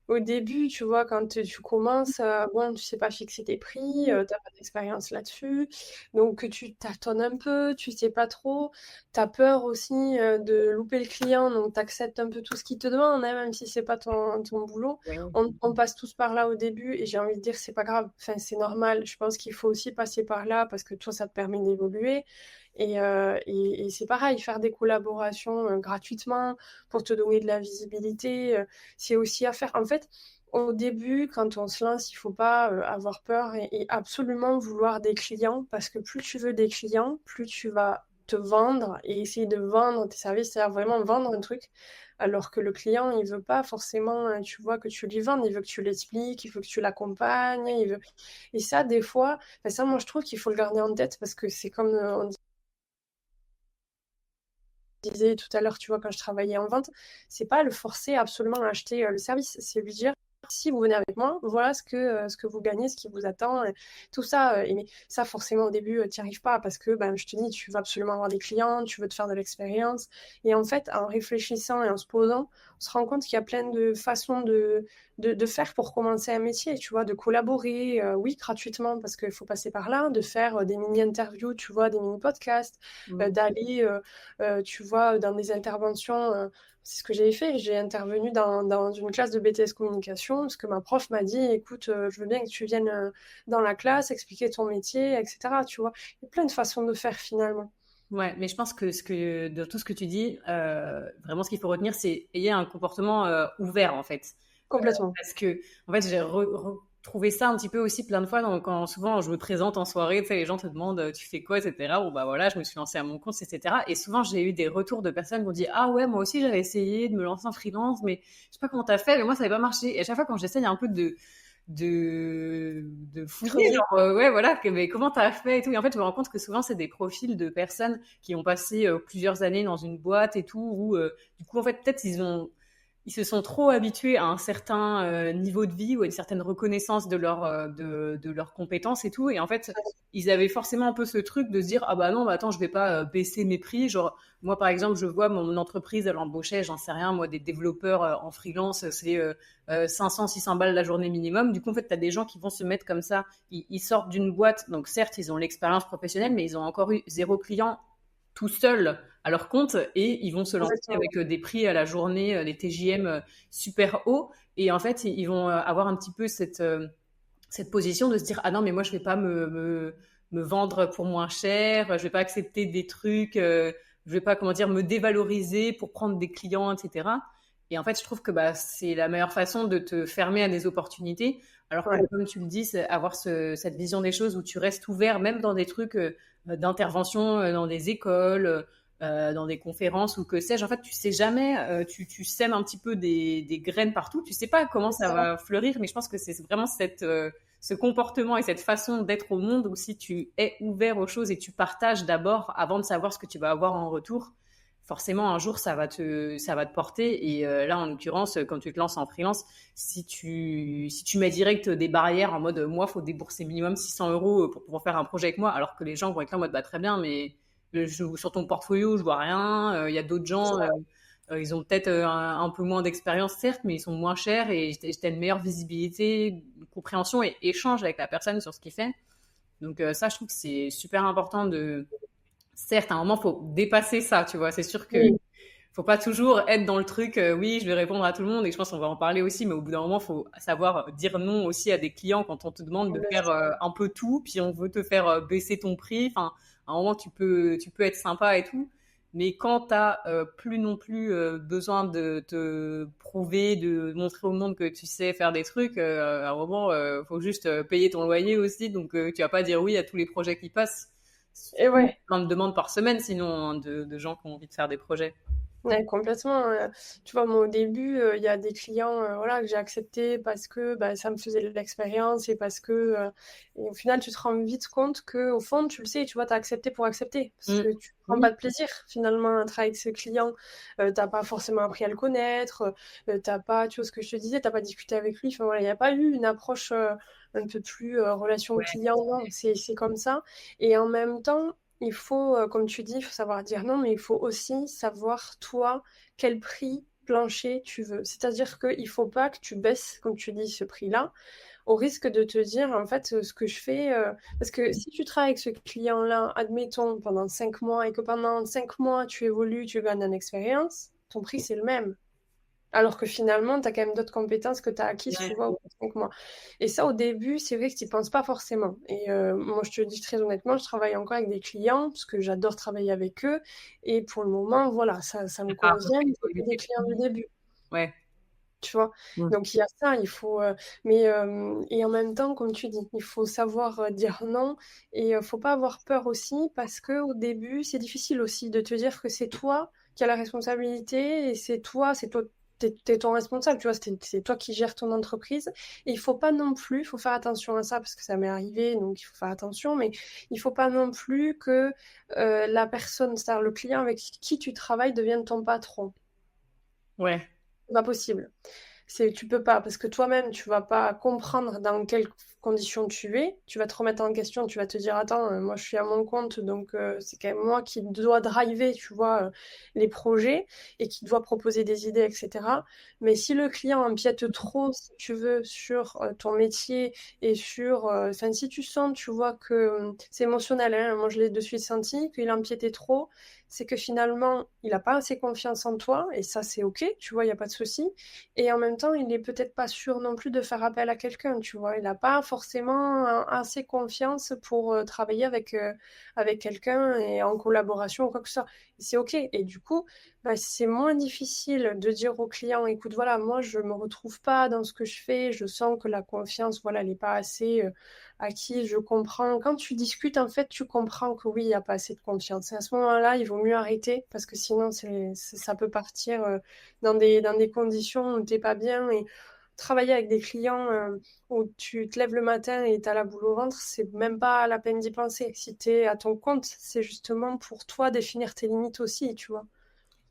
au début, tu vois, quand tu commences, bon, tu sais pas fixer tes prix, t'as pas d'expérience là-dessus, donc tu tâtonnes un peu, tu sais pas trop, t'as peur aussi de louper le client, donc t'acceptes un peu tout ce qu'il te demande, hein, même si c'est pas ton boulot. ouais. On passe tous par là au début, et j'ai envie de dire, c'est pas grave, enfin, c'est normal. Je pense qu'il faut aussi passer par là, parce que toi, ça te permet d'évoluer. Et c'est pareil, faire des collaborations gratuitement pour te donner de la visibilité. C'est aussi à faire. En fait, au début, quand on se lance, il faut pas avoir peur et absolument vouloir des clients, parce que plus tu veux des clients, plus tu vas te vendre et essayer de vendre tes services, c'est-à-dire vraiment vendre un truc, alors que le client, il veut pas forcément, tu vois, que tu lui vendes, il veut que tu l'expliques, il veut que tu l'accompagnes, il veut... Et ça, des fois, enfin, ça, moi, je trouve qu'il faut le garder en tête, parce que c'est comme on disais tout à l'heure, tu vois, quand je travaillais en vente, c'est pas le forcer absolument à acheter le service, c'est lui dire si vous venez avec moi, voilà ce que vous gagnez, ce qui vous attend, tout ça. Et mais ça, forcément, au début, tu n'y arrives pas parce que, ben, je te dis, tu veux absolument avoir des clients, tu veux te faire de l'expérience. Et en fait, en réfléchissant et en se posant, on se rend compte qu'il y a plein de façons de faire pour commencer un métier, tu vois, de collaborer, oui, gratuitement, parce qu'il faut passer par là, de faire des mini-interviews, tu vois, des mini-podcasts, Mm. d'aller tu vois, dans des interventions, c'est ce que j'ai fait. J'ai intervenu dans une classe de BTS communication parce que ma prof m'a dit, écoute, je veux bien que tu viennes dans la classe, expliquer ton métier, etc. Tu vois, il y a plein de façons de faire finalement. Ouais, mais je pense que, de tout ce que tu dis, vraiment ce qu'il faut retenir, c'est ayez un comportement ouvert en fait. Complètement. Parce que, en fait, j'ai retrouvé ça un petit peu aussi plein de fois. Donc, quand souvent je me présente en soirée, tu sais, les gens te demandent tu fais quoi, etc. Bon, bah voilà, je me suis lancée à mon compte, etc. Et souvent, j'ai eu des retours de personnes qui m'ont dit ah ouais, moi aussi j'avais essayé de me lancer en freelance, mais je sais pas comment t'as fait, mais moi ça n'avait pas marché. Et à chaque fois, quand j'essaye un peu de fouiller, Creuser. genre, ouais, voilà, mais comment t'as fait et tout. Et en fait, je me rends compte que souvent, c'est des profils de personnes qui ont passé plusieurs années dans une boîte et tout, où, du coup, en fait, peut-être ils se sont trop habitués à un certain niveau de vie ou à une certaine reconnaissance de leurs compétences et tout. Et en fait, ils avaient forcément un peu ce truc de se dire, ah bah non, bah attends, je vais pas baisser mes prix. Genre, moi, par exemple, je vois mon entreprise, elle embauchait, j'en sais rien, moi, des développeurs en freelance, c'est 500, 600 balles la journée minimum. Du coup, en fait, tu as des gens qui vont se mettre comme ça. Ils sortent d'une boîte, donc certes, ils ont l'expérience professionnelle, mais ils ont encore eu zéro client tout seuls à leur compte et ils vont se lancer Exactement. avec des prix à la journée, des TJM super hauts. Et en fait, ils vont avoir un petit peu cette position de se dire ah non, mais moi, je vais pas me vendre pour moins cher, je vais pas accepter des trucs, je vais pas, comment dire, me dévaloriser pour prendre des clients, etc. Et en fait, je trouve que bah, c'est la meilleure façon de te fermer à des opportunités. Alors que, Ouais. comme tu le dis, c'est avoir cette vision des choses où tu restes ouvert, même dans des trucs d'intervention, dans des écoles, dans des conférences ou que sais-je. En fait, tu sais jamais, tu sèmes un petit peu des graines partout. Tu sais pas comment C'est ça ça. va fleurir, mais je pense que c'est vraiment ce comportement et cette façon d'être au monde où si tu es ouvert aux choses et tu partages d'abord avant de savoir ce que tu vas avoir en retour, forcément un jour ça va te porter. Et là, en l'occurrence, quand tu te lances en freelance, si tu mets direct des barrières en mode moi, faut débourser minimum 600 euros pour pouvoir faire un projet avec moi, alors que les gens vont être là en mode bah très bien, mais sur ton portfolio, je vois rien. Il y a d'autres C'est gens ça. Ils ont peut-être un peu moins d'expérience, certes, mais ils sont moins chers et t'as une meilleure visibilité, compréhension et échange avec la personne sur ce qu'il fait. Donc ça, je trouve que c'est super important de... Certes, à un moment, faut dépasser ça, tu vois. C'est sûr que Oui, faut pas toujours être dans le truc, oui, je vais répondre à tout le monde, et je pense qu'on va en parler aussi, mais au bout d'un moment, faut savoir dire non aussi à des clients quand on te demande de faire un peu tout, puis on veut te faire baisser ton prix. Enfin, à un moment, tu peux être sympa et tout, mais quand t'as plus non plus besoin de te prouver, de montrer au monde que tu sais faire des trucs, à un moment, faut juste payer ton loyer aussi, donc tu vas pas dire oui à tous les projets qui passent. et Surtout ouais. plein de demandes par semaine, sinon, hein, de gens qui ont envie de faire des projets. Ouais, complètement. Tu vois, moi, au début, il y a des clients voilà, que j'ai acceptés parce que bah, ça me faisait de l'expérience et parce que. Et au final, tu te rends vite compte que au fond, tu le sais, tu vois, tu as accepté pour accepter. Parce Mm. que tu ne prends pas Oui, de plaisir, finalement, à travailler avec ce client. T'as pas forcément appris à le connaître. T'as pas, tu vois ce que je te disais, t'as pas discuté avec lui. Enfin, voilà, il n'y a pas eu une approche un peu plus relation ouais. client. Non, c'est comme ça. Et en même temps, il faut, comme tu dis, il faut savoir dire non, mais il faut aussi savoir, toi, quel prix plancher tu veux. C'est-à-dire qu'il ne faut pas que tu baisses, comme tu dis, ce prix-là, au risque de te dire, en fait, ce que je fais... Parce que si tu travailles avec ce client-là, admettons, pendant 5 mois, et que pendant 5 mois, tu évolues, tu gagnes en expérience, ton prix, c'est le même. Alors que finalement, tu as quand même d'autres compétences que tu as acquises, tu Ouais. vois, au bout de 5 mois. Et ça, au début, c'est vrai que tu n'y penses pas forcément. Et moi, je te le dis très honnêtement, je travaille encore avec des clients, parce que j'adore travailler avec eux. Et pour le moment, voilà, ça me C'est pas à peu convient, près mais c'est que des évolué. clients du début, Ouais. tu vois. Mm. Donc, il y a ça, il faut... mais, et en même temps, comme tu dis, il faut savoir dire non. Et faut pas avoir peur aussi, parce que au début, c'est difficile aussi de te dire que c'est toi qui as la responsabilité, et c'est toi t'es ton responsable, tu vois, c'est toi qui gères ton entreprise. Et il faut pas non plus, il faut faire attention à ça, parce que ça m'est arrivé, donc il faut faire attention, mais il faut pas non plus que la personne, c'est-à-dire le client avec qui tu travailles, devienne ton patron. Ouais. C'est pas possible. Tu peux pas, parce que toi-même, tu vas pas comprendre dans quelles conditions tu es. Tu vas te remettre en question, tu vas te dire, attends, moi je suis à mon compte, donc c'est quand même moi qui dois driver, tu vois, les projets et qui dois proposer des idées, etc. Mais si le client empiète trop, si tu veux, sur ton métier et sur, enfin, si tu sens, tu vois que c'est émotionnel, hein, moi je l'ai de suite senti, qu'il empiétait trop, c'est que finalement, il n'a pas assez confiance en toi, et ça c'est ok, tu vois, il n'y a pas de souci. Et en même temps, il n'est peut-être pas sûr non plus de faire appel à quelqu'un, tu vois. Il n'a pas forcément assez confiance pour travailler avec quelqu'un et en collaboration ou quoi que ce soit. C'est OK. Et du coup, bah, c'est moins difficile de dire au client, écoute, voilà, moi, je me retrouve pas dans ce que je fais, je sens que la confiance, voilà, elle n'est pas assez acquise, je comprends. Quand tu discutes, en fait, tu comprends que oui, il n'y a pas assez de confiance. Et à ce moment-là, il vaut mieux arrêter parce que sinon, ça peut partir dans des conditions où t'es pas bien. Et travailler avec des clients où tu te lèves le matin et t'as la boule au ventre, c'est même pas la peine d'y penser. Si t'es à ton compte, c'est justement pour toi définir tes limites aussi, tu vois.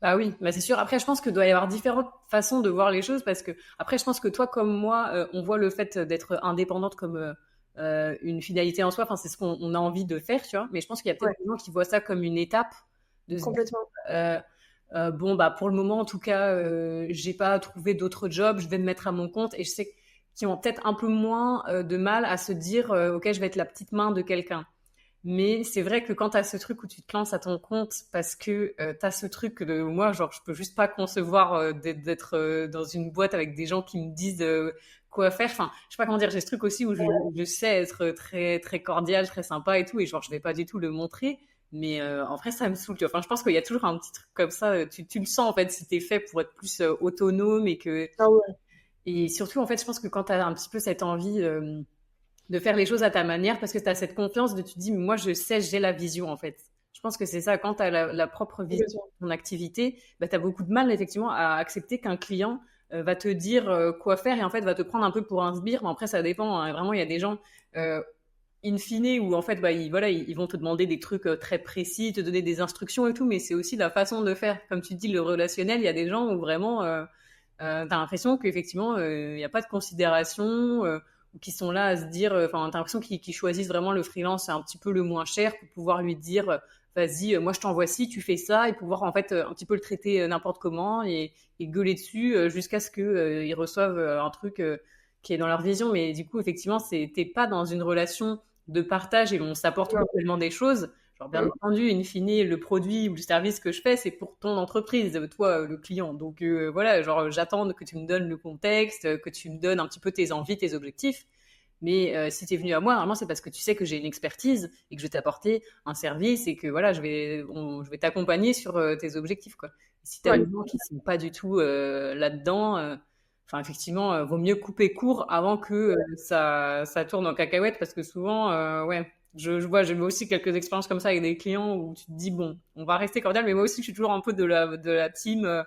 Bah oui, bah c'est sûr. Après, je pense que doit y avoir différentes façons de voir les choses parce que après, je pense que toi comme moi, on voit le fait d'être indépendante comme une finalité en soi. Enfin, c'est ce qu'on a envie de faire, tu vois. Mais je pense qu'il y a peut-être Ouais, des gens qui voient ça comme une étape de se dire complètement. euh, bon bah pour le moment en tout cas, j'ai pas trouvé d'autres jobs, je vais me mettre à mon compte et je sais qu'ils ont peut-être un peu moins de mal à se dire ok, je vais être la petite main de quelqu'un. Mais c'est vrai que quand tu as ce truc où tu te lances à ton compte parce que tu as ce truc de moi, genre, je peux juste pas concevoir d'être dans une boîte avec des gens qui me disent quoi faire. Enfin, je sais pas comment dire, j'ai ce truc aussi où je sais être très, très cordial, très sympa et tout, et genre, je vais pas du tout le montrer. Mais en vrai, ça me saoule. Tu vois. Enfin, je pense qu'il y a toujours un petit truc comme ça. Tu le sens en fait si t'es fait pour être plus autonome et que. Ah ouais, Et surtout, en fait, je pense que quand tu as un petit peu cette envie de faire les choses à ta manière parce que tu as cette confiance de tu te dis moi je sais, j'ai la vision en fait. Je pense que c'est ça, quand tu as la propre vision complètement. de ton activité, bah, tu as beaucoup de mal effectivement à accepter qu'un client va te dire quoi faire et en fait va te prendre un peu pour un sbire. Mais après ça dépend, hein. Vraiment il y a des gens in fine où en fait bah, voilà, ils vont te demander des trucs très précis, te donner des instructions et tout, mais c'est aussi la façon de faire. Comme tu dis, le relationnel, il y a des gens où vraiment t'as l'impression qu'effectivement il n'y a pas de considération, qui sont là à se dire, enfin, t'as l'impression qu'ils choisissent vraiment le freelance un petit peu le moins cher pour pouvoir lui dire, vas-y, moi je t'envoie ci, tu fais ça, et pouvoir en fait un petit peu le traiter n'importe comment et gueuler dessus jusqu'à ce que ils reçoivent un truc qui est dans leur vision. Mais du coup, effectivement, t'es pas dans une relation de partage et on s'apporte Non. mutuellement des choses. Genre, bien Mm. entendu, in fine, le produit ou le service que je fais, c'est pour ton entreprise, toi, le client. Donc voilà, genre, j'attends que tu me donnes le contexte, que tu me donnes un petit peu tes envies, tes objectifs. Mais si tu es venu à moi, normalement, c'est parce que tu sais que j'ai une expertise et que je vais t'apporter un service et que voilà, je vais t'accompagner sur tes objectifs, quoi. Si tu as Ouais. des gens qui sont pas du tout là-dedans, enfin, effectivement, vaut mieux couper court avant que ça tourne en cacahuète parce que souvent, ouais, je vois, j'ai eu aussi quelques expériences comme ça avec des clients où tu te dis, bon, on va rester cordial, mais moi aussi, je suis toujours un peu de la team.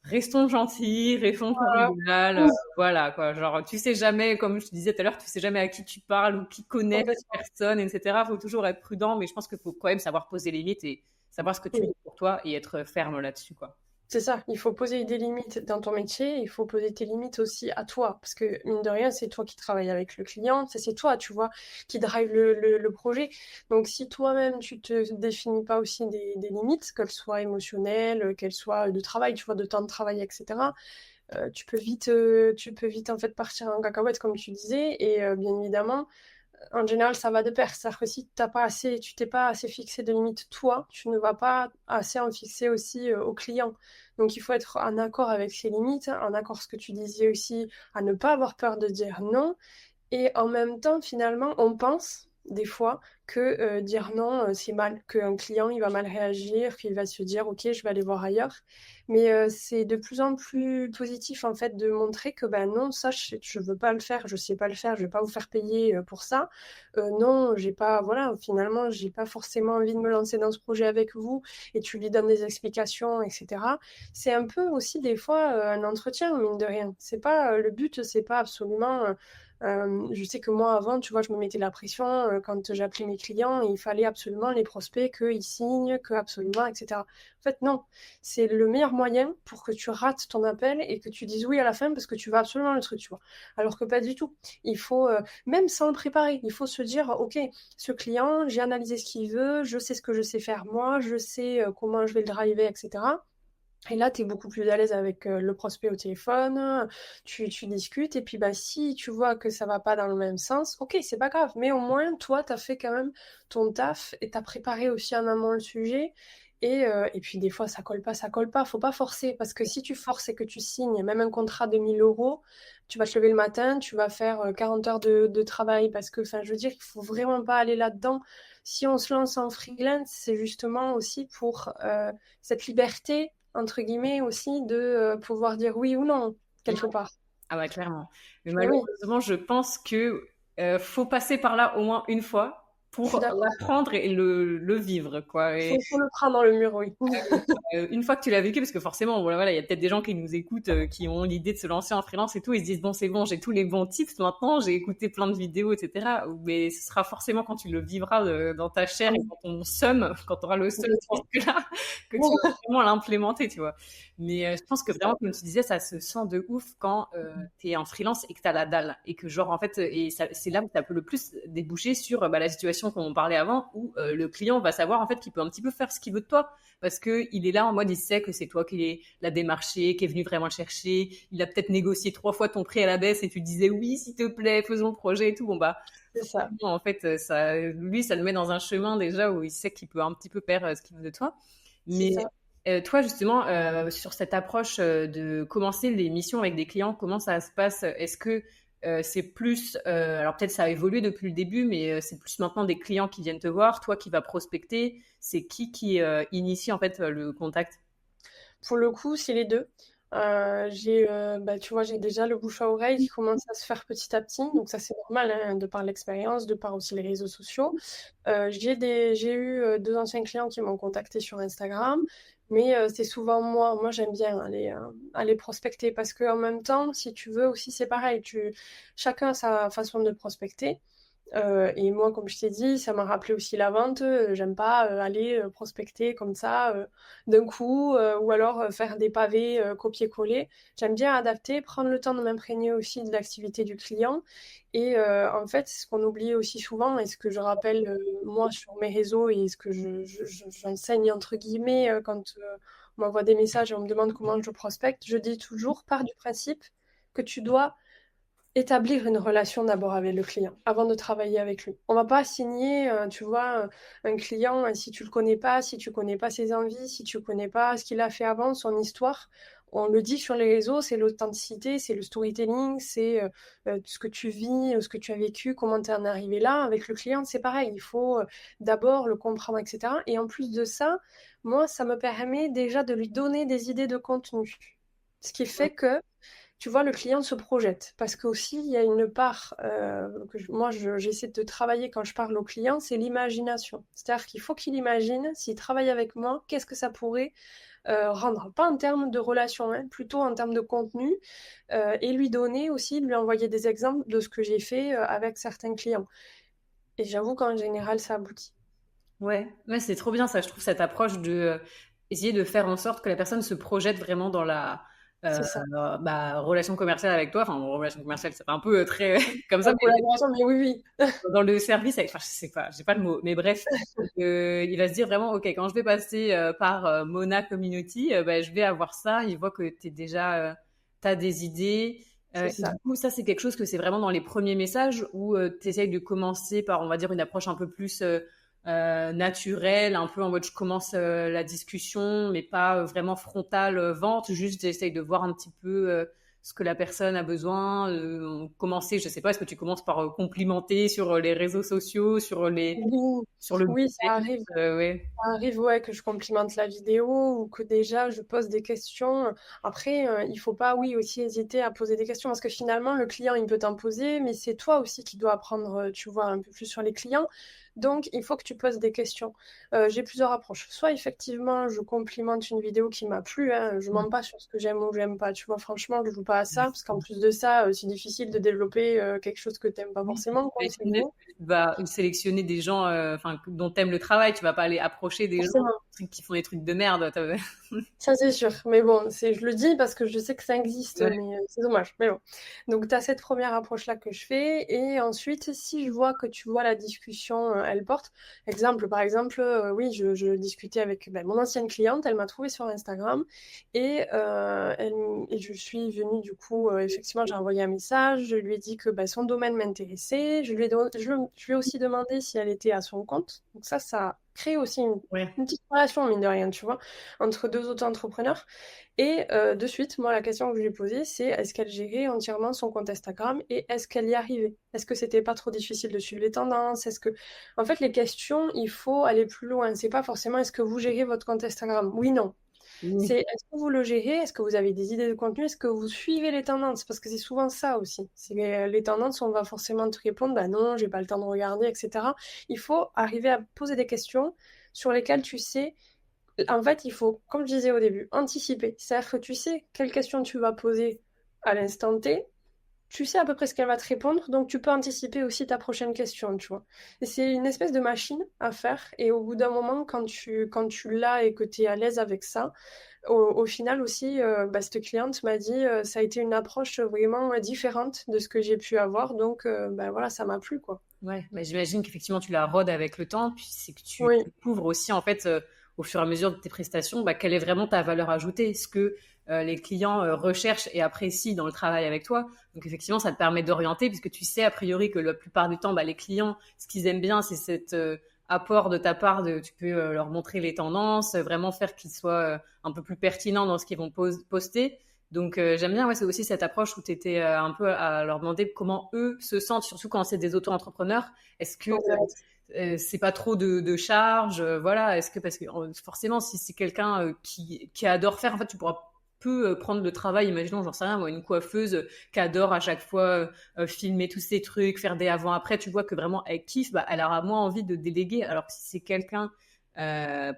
Restons gentils, restons Voilà. convivial, Mm. voilà quoi. Genre, tu sais jamais, comme je te disais tout à l'heure, tu sais jamais à qui tu parles ou qui connaît cette Complètement. personne, etc. Faut toujours être prudent, mais je pense qu'il faut quand même savoir poser les limites et savoir ce que tu Mm. veux pour toi et être ferme là-dessus, quoi. C'est ça, il faut poser des limites dans ton métier, il faut poser tes limites aussi à toi, parce que mine de rien, c'est toi qui travailles avec le client, c'est toi, tu vois, qui drive le projet. Donc si toi-même, tu te définis pas aussi des limites, qu'elles soient émotionnelles, qu'elles soient de travail, tu vois, de temps de travail, etc., tu peux vite en fait partir en cacahuète, comme tu disais, et bien évidemment, en général, ça va de pair. C'est-à-dire que si tu t'es pas assez fixé de limites toi, tu ne vas pas assez en fixer aussi au client. Donc il faut être en accord avec ses limites, en accord ce que tu disais aussi, à ne pas avoir peur de dire non. Et en même temps, finalement, on pense des fois que dire non, c'est mal, qu'un client, il va mal réagir, qu'il va se dire, ok, je vais aller voir ailleurs. Mais c'est de plus en plus positif, en fait, de montrer que, ben non, ça, je veux pas le faire, je sais pas le faire, je vais pas vous faire payer pour ça. Non, j'ai pas, voilà, finalement, j'ai pas forcément envie de me lancer dans ce projet avec vous, et tu lui donnes des explications, etc. C'est un peu aussi, des fois, un entretien, mine de rien. C'est pas, le but, c'est pas absolument je sais que moi, avant, tu vois, je me mettais la pression quand j'appelais mes clients, et il fallait absolument les prospects, qu'ils signent, que absolument, etc. En fait, non. C'est le meilleur moyen pour que tu rates ton appel et que tu dises oui à la fin parce que tu veux absolument le truc, tu vois. Alors que pas du tout. Il faut, même sans le préparer, il faut se dire, OK, ce client, j'ai analysé ce qu'il veut, je sais ce que je sais faire moi, je sais comment je vais le driver, etc. Et là, tu es beaucoup plus à l'aise avec le prospect au téléphone, tu discutes, et puis bah, si tu vois que ça va pas dans le même sens, ok, c'est pas grave, mais au moins, toi, tu as fait quand même ton taf et tu as préparé aussi en amont le sujet. Et puis des fois, ça colle pas, faut pas forcer, parce que si tu forces et que tu signes même un contrat de 1 000 euros, tu vas te lever le matin, tu vas faire 40 heures de travail, parce que, enfin, je veux dire, il faut vraiment pas aller là-dedans. Si on se lance en freelance, c'est justement aussi pour cette liberté entre guillemets aussi de pouvoir dire oui ou non quelque part. Ah bah clairement. Mais Mais oui, malheureusement, je pense que faut passer par là au moins une fois je suis pour d'accord. l'apprendre et le vivre, quoi. Faut le prendre dans le mur, oui. Une fois que tu l'as vécu, parce que forcément, voilà, il y a peut-être des gens qui nous écoutent, qui ont l'idée de se lancer en freelance et tout, ils se disent bon, c'est bon, j'ai tous les bons tips maintenant, j'ai écouté plein de vidéos, etc. Mais ce sera forcément quand tu le vivras dans ta chair et quand ton seum, quand tu auras le seum Complètement. jusque-là, que tu vas vraiment l'implémenter, tu vois. Mais je pense que C'est ça. vraiment, comme tu disais, ça se sent de ouf quand tu es en freelance et que tu as la dalle. Et que, genre, en fait, c'est là où tu peux le plus déboucher sur la situation qu'on parlait avant, où le client va savoir en fait qu'il peut un petit peu faire ce qu'il veut de toi parce que il est là en mode il sait que c'est toi qui l'a démarché, qui est venu vraiment le chercher. Il a peut-être négocié 3 fois ton prix à la baisse et tu disais oui, s'il te plaît, faisons le projet et tout. Bon bah C'est ça. en fait ça, lui ça le met dans un chemin déjà où il sait qu'il peut un petit peu faire ce qu'il veut de toi. C'est Mais ça. toi justement sur cette approche de commencer les missions avec des clients, comment ça se passe? Est-ce que c'est plus, alors peut-être ça a évolué depuis le début, mais c'est plus maintenant des clients qui viennent te voir, toi qui vas prospecter. C'est qui initie en fait le contact? Pour le coup, c'est les deux. Bah, tu vois, j'ai déjà le bouche à oreille qui commence à se faire petit à petit, donc ça c'est normal, hein, de par l'expérience, de par aussi les réseaux sociaux. J'ai eu deux anciens clients qui m'ont contacté sur Instagram, mais c'est souvent moi. Moi, j'aime bien aller prospecter parce que en même temps, si tu veux aussi, c'est pareil. Chacun a sa façon de prospecter. Et moi, comme je t'ai dit, ça m'a rappelé aussi la vente. J'aime pas aller prospecter comme ça d'un coup, ou alors faire des pavés copier-coller. J'aime bien adapter, prendre le temps de m'imprégner aussi de l'activité du client. Et en fait, ce qu'on oublie aussi souvent, et ce que je rappelle moi sur mes réseaux, et ce que j'enseigne entre guillemets quand on m'envoie des messages et on me demande comment je prospecte, je dis toujours, pars du principe que tu dois établir une relation d'abord avec le client avant de travailler avec lui. On va pas signer, tu vois, un client si tu le connais pas, si tu connais pas ses envies, si tu connais pas ce qu'il a fait avant, son histoire. On le dit sur les réseaux, c'est l'authenticité, c'est le storytelling, c'est ce que tu vis, ce que tu as vécu, comment tu en es arrivé là. Avec le client, c'est pareil, il faut d'abord le comprendre, etc. Et en plus de ça, moi, ça me permet déjà de lui donner des idées de contenu. Ce qui fait que tu vois, le client se projette. Parce qu'aussi, il y a une part j'essaie de travailler quand je parle au client, c'est l'imagination. C'est-à-dire qu'il faut qu'il imagine, s'il travaille avec moi, qu'est-ce que ça pourrait rendre. Pas en termes de relation, hein, plutôt en termes de contenu. Et lui donner aussi, lui envoyer des exemples de ce que j'ai fait avec certains clients. Et j'avoue qu'en général, ça aboutit. Ouais, ouais, c'est trop bien ça. Je trouve cette approche de essayer de faire en sorte que la personne se projette vraiment dans la C'est ça. relation commerciale avec toi. Enfin, relation commerciale, c'est un peu très comme ça, En collaboration, mais oui, oui. dans le service. Enfin, je sais pas, j'ai pas le mot, mais bref, il va se dire vraiment, ok, quand je vais passer par Mona Community, bah, je vais avoir ça. Il voit que t'es déjà, t'as des idées. C'est Et ça. du coup, ça, c'est quelque chose que c'est vraiment dans les premiers messages où tu essayes de commencer par, on va dire, une approche un peu plus naturelle, un peu en mode je commence la discussion, mais pas vraiment frontale vente, juste j'essaye de voir un petit peu ce que la personne a besoin. Commencer, je sais pas, est-ce que tu commences par complimenter sur les réseaux sociaux, Oui, sur le oui, ça business, arrive. ouais. Ça arrive, ouais, que je complimente la vidéo ou que déjà je pose des questions. Après, il faut pas, oui, aussi hésiter à poser des questions parce que finalement, le client, il peut t'en poser, mais c'est toi aussi qui dois apprendre, tu vois, un peu plus sur les clients. Donc, il faut que tu poses des questions. J'ai plusieurs approches. Soit effectivement, je complimente une vidéo qui m'a plu, hein, je mens pas sur ce que j'aime ou j'aime pas. Tu vois, franchement, je joue pas à ça parce qu'en plus de ça, c'est difficile de développer quelque chose que t'aimes pas Oui, forcément, quoi, c'est j'imagine nouveau. que tu vas sélectionner des gens enfin, dont tu aimes le travail. Tu vas pas aller approcher des gens Forcément. qui font des trucs de merde. Ça, c'est sûr. Mais bon, je le dis parce que je sais que ça existe, Ouais. mais c'est dommage. Mais bon. Donc, tu as cette première approche-là que je fais. Et ensuite, si je vois que tu vois la discussion, elle porte. Par exemple, oui, je discutais avec mon ancienne cliente. Elle m'a trouvée sur Instagram. Et, et je suis venue, du coup, effectivement, j'ai envoyé un message. Je lui ai dit que son domaine m'intéressait. Je lui ai aussi demandé si elle était à son compte. Donc, ça crée aussi Ouais. une petite relation, mine de rien, tu vois, entre deux auto-entrepreneurs. Et de suite, moi, la question que je lui ai posée, c'est est-ce qu'elle gérait entièrement son compte Instagram et est-ce qu'elle y arrivait? Est-ce que c'était pas trop difficile de suivre les tendances? En fait, les questions, il faut aller plus loin. C'est pas forcément est-ce que vous gérez votre compte Instagram? Oui, non. Oui. C'est est-ce que vous le gérez? Est-ce que vous avez des idées de contenu? Est-ce que vous suivez les tendances? Parce que c'est souvent ça aussi. C'est les tendances, on va forcément te répondre, bah non, j'ai pas le temps de regarder, etc. Il faut arriver à poser des questions sur lesquelles tu sais en fait, il faut, comme je disais au début, anticiper. C'est-à-dire que tu sais quelle question tu vas poser à l'instant T, tu sais à peu près ce qu'elle va te répondre, donc tu peux anticiper aussi ta prochaine question, tu vois. Et c'est une espèce de machine à faire, et au bout d'un moment, quand tu l'as et que tu es à l'aise avec ça, au final aussi, cette cliente m'a dit ça a été une approche vraiment différente de ce que j'ai pu avoir, donc voilà, ça m'a plu, quoi. Ouais, mais j'imagine qu'effectivement tu la rodes avec le temps, puis c'est que tu Oui, découvres aussi en fait au fur et à mesure de tes prestations, quelle est vraiment ta valeur ajoutée, ce que les clients recherchent et apprécient dans le travail avec toi. Donc effectivement, ça te permet d'orienter puisque tu sais a priori que la plupart du temps, les clients, ce qu'ils aiment bien, c'est cet apport de ta part, tu peux leur montrer les tendances, vraiment faire qu'ils soient un peu plus pertinents dans ce qu'ils vont poster. Donc j'aime bien, ouais, c'est aussi cette approche où tu étais un peu à leur demander comment eux se sentent, surtout quand c'est des auto-entrepreneurs. Est-ce que exact. c'est pas trop de charges, voilà. Est-ce que parce que forcément, si c'est quelqu'un qui adore faire, en fait, tu pourras peu prendre le travail. Imaginons, j'en sais rien, moi, une coiffeuse qui adore à chaque fois filmer tous ces trucs, faire des avant-après. Tu vois que vraiment elle kiffe, elle aura moins envie de déléguer. Alors que si c'est quelqu'un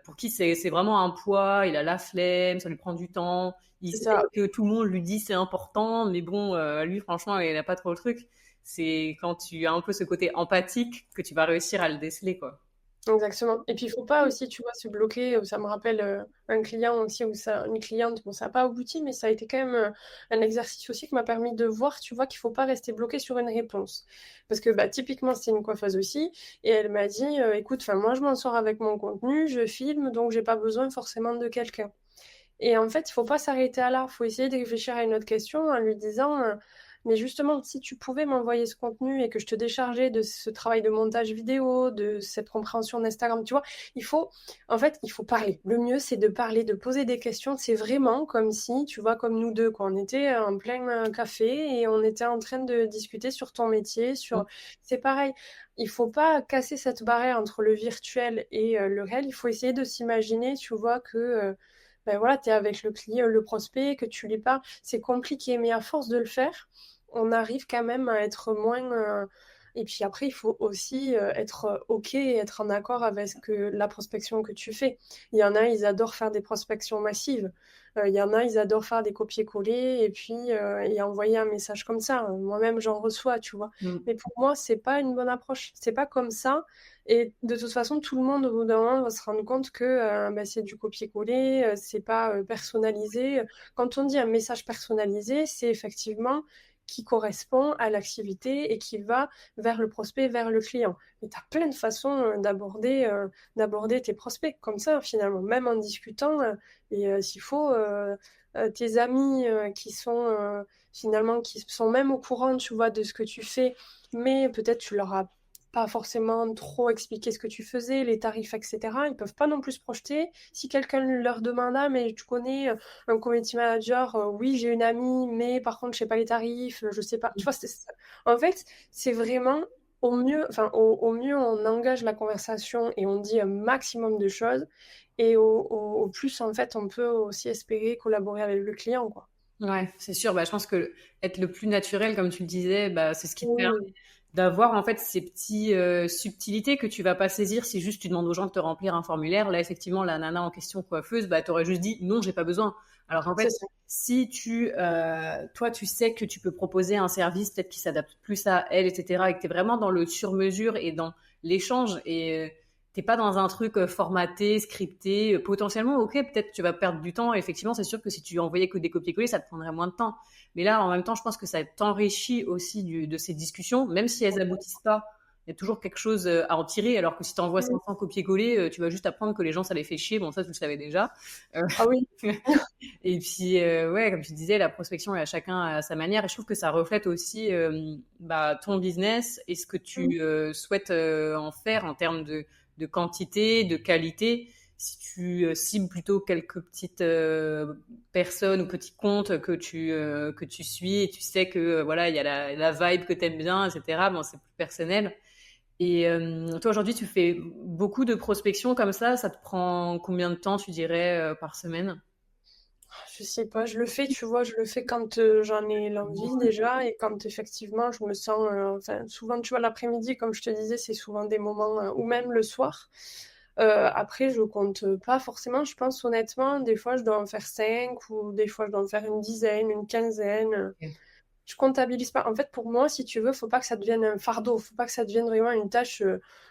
pour qui c'est vraiment un poids, il a la flemme, ça lui prend du temps. Il C'est sait ça. que tout le monde lui dit c'est important, mais bon, lui franchement, il a pas trop le truc. C'est quand tu as un peu ce côté empathique que tu vas réussir à le déceler, quoi. Exactement. Et puis, il faut pas aussi, tu vois, se bloquer. Ça me rappelle un client aussi, une cliente, bon, ça n'a pas abouti, mais ça a été quand même un exercice aussi qui m'a permis de voir, tu vois, qu'il faut pas rester bloqué sur une réponse. Parce que, bah, typiquement, c'est une coiffeuse aussi, et elle m'a dit, écoute, enfin, moi, je m'en sors avec mon contenu, je filme, donc j'ai pas besoin forcément de quelqu'un. Et en fait, il faut pas s'arrêter à là. Il faut essayer de réfléchir à une autre question en lui disant, mais justement, si tu pouvais m'envoyer ce contenu et que je te déchargeais de ce travail de montage vidéo, de cette compréhension d'Instagram, tu vois, il faut, en fait, il faut parler. Le mieux, c'est de parler, de poser des questions. C'est vraiment comme si, tu vois, comme nous deux, quand on était en plein café et on était en train de discuter sur ton métier, Mm. sur... C'est pareil. Il faut pas casser cette barrière entre le virtuel et le réel. Il faut essayer de s'imaginer, tu vois, que ben voilà, tu es avec le client, le prospect, que tu lui parles. C'est compliqué, mais à force de le faire, on arrive quand même à être moins. Et puis après, il faut aussi être OK et être en accord avec la prospection que tu fais. Il y en a, ils adorent faire des prospections massives. Il y en a, ils adorent faire des copier-coller et puis et envoyer un message comme ça. Moi-même, j'en reçois, tu vois. Mm. Mais pour moi, c'est pas une bonne approche. C'est pas comme ça. Et de toute façon, tout le monde, au bout d'un moment, va se rendre compte que bah, c'est du copier-coller, c'est pas personnalisé. Quand on dit un message personnalisé, c'est effectivement qui correspond à l'activité et qui va vers le prospect, vers le client. Mais tu as plein de façons d'aborder tes prospects, comme ça, finalement, même en discutant. S'il faut, tes amis qui sont finalement, qui sont même au courant, tu vois, de ce que tu fais, mais peut-être tu leur as pas forcément trop expliqué ce que tu faisais, les tarifs, etc. Ils peuvent pas non plus se projeter. Si quelqu'un leur demande, ah, mais tu connais un community manager, oui, j'ai une amie, mais par contre, je sais pas les tarifs, je sais pas. Tu vois, en fait, c'est vraiment au mieux, enfin, au mieux, on engage la conversation et on dit un maximum de choses. Et au plus, en fait, on peut aussi espérer collaborer avec le client, quoi. Ouais, c'est sûr. Bah, je pense que être le plus naturel, comme tu le disais, bah, c'est ce qui te permet Oui, d'avoir en fait ces petites subtilités que tu vas pas saisir si juste tu demandes aux gens de te remplir un formulaire. Là, effectivement, la nana en question coiffeuse, bah, t'aurais juste dit non, j'ai pas besoin. Alors qu'en fait, c'est ça. si toi, tu sais que tu peux proposer un service peut-être qui s'adapte plus à elle, etc., et que t'es vraiment dans le sur-mesure et dans l'échange et t'es pas dans un truc formaté, scripté, potentiellement, ok, peut-être tu vas perdre du temps. Effectivement, c'est sûr que si tu envoyais que des copier-coller, ça te prendrait moins de temps. Mais là, en même temps, je pense que ça t'enrichit aussi de ces discussions, même si elles aboutissent pas. Il y a toujours quelque chose à en tirer, alors que si tu envoies Mm. 500 copier-coller, tu vas juste apprendre que les gens, ça les fait chier. Bon, ça, tu le savais déjà. Euh, Ah oui. et puis, ouais, comme tu disais, la prospection est à chacun à sa manière. Et je trouve que ça reflète aussi bah, ton business et ce que Mm. tu souhaites en faire en termes de quantité, de qualité. Si tu cibles plutôt quelques petites personnes ou petits comptes que tu suis et tu sais que voilà, il y a la vibe que tu aimes bien, etc. Bon, c'est plus personnel. Et toi, aujourd'hui, tu fais beaucoup de prospection comme ça te prend combien de temps, tu dirais, par semaine? Je sais pas, je le fais, tu vois, je le fais quand j'en ai l'envie déjà et quand effectivement je me sens, enfin souvent tu vois l'après-midi comme je te disais c'est souvent des moments ou même le soir. Après je compte pas forcément, je pense honnêtement des fois je dois en faire 5 ou des fois je dois en faire une dizaine, une quinzaine. Ok. Je comptabilise pas. En fait, pour moi, si tu veux, faut pas que ça devienne un fardeau. Faut pas que ça devienne vraiment une tâche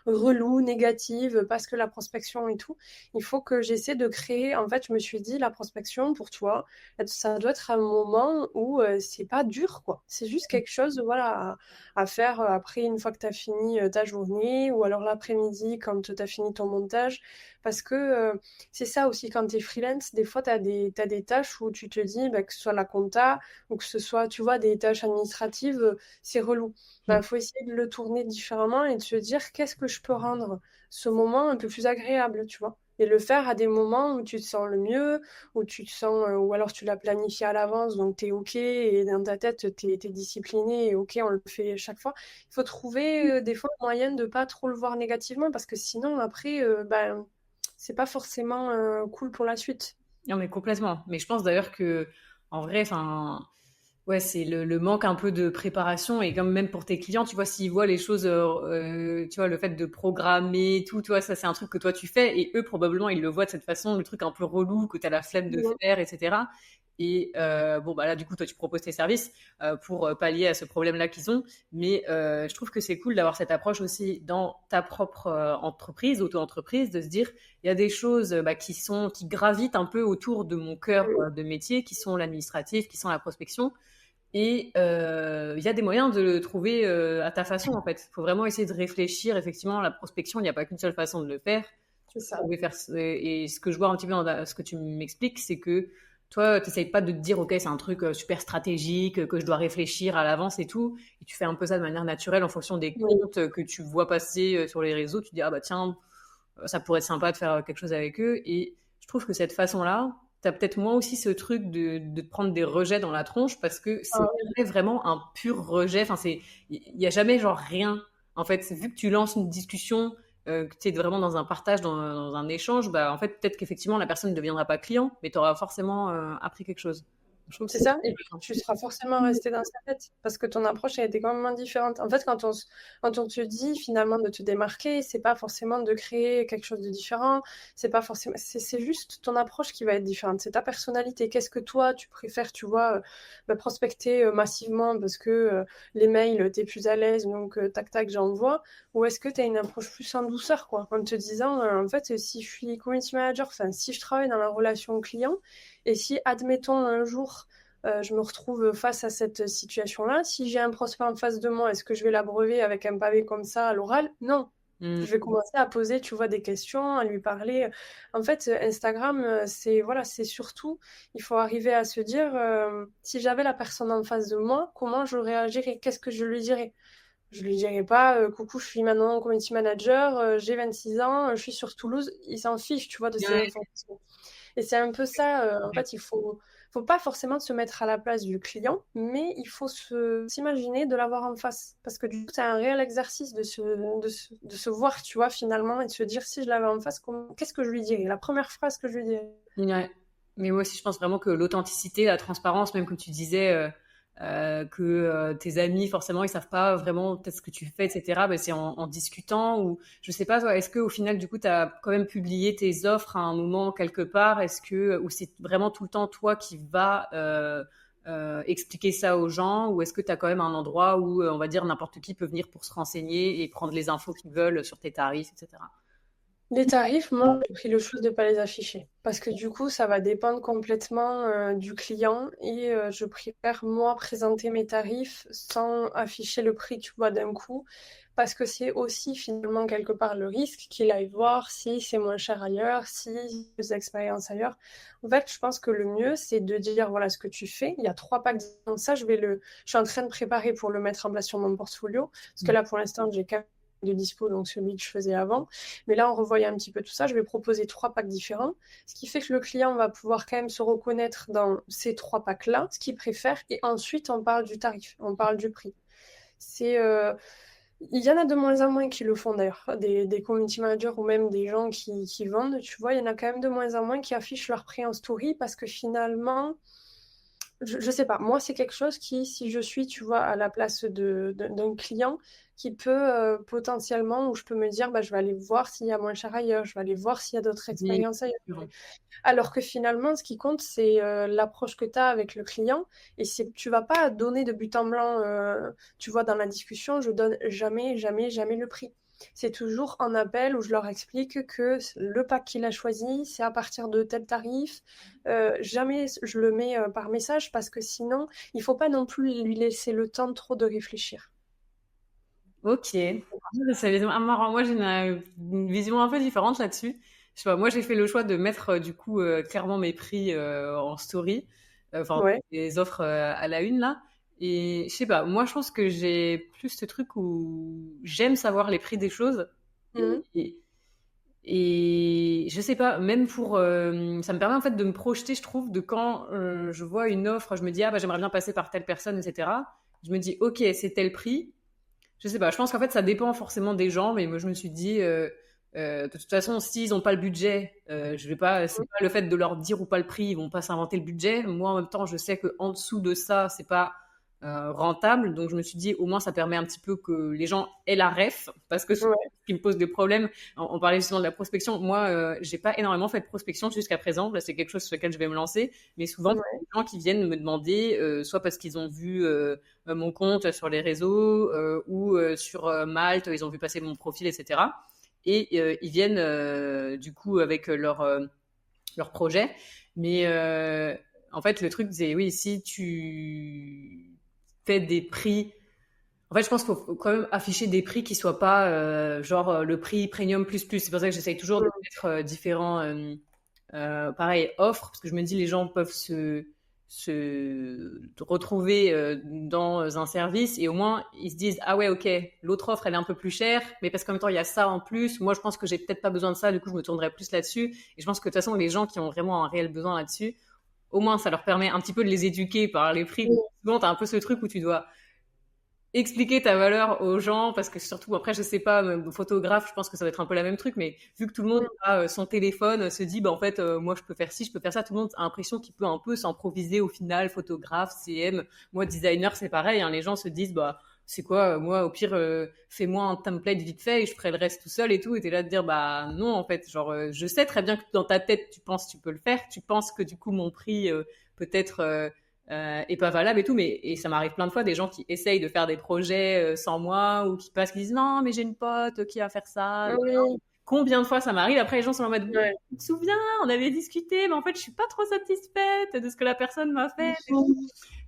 relou, négative, parce que la prospection et tout. Il faut que j'essaie de créer. En fait, je me suis dit, la prospection, pour toi, ça doit être un moment où c'est pas dur, quoi. C'est juste quelque chose, voilà, à faire après, une fois que tu as fini ta journée, ou alors l'après-midi, quand tu as fini ton montage. Parce que c'est ça aussi, quand tu es freelance, des fois, t'as des tâches où tu te dis, bah, que ce soit la compta, ou que ce soit, tu vois, des tâches administratives, c'est relou. Mm. Bah, faut essayer de le tourner différemment et de se dire qu'est-ce que je peux rendre ce moment un peu plus agréable, tu vois. Et le faire à des moments où tu te sens le mieux, où tu te sens, ou alors tu l'as planifié à l'avance, donc tu es OK, et dans ta tête, tu es discipliné, et OK, on le fait chaque fois. Il faut trouver des fois un moyen de pas trop le voir négativement, parce que sinon, après, ben, c'est pas forcément cool pour la suite. Non, mais complètement. Mais je pense d'ailleurs que, en vrai, enfin, ouais, c'est le manque un peu de préparation et comme même pour tes clients, tu vois, s'ils voient les choses, tu vois, le fait de programmer, tout, tu vois, ça c'est un truc que toi tu fais et eux probablement ils le voient de cette façon, le truc un peu relou que tu as la flemme de Ouais. faire, etc. Et bon, bah là, du coup, toi, tu proposes tes services pour pallier à ce problème-là qu'ils ont. Mais je trouve que c'est cool d'avoir cette approche aussi dans ta propre entreprise, auto-entreprise, de se dire, il y a des choses qui gravitent un peu autour de mon cœur de métier, qui sont l'administratif, qui sont la prospection. Et il y a des moyens de le trouver à ta façon, en fait. Il faut vraiment essayer de réfléchir. Effectivement, la prospection, il n'y a pas qu'une seule façon de le faire. C'est ça. On va faire, et ce que je vois un petit peu dans ce que tu m'expliques, c'est que toi, tu n'essayes pas de te dire, OK, c'est un truc super stratégique, que je dois réfléchir à l'avance et tout. Et tu fais un peu ça de manière naturelle en fonction des Oui. comptes que tu vois passer sur les réseaux. Tu te dis, ah bah tiens, ça pourrait être sympa de faire quelque chose avec eux. Et je trouve que cette façon-là, tu as peut-être moins aussi ce truc de te prendre des rejets dans la tronche parce que c'est Ah, jamais vraiment un pur rejet. Enfin, il n'y a jamais genre rien. En fait, vu que tu lances une discussion, que tu es vraiment dans un partage, dans un échange, bah, en fait, peut-être qu'effectivement, la personne ne deviendra pas client, mais tu auras forcément appris quelque chose. Je trouve que c'est c'est ça, et puis tu seras forcément resté dans sa tête parce que ton approche elle était complètement différente. En fait, quand on te dit finalement de te démarquer, c'est pas forcément de créer quelque chose de différent, c'est pas forcément, c'est juste ton approche qui va être différente, c'est ta personnalité. Qu'est-ce que toi tu préfères, tu vois, prospecter massivement parce que les mails t'es plus à l'aise donc tac tac j'envoie, ou est-ce que tu as une approche plus en douceur quoi, en te disant en fait si je suis community manager, enfin si je travaille dans la relation client et si admettons un jour je me retrouve face à cette situation-là. Si j'ai un prospect en face de moi, est-ce que je vais l'abreuver avec un pavé comme ça à l'oral? Non. Mm. Je vais commencer à poser, tu vois, des questions, à lui parler. En fait, Instagram, c'est voilà, c'est surtout, il faut arriver à se dire, si j'avais la personne en face de moi, comment je réagirais? Qu'est-ce que je lui dirais? Je lui dirais pas, coucou, je suis maintenant community manager, j'ai 26 ans, je suis sur Toulouse. Il s'en fiche, tu vois, de ces Ouais. informations. Et c'est un peu ça, en fait, faut pas forcément se mettre à la place du client, mais il faut s'imaginer de l'avoir en face. Parce que du coup, c'est un réel exercice de se voir, tu vois, finalement, et de se dire, si je l'avais en face, qu'est-ce que je lui dirais? La première phrase que je lui dirais. Ouais. Mais moi aussi, je pense vraiment que l'authenticité, la transparence, même comme tu disais, que tes amis, forcément, ils savent pas vraiment peut-être ce que tu fais, etc. Ben, c'est en discutant ou je sais pas, toi, est-ce que au final, du coup, tu as quand même publié tes offres à un moment quelque part? Est-ce que, ou c'est vraiment tout le temps toi qui vas expliquer ça aux gens ou est-ce que tu as quand même un endroit où, on va dire, n'importe qui peut venir pour se renseigner et prendre les infos qu'ils veulent sur tes tarifs, etc. Les tarifs, moi, j'ai pris le choix de ne pas les afficher. Parce que du coup, ça va dépendre complètement du client et je préfère, moi, présenter mes tarifs sans afficher le prix, tu vois, d'un coup. Parce que c'est aussi finalement quelque part le risque qu'il aille voir si c'est moins cher ailleurs, si il y a plus d'expérience ailleurs. En fait, je pense que le mieux, c'est de dire voilà ce que tu fais. Il y a 3 packs. Donc ça, je suis en train de préparer pour le mettre en place sur mon portfolio. Parce que là, pour l'instant, j'ai 4 de dispo, donc celui que je faisais avant. Mais là, en revoyant un petit peu tout ça, je vais proposer 3 packs différents, ce qui fait que le client va pouvoir quand même se reconnaître dans ces 3 packs-là, ce qu'il préfère, et ensuite on parle du tarif, on parle du prix. C'est, il y en a de moins en moins qui le font d'ailleurs, des community managers ou même des gens qui vendent, tu vois, il y en a quand même de moins en moins qui affichent leur prix en story parce que finalement, je sais pas, moi c'est quelque chose qui, si je suis, tu vois, à la place d'un client, qui peut potentiellement, où je peux me dire, bah, je vais aller voir s'il y a moins cher ailleurs, je vais aller voir s'il y a d'autres Oui. expériences ailleurs. Alors que finalement, ce qui compte, c'est l'approche que tu as avec le client, et tu vas pas donner de but en blanc, tu vois, dans la discussion, je donne jamais, jamais, jamais le prix. C'est toujours en appel où je leur explique que le pack qu'il a choisi, c'est à partir de tel tarif. Jamais je le mets par message parce que sinon, il faut pas non plus lui laisser le temps trop de réfléchir. Ok. C'est marrant. Moi, j'ai une vision un peu différente là-dessus. Je sais pas, moi, j'ai fait le choix de mettre du coup clairement mes prix en story, enfin Ouais. les offres à la une là. Et je sais pas, moi, je pense que j'ai plus ce truc où j'aime savoir les prix des choses. Mhm. Et, et je sais pas, même pour, ça me permet en fait de me projeter, je trouve, de quand je vois une offre, je me dis ah bah j'aimerais bien passer par telle personne, etc. Je me dis ok, c'est tel prix. Je sais pas, je pense qu'en fait ça dépend forcément des gens, mais moi je me suis dit de toute façon s'ils ont pas le budget, je vais pas, c'est pas le fait de leur dire ou pas le prix, ils vont pas s'inventer le budget. Moi en même temps je sais que en dessous de ça c'est pas rentable. Donc je me suis dit, au moins ça permet un petit peu que les gens aient la ref, parce que ce Ouais, qui me pose des problèmes, on parlait justement de la prospection. Moi, j'ai pas énormément fait de prospection jusqu'à présent. Là, c'est quelque chose sur lequel je vais me lancer. Mais souvent, c'est ouais, des gens qui viennent me demander, soit parce qu'ils ont vu mon compte sur les réseaux, ou sur Malte, ils ont vu passer mon profil, etc. Et ils viennent du coup avec leur projet. Mais en fait, le truc, c'est oui, si tu fais des prix. En fait, je pense qu'il faut quand même afficher des prix qui soient pas genre le prix premium plus plus. C'est pour ça que j'essaye toujours de ouais, mettre différents pareil offres parce que je me dis les gens peuvent se retrouver dans un service et au moins ils se disent ah ouais ok l'autre offre elle est un peu plus chère mais parce qu'en même temps il y a ça en plus. Moi je pense que j'ai peut-être pas besoin de ça du coup je me tournerai plus là-dessus et je pense que de toute façon les gens qui ont vraiment un réel besoin là-dessus au moins ça leur permet un petit peu de les éduquer par les prix. ouais. Souvent t'as un peu ce truc où tu dois expliquer ta valeur aux gens parce que surtout après je sais pas même photographe je pense que ça va être un peu la même truc mais vu que tout le monde Mm. a son téléphone se dit bah en fait moi je peux faire ci je peux faire ça tout le monde a l'impression qu'il peut un peu s'improviser au final photographe CM moi designer c'est pareil hein, les gens se disent bah c'est quoi moi au pire fais-moi un template vite fait et je ferai le reste tout seul et tout et t'es là de dire bah non en fait genre je sais très bien que dans ta tête tu penses tu peux le faire tu penses que du coup mon prix peut-être est pas valable et tout, mais et ça m'arrive plein de fois des gens qui essayent de faire des projets sans moi ou qui passent qui disent non mais j'ai une pote qui va faire ça. Oui, Combien de fois ça m'arrive après les gens sont en mode ouais. tu te souviens on avait discuté mais en fait je suis pas trop satisfaite de ce que la personne m'a fait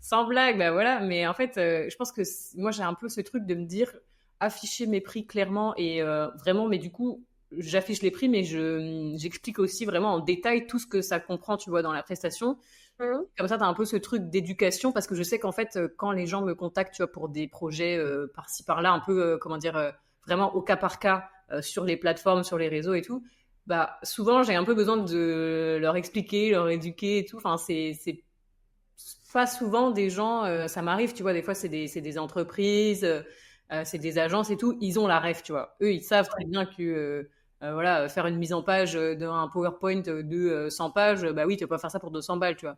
sans blague bah voilà mais en fait je pense que moi j'ai un peu ce truc de me dire afficher mes prix clairement et vraiment mais du coup j'affiche les prix mais j'explique aussi vraiment en détail tout ce que ça comprend tu vois dans la prestation Mm. comme ça, tu as un peu ce truc d'éducation parce que je sais qu'en fait, quand les gens me contactent, tu vois, pour des projets par-ci par-là, un peu, comment dire, vraiment au cas par cas sur les plateformes, sur les réseaux et tout, bah souvent j'ai un peu besoin de leur expliquer, leur éduquer et tout. Enfin, c'est pas souvent des gens, ça m'arrive, tu vois, des fois c'est des entreprises, c'est des agences et tout, ils ont la ref, tu vois. Eux, ils savent très bien que voilà, faire une mise en page d'un PowerPoint de 100 pages, bah oui, tu peux pas faire ça pour 200 balles, tu vois.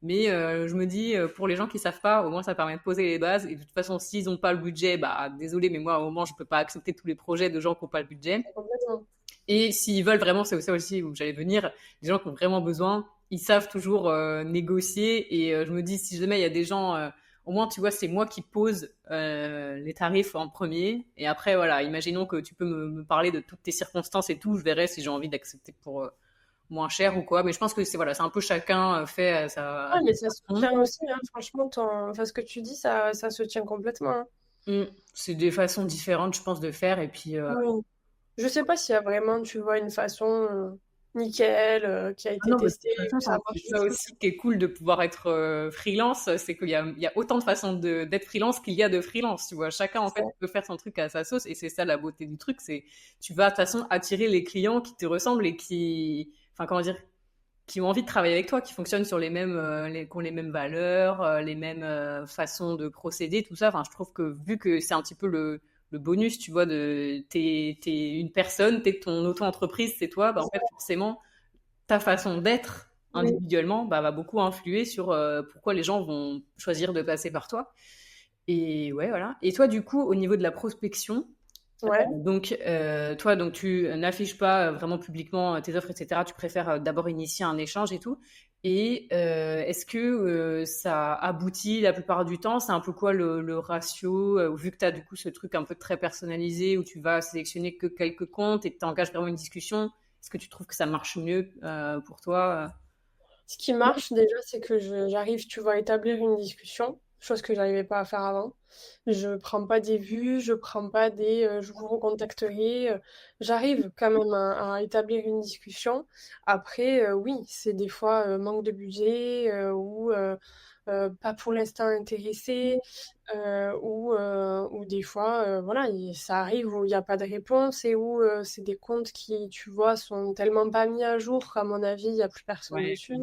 Mais je me dis, pour les gens qui savent pas, au moins ça permet de poser les bases. Et de toute façon, s'ils n'ont pas le budget, bah désolé, mais moi, au moment, je peux pas accepter tous les projets de gens qui n'ont pas le budget. Complètement. Et s'ils veulent vraiment, c'est ça aussi où j'allais venir, les gens qui ont vraiment besoin, ils savent toujours négocier. Et je me dis, si jamais il y a des gens, au moins, tu vois, c'est moi qui pose les tarifs en premier. Et après, voilà, imaginons que tu peux me parler de toutes tes circonstances et tout. Je verrai si j'ai envie d'accepter pour moins cher ou quoi. Mais je pense que c'est voilà, c'est un peu chacun fait Ouais, à mais ça se sa façon. tient aussi, hein. Franchement, enfin, ce que tu dis, ça se tient complètement, hein. Mm. C'est des façons différentes, je pense, de faire. Et puis, Oui. Je sais pas s'il y a vraiment, tu vois, une façon nickel qui a ah été non, mais de testée, toute façon, que ça c'est marche tout de ça suite. aussi qui est cool de pouvoir être freelance, c'est qu'il y a autant de façons d'être freelance qu'il y a de freelance, tu vois. Chacun, en C'est fait, ça. peut faire son truc à sa sauce et c'est ça la beauté du truc, c'est tu vas de toute façon attirer les clients qui te ressemblent et qui, enfin, comment dire, qui ont envie de travailler avec toi, qui fonctionnent sur les mêmes, qui ont les mêmes valeurs, les mêmes façons de procéder, tout ça. Enfin, je trouve que vu que c'est un petit peu le bonus, tu vois, t'es une personne, t'es ton auto-entreprise, c'est toi, bah, en fait, forcément, ta façon d'être Oui. individuellement bah, va beaucoup influer sur pourquoi les gens vont choisir de passer par toi. Et ouais, voilà. Et toi, du coup, au niveau de la prospection, Ouais. donc toi, donc tu n'affiches pas vraiment publiquement tes offres, etc. Tu préfères d'abord initier un échange et tout. Et est-ce que ça aboutit la plupart du temps? C'est un peu quoi le ratio vu que tu as du coup ce truc un peu très personnalisé où tu vas sélectionner que quelques comptes et que tu engages vraiment une discussion? Est-ce que tu trouves que ça marche mieux pour toi? Ce qui marche déjà, c'est que j'arrive, tu vois, à établir une discussion, chose que j'arrivais pas à faire avant. Je prends pas des vues, je prends pas des je vous recontacterai. J'arrive quand même à établir une discussion. Après, oui, c'est des fois manque de budget ou pas pour l'instant intéressé. Ou des fois, voilà, ça arrive où il n'y a pas de réponse et où c'est des comptes qui, tu vois, sont tellement pas mis à jour qu'à mon avis, il n'y a plus personne Ouais. dessus,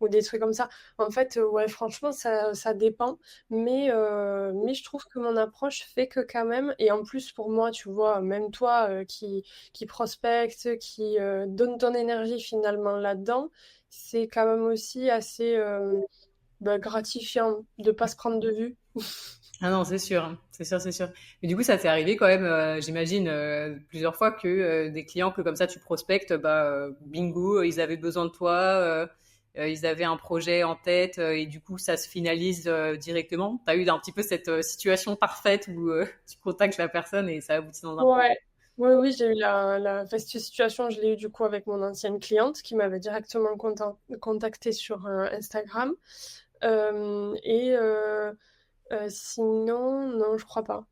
ou des trucs comme ça. En fait, ouais, franchement, ça dépend, mais je trouve que mon approche fait que quand même, et en plus pour moi, tu vois, même toi qui prospecte, qui donne ton énergie finalement là-dedans, c'est quand même aussi assez. bah, gratifiant de pas se prendre de vue. Ah non, c'est sûr, hein. C'est sûr, c'est sûr. Mais du coup, ça t'est arrivé quand même, j'imagine, plusieurs fois que des clients que comme ça tu prospectes, bingo, ils avaient besoin de toi, ils avaient un projet en tête et du coup, ça se finalise directement. T'as eu un petit peu cette situation parfaite où tu contactes la personne et ça aboutit dans un projet. Ouais, oui, oui, j'ai eu enfin, cette situation, je l'ai eu du coup avec mon ancienne cliente qui m'avait directement contacté sur Instagram. Et sinon, non, je crois pas.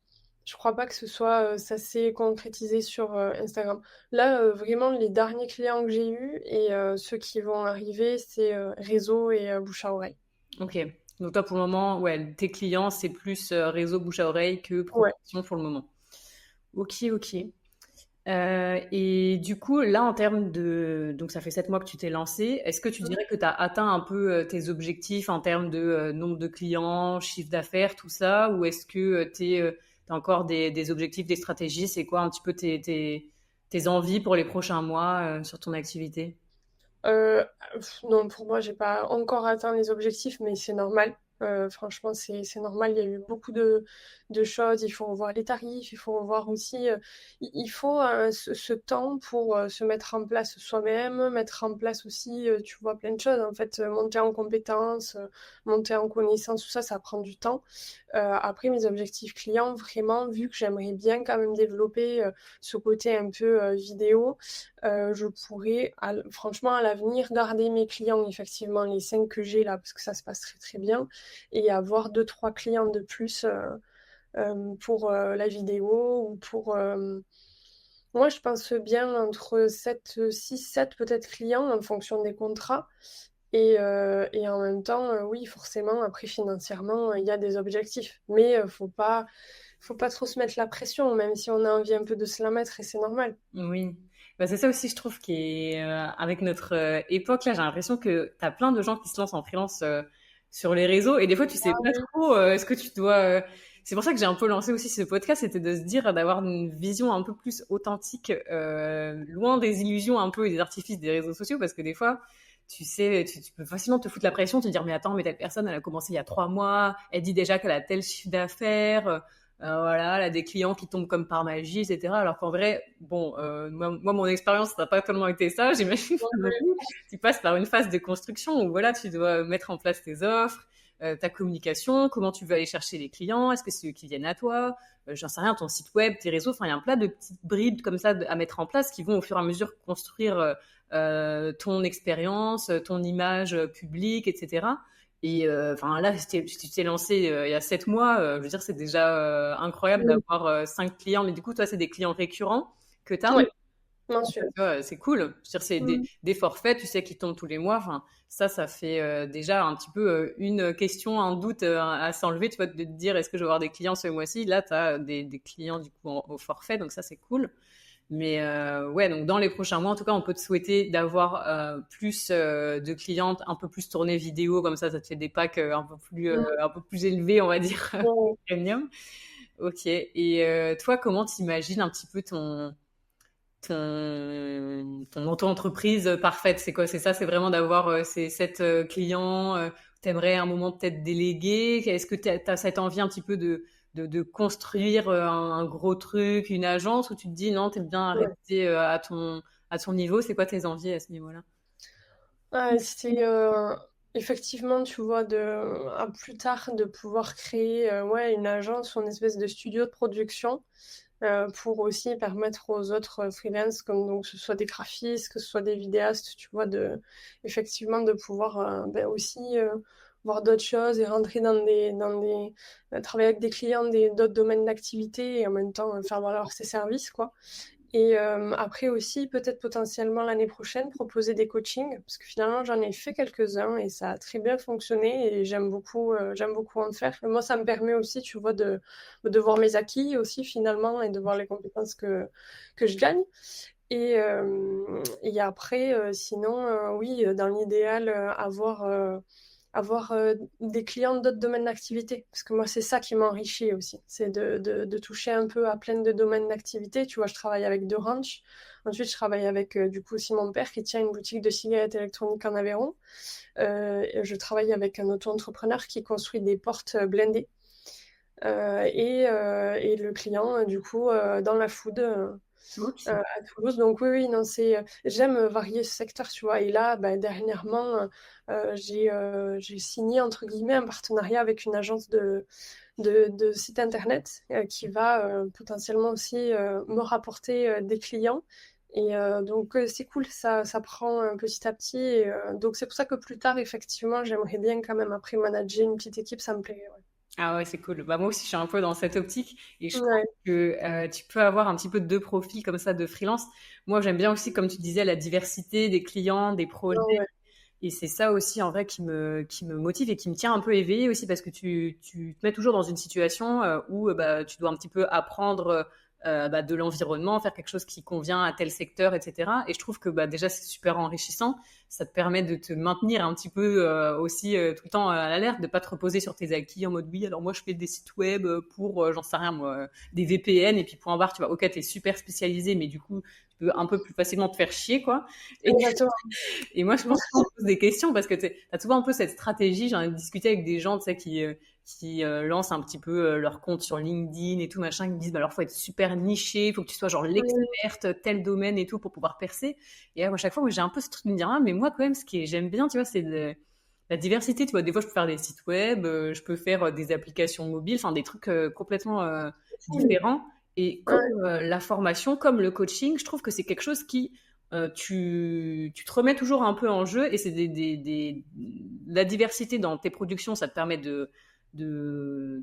Je crois pas que ce soit ça s'est concrétisé sur Instagram. Là, vraiment, les derniers clients que j'ai eus et ceux qui vont arriver, c'est réseau et bouche à oreille. Ok. Donc toi, pour le moment, ouais, tes clients, c'est plus réseau bouche à oreille que Ouais. prospection pour le moment. Ok, ok. Et du coup, là, en termes de... Donc, ça fait 7 mois que tu t'es lancé. Est-ce que tu dirais que tu as atteint un peu tes objectifs en termes de nombre de clients, chiffre d'affaires, tout ça? Ou est-ce que tu as encore des objectifs, des stratégies? C'est quoi un petit peu tes envies pour les prochains mois sur ton activité? Euh, non, pour moi, j'ai pas encore atteint les objectifs, mais c'est normal. Franchement, c'est normal. Il y a eu beaucoup de choses. Il faut revoir les tarifs. Il faut revoir aussi. Il faut ce temps pour se mettre en place soi-même, mettre en place aussi, tu vois, plein de choses. En fait, monter en compétences, monter en connaissances, tout ça, ça prend du temps. Après, mes objectifs clients, vraiment, vu que j'aimerais bien quand même développer ce côté un peu vidéo. Je pourrais, franchement, à l'avenir, garder mes clients, effectivement, les 5 que j'ai là, parce que ça se passe très très bien, et avoir deux trois clients de plus pour la vidéo ou pour... moi, je pense bien entre 6 7 peut-être clients en fonction des contrats. Et en même temps, oui, forcément, après, financièrement, il y a des objectifs. Mais faut pas trop se mettre la pression, même si on a envie un peu de se la mettre, et c'est normal. Oui. Bah, c'est ça aussi, je trouve, qui est avec notre époque là, j'ai l'impression que tu as plein de gens qui se lancent en freelance sur les réseaux et des fois tu sais Ah pas oui. trop est-ce que tu dois c'est pour ça que j'ai un peu lancé aussi ce podcast, c'était de se dire d'avoir une vision un peu plus authentique loin des illusions un peu et des artifices des réseaux sociaux parce que des fois tu sais, tu peux facilement te foutre la pression, te dire mais attends, mais telle personne elle a commencé il y a 3 mois, elle dit déjà qu'elle a tel chiffre d'affaires, voilà, elle a des clients qui tombent comme par magie, etc. Alors qu'en vrai, bon, moi, mon expérience n'a pas tellement été ça. J'imagine que non plus. Tu passes par une phase de construction où voilà, tu dois mettre en place tes offres, ta communication, comment tu veux aller chercher les clients, est-ce que c'est eux qui viennent à toi, j'en sais rien, ton site web, tes réseaux. Enfin, il y a un plat de petites bribes comme ça à mettre en place qui vont au fur et à mesure construire ton expérience, ton image publique, etc. Et enfin là, si tu t'es lancé il y a 7 mois, je veux dire, c'est déjà incroyable Oui. d'avoir 5 clients. Mais du coup, toi, c'est des clients récurrents que tu as. Ouais, mensuel. C'est cool. Je veux dire, c'est Mm. des forfaits, tu sais, qui tombent tous les mois. Enfin, ça fait déjà un petit peu une question, un doute à s'enlever. Tu vois, de te dire, est-ce que je vais avoir des clients ce mois-ci? Là, tu as des clients du coup au forfait, donc ça, c'est cool. Mais ouais, donc dans les prochains mois, en tout cas, on peut te souhaiter d'avoir plus de clientes, un peu plus tournées vidéo, comme ça te fait des packs Mm. un peu plus élevés, on va dire, Ouais. premium. Ok. Et toi, comment t'imagines un petit peu ton auto-entreprise parfaite? C'est quoi? C'est ça, c'est vraiment d'avoir ces 7 clients. T'aimerais à un moment peut-être déléguer? Est-ce que t'as cette envie un petit peu de construire un gros truc, une agence, où tu te dis non, t'es bien à Ouais. rester à ton niveau? C'est quoi tes envies à ce niveau-là? C'est effectivement, tu vois, à plus tard, de pouvoir créer ouais, une agence ou une espèce de studio de production pour aussi permettre aux autres freelance, comme donc que ce soit des graphistes, que ce soit des vidéastes, tu vois, effectivement de pouvoir ben, aussi voir d'autres choses et rentrer travailler avec des clients d'autres domaines d'activité et en même temps faire valoir ses services, quoi. Et après aussi, peut-être potentiellement l'année prochaine, proposer des coachings, parce que finalement, j'en ai fait quelques-uns et ça a très bien fonctionné et j'aime beaucoup en faire. Et moi, ça me permet aussi, tu vois, de voir mes acquis aussi finalement et de voir les compétences que je gagne. Et après, sinon, oui, dans l'idéal, avoir avoir des clients d'autres domaines d'activité. Parce que moi, c'est ça qui m'enrichit aussi. C'est de toucher un peu à plein de domaines d'activité. Tu vois, je travaille avec deux ranchs. Ensuite, je travaille avec du coup aussi mon père qui tient une boutique de cigarettes électroniques en Aveyron. Je travaille avec un auto-entrepreneur qui construit des portes blindées. Et le client, du coup, dans la food. Ok. À Toulouse. Donc oui, oui, non, j'aime varier ce secteur, tu vois. Et là, bah, dernièrement, j'ai signé, entre guillemets, un partenariat avec une agence de site internet qui va potentiellement aussi me rapporter des clients. Et donc, c'est cool, ça prend petit à petit. Et, donc, c'est pour ça que plus tard, effectivement, j'aimerais bien quand même, après, manager une petite équipe, ça me plaît. Ah ouais, c'est cool. Bah, moi aussi, je suis un peu dans cette optique et je Ouais, trouve ouais, que tu peux avoir un petit peu deux profils comme ça de freelance. Moi, j'aime bien aussi, comme tu disais, la diversité des clients, des projets. ouais, Et c'est ça aussi, en vrai, qui me motive et qui me tient un peu éveillée aussi parce que tu te mets toujours dans une situation où bah, tu dois un petit peu apprendre bah, de l'environnement, faire quelque chose qui convient à tel secteur, etc. Et je trouve que bah, déjà, c'est super enrichissant. Ça te permet de te maintenir un petit peu aussi tout le temps à l'alerte, de pas te reposer sur tes acquis en mode oui, alors moi je fais des sites web pour, j'en sais rien moi, des VPN et puis point barre, tu vois, ok, t'es super spécialisé, mais du coup, tu peux un peu plus facilement te faire chier, quoi. Et, exactement. et moi, je pense qu'on pose des questions parce que tu as souvent un peu cette stratégie. J'en ai discuté avec des gens, tu sais, qui lancent un petit peu leur compte sur LinkedIn et tout machin, qui me disent, bah alors faut être super niché, faut que tu sois genre l'experte tel domaine et tout pour pouvoir percer. Et à chaque fois, moi, j'ai un peu ce truc de me dire, ah, mais moi, quand même, j'aime bien, tu vois, la diversité. Tu vois, des fois, je peux faire des sites web, je peux faire des applications mobiles, enfin, des trucs complètement différents. Et comme Ouais, la formation, comme le coaching, je trouve que c'est quelque chose qui tu te remets toujours un peu en jeu et c'est la diversité dans tes productions, ça te permet de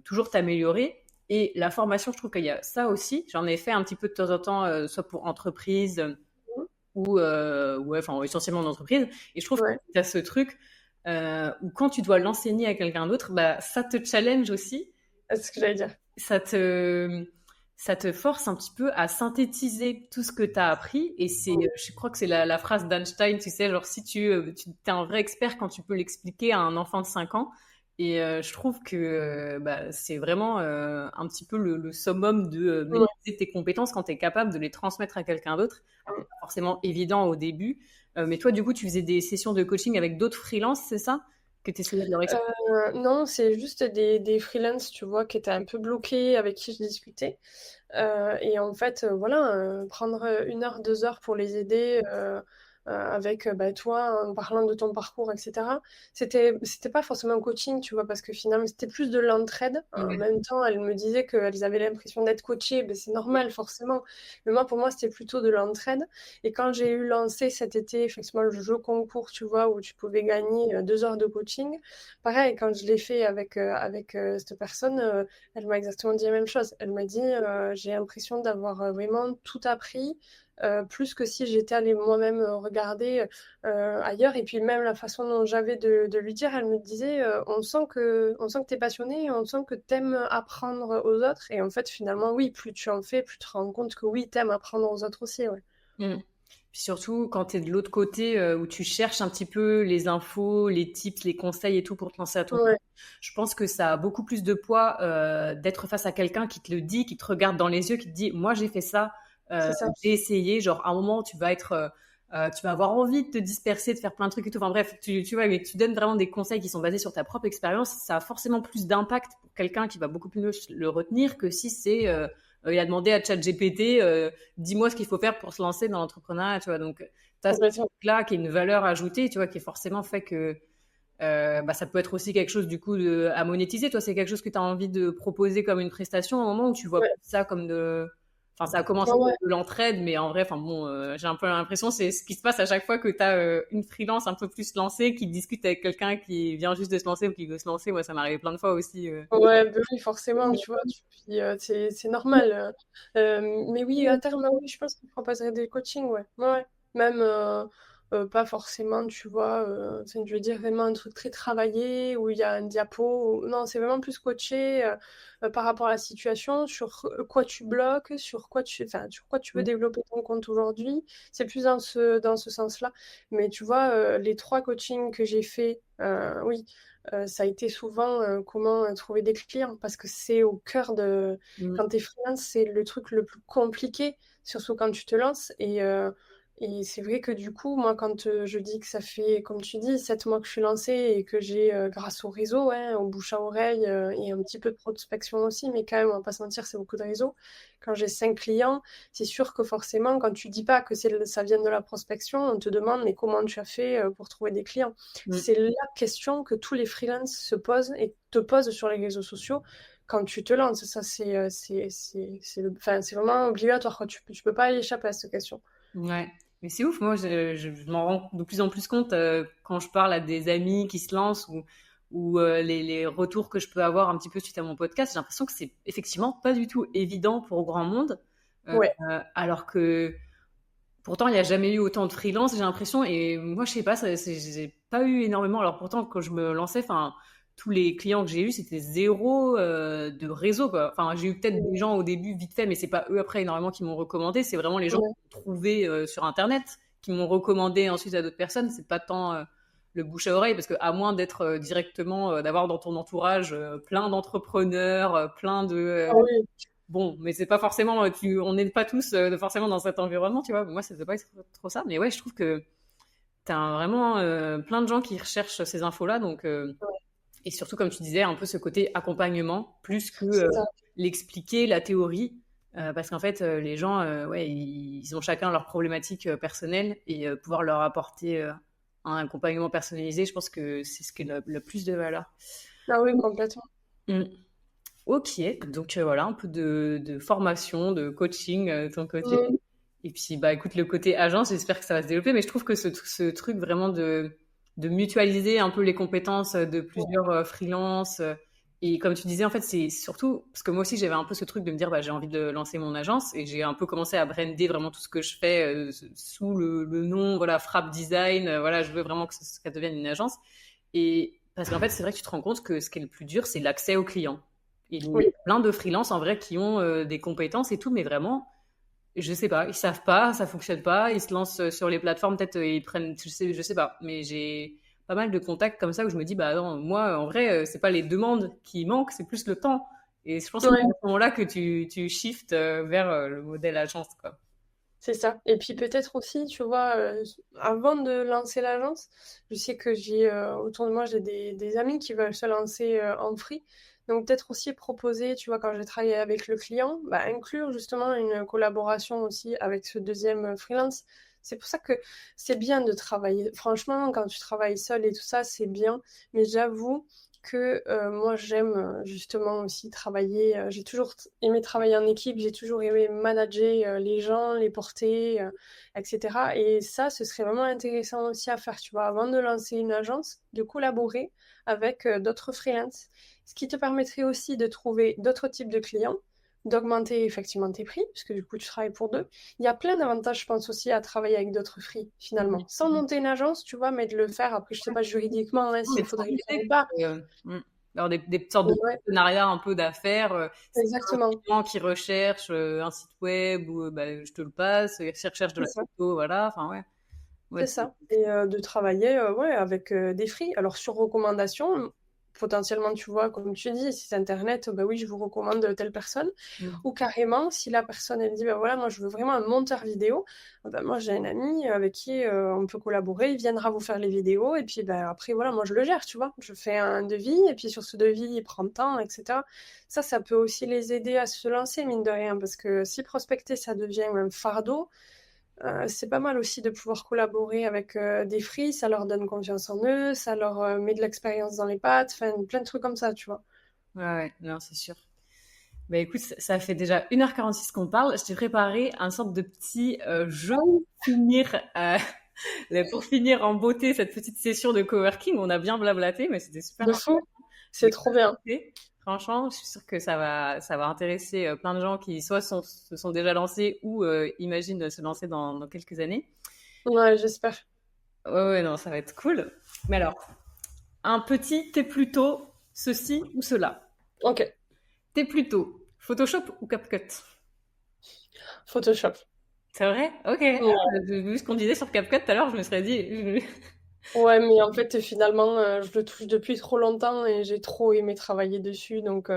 toujours t'améliorer. Et la formation, je trouve qu'il y a ça aussi. J'en ai fait un petit peu de temps en temps, soit pour entreprise ou ouais, enfin essentiellement en entreprise. Et je trouve que ouais, tu as ce truc où quand tu dois l'enseigner à quelqu'un d'autre, bah, ça te challenge aussi c'est ce que j'allais dire. ça te, ça te force un petit peu à synthétiser tout ce que tu as appris. Et je crois que c'est la phrase d'Einstein, tu sais, genre si tu es un vrai expert quand tu peux l'expliquer à un enfant de 5 ans. Et je trouve que bah, c'est vraiment un petit peu le summum de Ouais. maîtriser tes compétences quand tu es capable de les transmettre à quelqu'un d'autre. Alors, c'est pas forcément évident au début. Mais toi, du coup, tu faisais des sessions de coaching avec d'autres freelances, c'est ça? Que tu essayais de leur expliquer? Non, c'est juste des freelances, tu vois, qui étaient un peu bloqués, avec qui je discutais. Et en fait, voilà, prendre 1 heure, 2 heures pour les aider avec bah, toi, en parlant de ton parcours, etc. C'était pas forcément un coaching, tu vois, parce que finalement, c'était plus de l'entraide. En même temps, elles me disaient qu'elles avaient l'impression d'être coachées, ben, c'est normal, forcément. Mais moi, pour moi, c'était plutôt de l'entraide. Et quand j'ai eu lancé cet été, effectivement, le jeu concours, tu vois, où tu pouvais gagner 2 heures de coaching, pareil, quand je l'ai fait avec cette personne, elle m'a exactement dit la même chose. Elle m'a dit, j'ai l'impression d'avoir vraiment tout appris, plus que si j'étais allée moi-même regarder ailleurs. Et puis même la façon dont j'avais de lui dire, elle me disait, on sent que t'es passionné, on sent que t'aimes apprendre aux autres. Et en fait, finalement, oui, plus tu en fais, plus tu te rends compte que oui, t'aimes apprendre aux autres aussi, ouais. Mm. Puis surtout, quand tu es de l'autre côté, où tu cherches un petit peu les infos, les tips, les conseils et tout pour te lancer à ton compte, Ouais, je pense que ça a beaucoup plus de poids d'être face à quelqu'un qui te le dit, qui te regarde dans les yeux, qui te dit, moi j'ai fait ça, c'est ça. j'ai essayé. Genre, à un moment, tu vas avoir envie de te disperser, de faire plein de trucs et tout. Enfin bref, tu vois, mais tu donnes vraiment des conseils qui sont basés sur ta propre expérience. Ça a forcément plus d'impact pour quelqu'un qui va beaucoup plus le retenir que si il a demandé à ChatGPT, dis-moi ce qu'il faut faire pour se lancer dans l'entrepreneuriat, tu vois. Donc, tu as ce Complètement. truc-là qui est une valeur ajoutée, tu vois, qui est forcément fait que bah, ça peut être aussi quelque chose, du coup, à monétiser. Toi, c'est quelque chose que tu as envie de proposer comme une prestation au moment où tu vois Ouais, ça comme de. Enfin, ça a commencé ouais, ouais. de l'entraide, mais en vrai, enfin bon, j'ai un peu l'impression c'est ce qui se passe à chaque fois que tu as une freelance un peu plus lancée qui discute avec quelqu'un qui vient juste de se lancer ou qui veut se lancer. Moi, ça m'est arrivé plein de fois aussi. Ouais, bah oui, forcément, tu vois, puis, c'est normal. Mais oui, à terme, oui, je pense que je proposerai des coachings, ouais. Ouais, ouais. Même, pas forcément, tu vois, je veux dire vraiment un truc très travaillé où il y a un diapo. Non, c'est vraiment plus coaché par rapport à la situation, sur quoi tu bloques, sur quoi tu veux Mmh. développer ton compte aujourd'hui. C'est plus dans ce sens-là. Mais tu vois, les 3 coachings que j'ai faits, oui, ça a été souvent comment trouver des clients parce que c'est au cœur de... Mmh. Quand tu es freelance, c'est le truc le plus compliqué, surtout quand tu te lances. Et c'est vrai que du coup, moi, quand je dis que ça fait, comme tu dis, 7 mois que je suis lancée et que j'ai, grâce au réseau, hein, au bouche à oreille et un petit peu de prospection aussi, mais quand même, on va pas se mentir, c'est beaucoup de réseau. Quand j'ai 5 clients, c'est sûr que forcément, quand tu dis pas que ça vient de la prospection, on te demande, mais comment tu as fait pour trouver des clients? Mmh. C'est la question que tous les freelances se posent et te posent sur les réseaux sociaux quand tu te lances. Ça, enfin, c'est vraiment obligatoire, quoi. Tu peux pas y échapper à cette question. Ouais. Mais c'est ouf, moi je m'en rends de plus en plus compte quand je parle à des amis qui se lancent ou les retours que je peux avoir un petit peu suite à mon podcast, j'ai l'impression que c'est effectivement pas du tout évident pour grand monde, Ouais. alors que pourtant il n'y a jamais eu autant de freelance, j'ai l'impression, et moi je sais pas, j'ai pas eu énormément, alors pourtant quand je me lançais, enfin tous les clients que j'ai eus, c'était zéro de réseau, quoi. Enfin, j'ai eu peut-être des gens au début vite fait, mais c'est pas eux après énormément qui m'ont recommandé. C'est vraiment les gens Ouais. qui m'ont trouvé sur Internet, qui m'ont recommandé ensuite à d'autres personnes. C'est pas tant le bouche à oreille, parce que à moins d'être directement, d'avoir dans ton entourage plein d'entrepreneurs, plein de Ah oui, bon, mais c'est pas forcément, on n'est pas tous forcément dans cet environnement, tu vois. Moi, ça devait pas être trop ça, mais ouais, je trouve que t'as vraiment plein de gens qui recherchent ces infos-là, donc. Et surtout, comme tu disais, un peu ce côté accompagnement, plus que c'est ça. l'expliquer, la théorie. Parce qu'en fait, les gens, ouais, ils ont chacun leurs problématiques personnelles et pouvoir leur apporter un accompagnement personnalisé, je pense que c'est ce qui est le plus de valeur. Ah oui, complètement. Mm. Ok, donc voilà, un peu de formation, de coaching de ton côté. Mm. Et puis, bah, écoute, le côté agence, j'espère que ça va se développer, mais je trouve que ce truc vraiment de mutualiser un peu les compétences de plusieurs freelances. Et comme tu disais, en fait, c'est surtout, parce que moi aussi, j'avais un peu ce truc de me dire, bah, j'ai envie de lancer mon agence, et j'ai un peu commencé à brander vraiment tout ce que je fais sous le nom, voilà, Frappe Design, voilà, je veux vraiment que ça devienne une agence. Et parce qu'en fait, c'est vrai que tu te rends compte que ce qui est le plus dur, c'est l'accès aux clients. Et il y Oui, a plein de freelances, en vrai, qui ont des compétences et tout, mais vraiment, je sais pas, ils savent pas, ça fonctionne pas, ils se lancent sur les plateformes, peut-être ils prennent, je sais pas, mais j'ai pas mal de contacts comme ça où je me dis, bah non, moi, en vrai, c'est pas les demandes qui manquent, c'est plus le temps. Et je pense que c'est ouais, à ce moment-là que tu shifts vers le modèle agence, quoi. c'est ça. Et puis peut-être aussi, tu vois, avant de lancer l'agence, je sais que j'ai autour de moi, j'ai des amis qui veulent se lancer en free. Donc peut-être aussi proposer, tu vois, quand j'ai travaillé avec le client, bah, inclure justement une collaboration aussi avec ce deuxième freelance. C'est pour ça que c'est bien de travailler. Franchement, quand tu travailles seul et tout ça, c'est bien. Mais j'avoue que moi j'aime justement aussi travailler. J'ai toujours aimé travailler en équipe, j'ai toujours aimé manager les gens, les porter, etc. Et ça, ce serait vraiment intéressant aussi à faire, tu vois, avant de lancer une agence, de collaborer avec d'autres freelances, ce qui te permettrait aussi de trouver d'autres types de clients, d'augmenter effectivement tes prix, puisque du coup tu travailles pour deux. Il y a plein d'avantages, je pense aussi, à travailler avec d'autres free, finalement. Sans monter une agence, tu vois, mais de le faire, après, je sais pas juridiquement hein, Non, mais s'il de faudrait le faire ou s'entraider, pas. alors des sortes de Ouais, partenariats un peu d'affaires. Si t'as un exactement, client qui recherche un site web, ou bah, je te le passe, si recherche de c'est la ça. photo, voilà, enfin ouais. Ouais, C'est ça. Et de travailler ouais, avec des free. Alors, sur recommandation, potentiellement, tu vois, comme tu dis, si c'est Internet, bah oui, je vous recommande telle personne. mm. Ou carrément, si la personne, elle dit, bah voilà, moi, je veux vraiment un monteur vidéo, bah, moi, j'ai un ami avec qui on peut collaborer, il viendra vous faire les vidéos, et puis bah, après, voilà, moi, je le gère, tu vois. Je fais un devis, et puis sur ce devis, il prend le temps, etc. Ça peut aussi les aider à se lancer, mine de rien, parce que si prospecter, ça devient un fardeau, c'est pas mal aussi de pouvoir collaborer avec des free, ça leur donne confiance en eux, ça leur met de l'expérience dans les pattes, enfin plein de trucs comme ça, tu vois. Ouais, ouais, non, c'est sûr. Bah écoute, ça fait déjà 1h46 qu'on parle. Je t'ai préparé un sorte de petit jeu Ah oui, pour finir en beauté cette petite session de coworking. On a bien blablaté, mais c'était super de fou, intéressant. c'est J'ai trop bien. adoré. Franchement, je suis sûre que ça va intéresser plein de gens qui soit se sont déjà lancés ou imaginent se lancer dans quelques années. Ouais, j'espère. Ouais, non, ça va être cool. Mais alors, un petit, t'es plutôt ceci ou cela? Ok, T'es plutôt Photoshop ou CapCut? Photoshop. C'est vrai? Ok. Ouais. Vu ce qu'on disait sur CapCut tout à l'heure, je me serais dit. Ouais, mais en fait, finalement, je le touche depuis trop longtemps et j'ai trop aimé travailler dessus. Donc,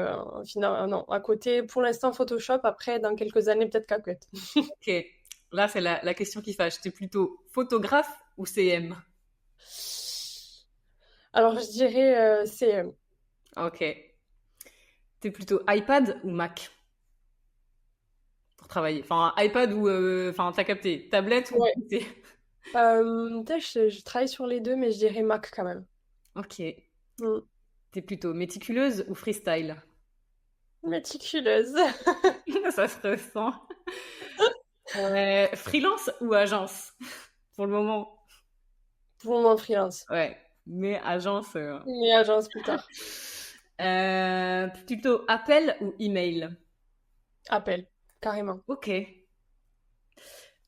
finalement, non, à côté, pour l'instant, Photoshop. Après, dans quelques années, peut-être CapCut. Ok. Là, c'est la question qui fâche. T'es plutôt photographe ou CM? Alors, je dirais CM. Ok. T'es plutôt iPad ou Mac pour travailler? Enfin, iPad ou. Enfin, t'as capté. Tablette ou Ouais. PC? Putain, je travaille sur les deux, mais je dirais Mac quand même. Ok. Mm. T'es plutôt méticuleuse ou freestyle? Méticuleuse. Ça se ressent. Freelance ou agence? Pour le moment. Pour mon freelance. Ouais. Mais agence. Mais agence plus tard. Plutôt appel ou email? Appel, carrément. Ok.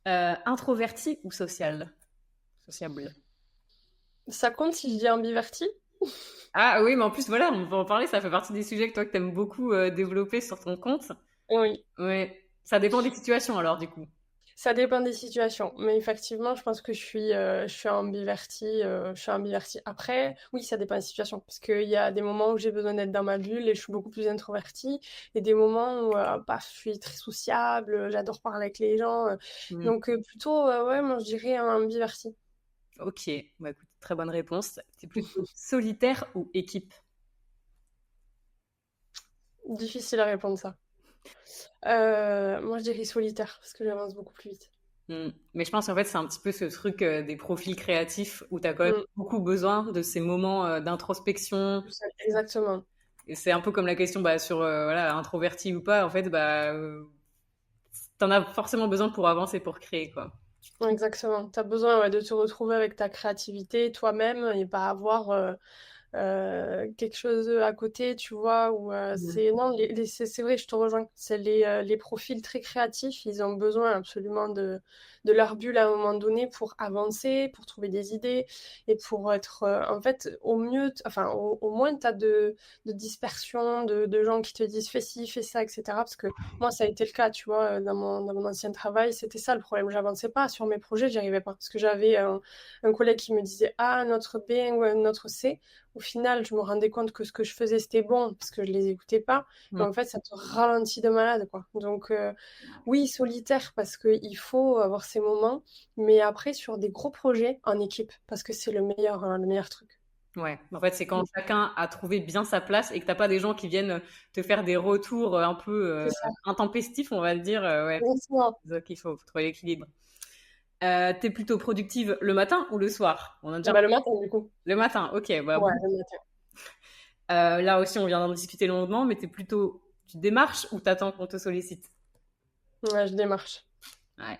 Introverti ou social? Sociable. Ça compte si je dis ambiverti? Ah oui, mais en plus, voilà, on va en parler, ça fait partie des sujets que toi, que t'aimes beaucoup développer sur ton compte. Oui. Ouais. Ça dépend des situations, alors, du coup. Ça dépend des situations, mais effectivement, je pense que je suis ambivertie. Après, oui, ça dépend des situations, parce qu'il y a des moments où j'ai besoin d'être dans ma bulle et je suis beaucoup plus introvertie, et des moments où paf, je suis très sociable, j'adore parler avec les gens. Hmm. Donc plutôt, ouais, moi je dirais ambivertie. Ok. Bah, écoute, très bonne réponse. T'es plutôt solitaire ou équipe? Difficile à répondre ça. Moi je dirais solitaire, parce que j'avance beaucoup plus vite. Hmm. Mais je pense qu'en fait, c'est un petit peu ce truc des profils créatifs où t'as quand même Mm, beaucoup besoin de ces moments d'introspection. exactement. Et c'est un peu comme la question bah, sur voilà, introverti ou pas. En fait, bah, t'en as forcément besoin pour avancer, pour créer, quoi. Exactement. Tu as besoin ouais, de te retrouver avec ta créativité toi-même et pas avoir quelque chose à côté, tu vois, ou Mhm. c'est non, c'est vrai, je te rejoins. C'est les profils très créatifs, ils ont besoin absolument de leur bulle à un moment donné pour avancer, pour trouver des idées et pour être en fait au mieux, enfin au moins tu as de dispersion, de gens qui te disent fais ci, fais ça, etc. Parce que moi ça a été le cas, tu vois, dans mon ancien travail, c'était ça le problème, j'avançais pas sur mes projets, j'y arrivais pas parce que j'avais un collègue qui me disait ah notre B ou notre C. Au final, je me rendais compte que ce que je faisais, c'était bon parce que je les écoutais pas. Et Mhm. en fait, ça te ralentit de malade, quoi. Donc, oui, solitaire parce qu'il faut avoir ces moments, mais après, sur des gros projets, en équipe, parce que c'est le meilleur truc. Ouais, en fait, c'est quand chacun a trouvé bien sa place et que t'as pas des gens qui viennent te faire des retours un peu C'est ça. intempestifs, on va le dire. Ouais, Exactement. c'est ça qu'il faut trouver l'équilibre. T'es plutôt productive le matin ou le soir? On a Ah déjà bah, le matin, du coup. le matin. Ok, bah Ouais, bon. le matin. Là aussi, on vient d'en discuter longuement, mais t'es plutôt tu démarches ou t'attends qu'on te sollicite? Ouais, je démarche. Ouais.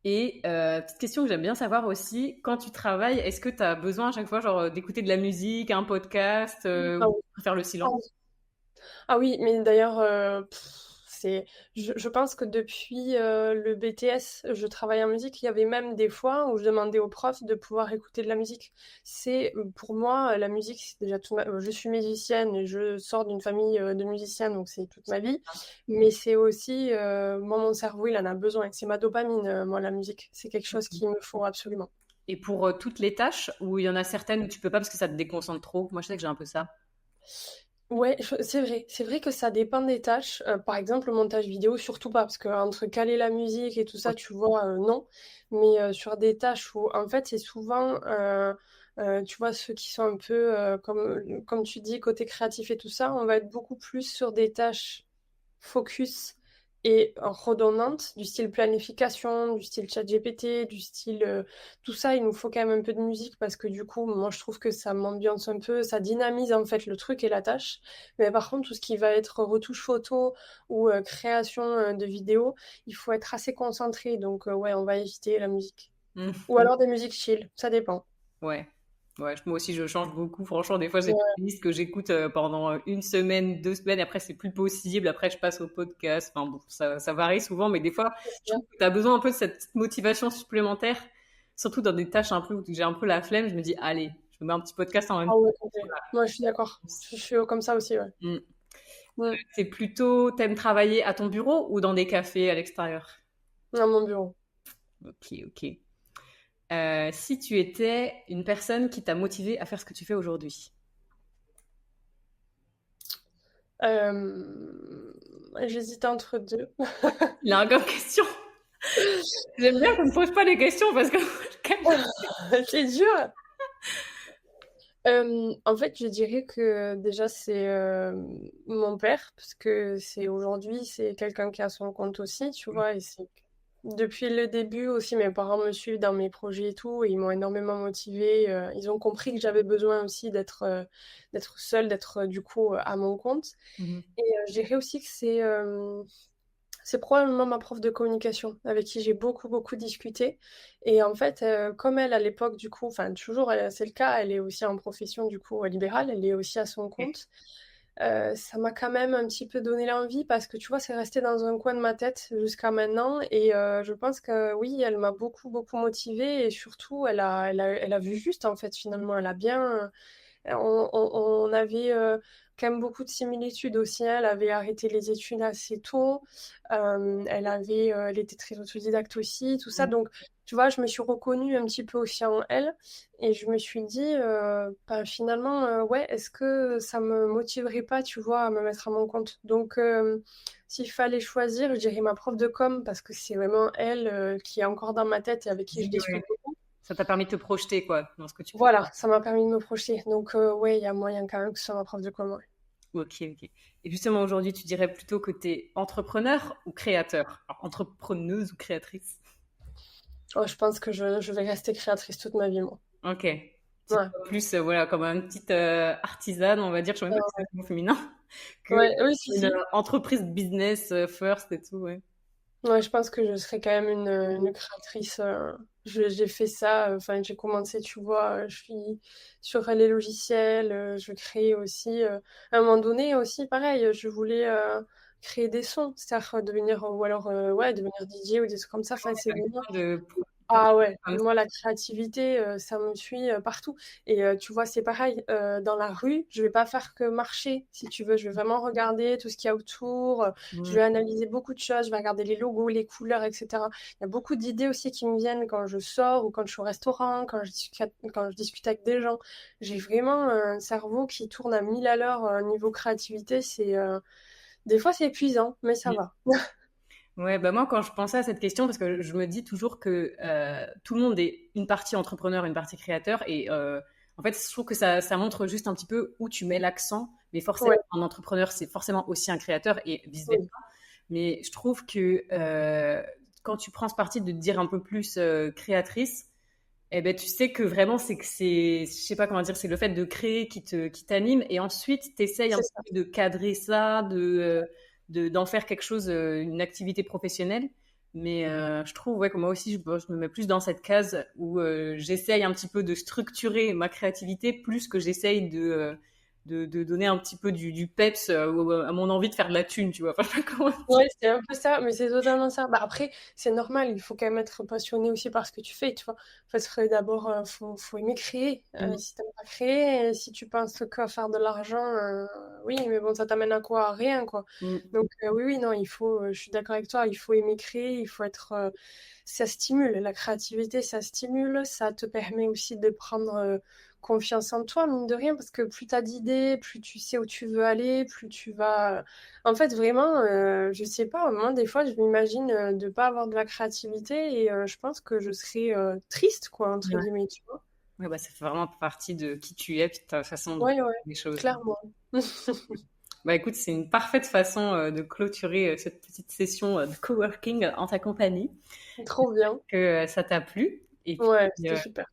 Et petite question que j'aime bien savoir aussi, quand tu travailles, est-ce que tu as besoin à chaque fois genre d'écouter de la musique, un podcast, Ah ou oui. tu préfères le Ah silence? oui. Ah oui, mais d'ailleurs, je pense que depuis le BTS, je travaille en musique. Il y avait même des fois où je demandais aux profs de pouvoir écouter de la musique. C'est pour moi la musique, c'est déjà je suis musicienne et je sors d'une famille de musiciens, donc c'est toute ma vie. Mais c'est aussi moi mon cerveau, il en a besoin. C'est ma dopamine, moi la musique. C'est quelque chose qu'il me faut absolument. Et pour toutes les tâches, ou il y en a certaines où tu peux pas parce que ça te déconcentre trop? Moi, je sais que j'ai un peu ça. Ouais, c'est vrai. C'est vrai que ça dépend des tâches. Par exemple, le montage vidéo, surtout pas, parce que entre caler la musique et tout ça, Ok. tu vois, non. Mais sur des tâches où, en fait, c'est souvent, tu vois, ceux qui sont un peu, comme tu dis, côté créatif et tout ça, on va être beaucoup plus sur des tâches focus et redondante, du style planification, du style chat GPT, du style tout ça, il nous faut quand même un peu de musique parce que du coup, moi je trouve que ça m'ambiance un peu, ça dynamise en fait le truc et la tâche. Mais par contre, tout ce qui va être retouche photo ou création de vidéos, il faut être assez concentré. Donc ouais, on va éviter la musique. Ou Mhm. alors des musiques chill, ça dépend. Ouais. Ouais, moi aussi, je change beaucoup. Franchement, des fois, j'ai des Ouais, playlists que j'écoute pendant une semaine, 2 semaines, et après, c'est plus possible. Après, je passe au podcast. Enfin bon, ça varie souvent, mais des fois, c'est je ça. trouve que tu as besoin un peu de cette petite motivation supplémentaire surtout dans des tâches un peu où j'ai un peu la flemme, je me dis, allez, je me mets un petit podcast en même Ah temps. ouais, ok. Moi, je suis d'accord. Je suis comme ça aussi, ouais. Mm. Mm. C'est plutôt, t'aimes travailler à ton bureau ou dans des cafés à l'extérieur? Dans mon bureau. Ok, ok. Si tu étais une personne qui t'a motivé à faire ce que tu fais aujourd'hui? J'hésite entre deux. Il a encore question. J'aime bien qu'on ne pose pas les questions parce que C'est dur. En fait, je dirais que déjà, c'est mon père, parce que c'est aujourd'hui, c'est quelqu'un qui a son compte aussi, tu vois, et c'est depuis le début aussi, mes parents me suivent dans mes projets et tout, et ils m'ont énormément motivée. Ils ont compris que j'avais besoin aussi d'être seule, d'être du coup à mon compte. Mhm. Et je dirais aussi que c'est probablement ma prof de communication avec qui j'ai beaucoup, beaucoup discuté. Et en fait, comme elle, à l'époque, du coup, enfin, toujours, c'est le cas, elle est aussi en profession, du coup, libérale, elle est aussi à son compte. Ça m'a quand même un petit peu donné l'envie parce que, tu vois, c'est resté dans un coin de ma tête jusqu'à maintenant. Et je pense que, oui, elle m'a beaucoup, beaucoup motivée. Et surtout, elle a vu juste, en fait, finalement. Elle a bien... on avait quand même beaucoup de similitudes aussi, hein. Elle avait arrêté les études assez tôt. Elle était très autodidacte aussi, tout ça. Donc, tu vois, je me suis reconnue un petit peu aussi en elle. Et je me suis dit, bah, finalement, ouais, est-ce que ça me motiverait pas, tu vois, à me mettre à mon compte? Donc, s'il fallait choisir, je dirais ma prof de com, parce que c'est vraiment elle qui est encore dans ma tête et avec qui je Oui, discute ouais. beaucoup. Ça t'a permis de te projeter, quoi, dans ce que tu fais. Voilà, ça m'a permis de me projeter. Donc, ouais, il y a moyen quand même que ce soit ma prof de com. Ouais. Ok, ok. Et justement, aujourd'hui, tu dirais plutôt que tu es entrepreneur ou créateur? Alors, entrepreneuse ou créatrice? Oh, je pense que je vais rester créatrice toute ma vie, moi. Ok. Tu te Ouais. vois plus, voilà, comme une petite artisane, on va dire, je sais même pas si c'est un mot féminin, que Ouais, oui, si, une si. entreprise business first et tout, ouais. Ouais, je pense que je serai quand même une créatrice. J'ai fait ça, enfin, j'ai commencé, tu vois, je suis sur les logiciels, je crée aussi. À un moment donné aussi, pareil, je voulais créer des sons, c'est-à-dire devenir, ou alors, ouais, devenir DJ ou des trucs comme ça. Enfin, c'est T'avais vraiment. besoin de Ah ouais, comme ça. moi la créativité, ça me suit partout. Et tu vois, c'est pareil, dans la rue, je vais pas faire que marcher, si tu veux. Je vais vraiment regarder tout ce qu'il y a autour. Je Mm. vais analyser beaucoup de choses. Je vais regarder les logos, les couleurs, etc. Il y a beaucoup d'idées aussi qui me viennent quand je sors ou quand je suis au restaurant, quand je discute avec des gens. J'ai vraiment un cerveau qui tourne à 1000 à l'heure niveau créativité. Des fois, c'est épuisant, mais ça va. Ouais, bah moi, quand je pensais à cette question, parce que je me dis toujours que tout le monde est une partie entrepreneur, une partie créateur, et en fait, je trouve que ça montre juste un petit peu où tu mets l'accent, mais forcément, Ouais, un entrepreneur, c'est forcément aussi un créateur, et vice-versa. oui, Mais je trouve que quand tu prends ce parti de te dire un peu plus créatrice, eh ben, tu sais que vraiment, je sais pas comment dire, c'est le fait de créer qui t'anime, et ensuite, tu essayes un c'est petit ça. peu de cadrer ça, d'en faire quelque chose, une activité professionnelle. Mais je trouve, ouais, que moi aussi, je me mets plus dans cette case où j'essaye un petit peu de structurer ma créativité plus que j'essaye de donner un petit peu du peps à mon envie de faire de la thune, tu vois. Enfin, je sais pas comment dire. Ouais, c'est un peu ça, mais c'est totalement ça. Bah après, c'est normal, il faut quand même être passionné aussi par ce que tu fais, tu vois. Parce que d'abord, faut aimer créer. Mm, Si t'aimes pas créer, si tu penses qu'à faire de l'argent, oui, mais bon, ça t'amène à quoi? À rien, quoi. mm. Donc, oui, oui, non, je suis d'accord avec toi, il faut aimer créer, il faut être, ça stimule, la créativité, ça stimule, ça te permet aussi de prendre confiance en toi, mine de rien, parce que plus tu as d'idées, plus tu sais où tu veux aller, plus tu vas... En fait, vraiment, je sais pas, moi, des fois, je m'imagine de pas avoir de la créativité et je pense que je serais triste, quoi, entre Ouais. guillemets, tu vois. Ouais, bah, ça fait vraiment partie de qui tu es, puis de ta façon de voir Ouais, ouais, les choses. clairement. Bah écoute, c'est une parfaite façon de clôturer cette petite session de coworking en ta compagnie. Trop bien. Que ça t'a plu. Et Ouais, puis, c'était super.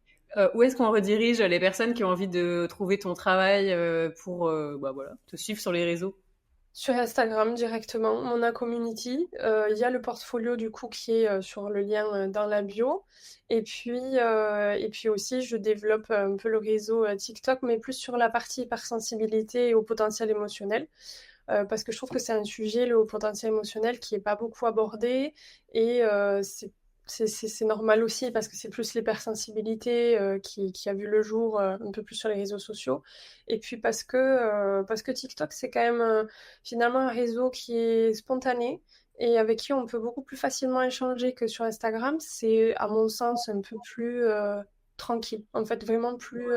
où est-ce qu'on redirige les personnes qui ont envie de trouver ton travail pour bah, voilà, te suivre sur les réseaux? Sur Instagram directement, Mona Community. Il y a le portfolio du coup qui est sur le lien dans la bio. Et puis aussi, je développe un peu le réseau TikTok, mais plus sur la partie hypersensibilité et au potentiel émotionnel. Parce que je trouve que c'est un sujet, le haut potentiel émotionnel, qui est pas beaucoup abordé. Et c'est normal aussi parce que c'est plus l'hypersensibilité qui a vu le jour un peu plus sur les réseaux sociaux. Et puis parce que TikTok, c'est quand même finalement un réseau qui est spontané et avec qui on peut beaucoup plus facilement échanger que sur Instagram. C'est, à mon sens, un peu plus tranquille. En fait, vraiment plus...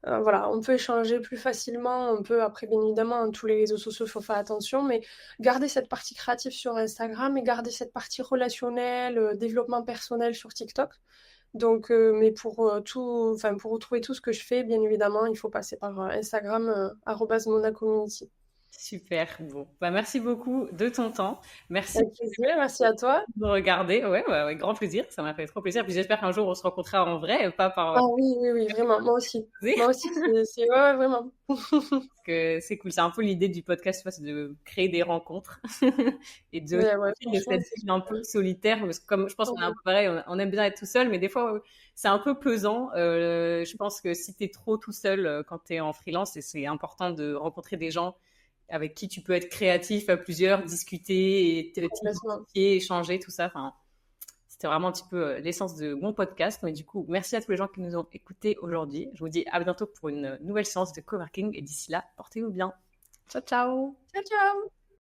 voilà, on peut échanger plus facilement, on peut, après, bien évidemment, hein, tous les réseaux sociaux, il faut faire attention, mais garder cette partie créative sur Instagram et garder cette partie relationnelle, développement personnel sur TikTok. Donc, mais pour tout, enfin, pour retrouver tout ce que je fais, bien évidemment, il faut passer par Instagram, @monacommunity. Super. Bon, bah, merci beaucoup de ton temps. Merci Avec plaisir, merci à toi. de regarder. Ouais, ouais, avec grand plaisir. Ça m'a fait trop plaisir. Puis j'espère qu'un jour on se rencontrera en vrai, pas par Ah oui, oui, oui, vraiment, moi aussi. Moi aussi, ouais, ouais, vraiment. que c'est cool. C'est un peu l'idée du podcast, tu vois, c'est de créer des rencontres et de Ouais, ouais, sortir de franchement, cette c'est vie un super. peu solitaire. Parce que comme je pense qu'on est un Mhm. peu pareil, on aime bien être tout seul, mais des fois, c'est un peu pesant. Je pense que si tu es trop tout seul quand tu es en freelance, et c'est important de rencontrer des gens avec qui tu peux être créatif à plusieurs, discuter et Complètement. t'identifier, échanger, tout ça. Enfin, c'était vraiment un petit peu l'essence de mon podcast. Mais du coup, merci à tous les gens qui nous ont écoutés aujourd'hui. Je vous dis à bientôt pour une nouvelle séance de coworking. Et d'ici là, portez-vous bien. Ciao, ciao! Ciao, ciao!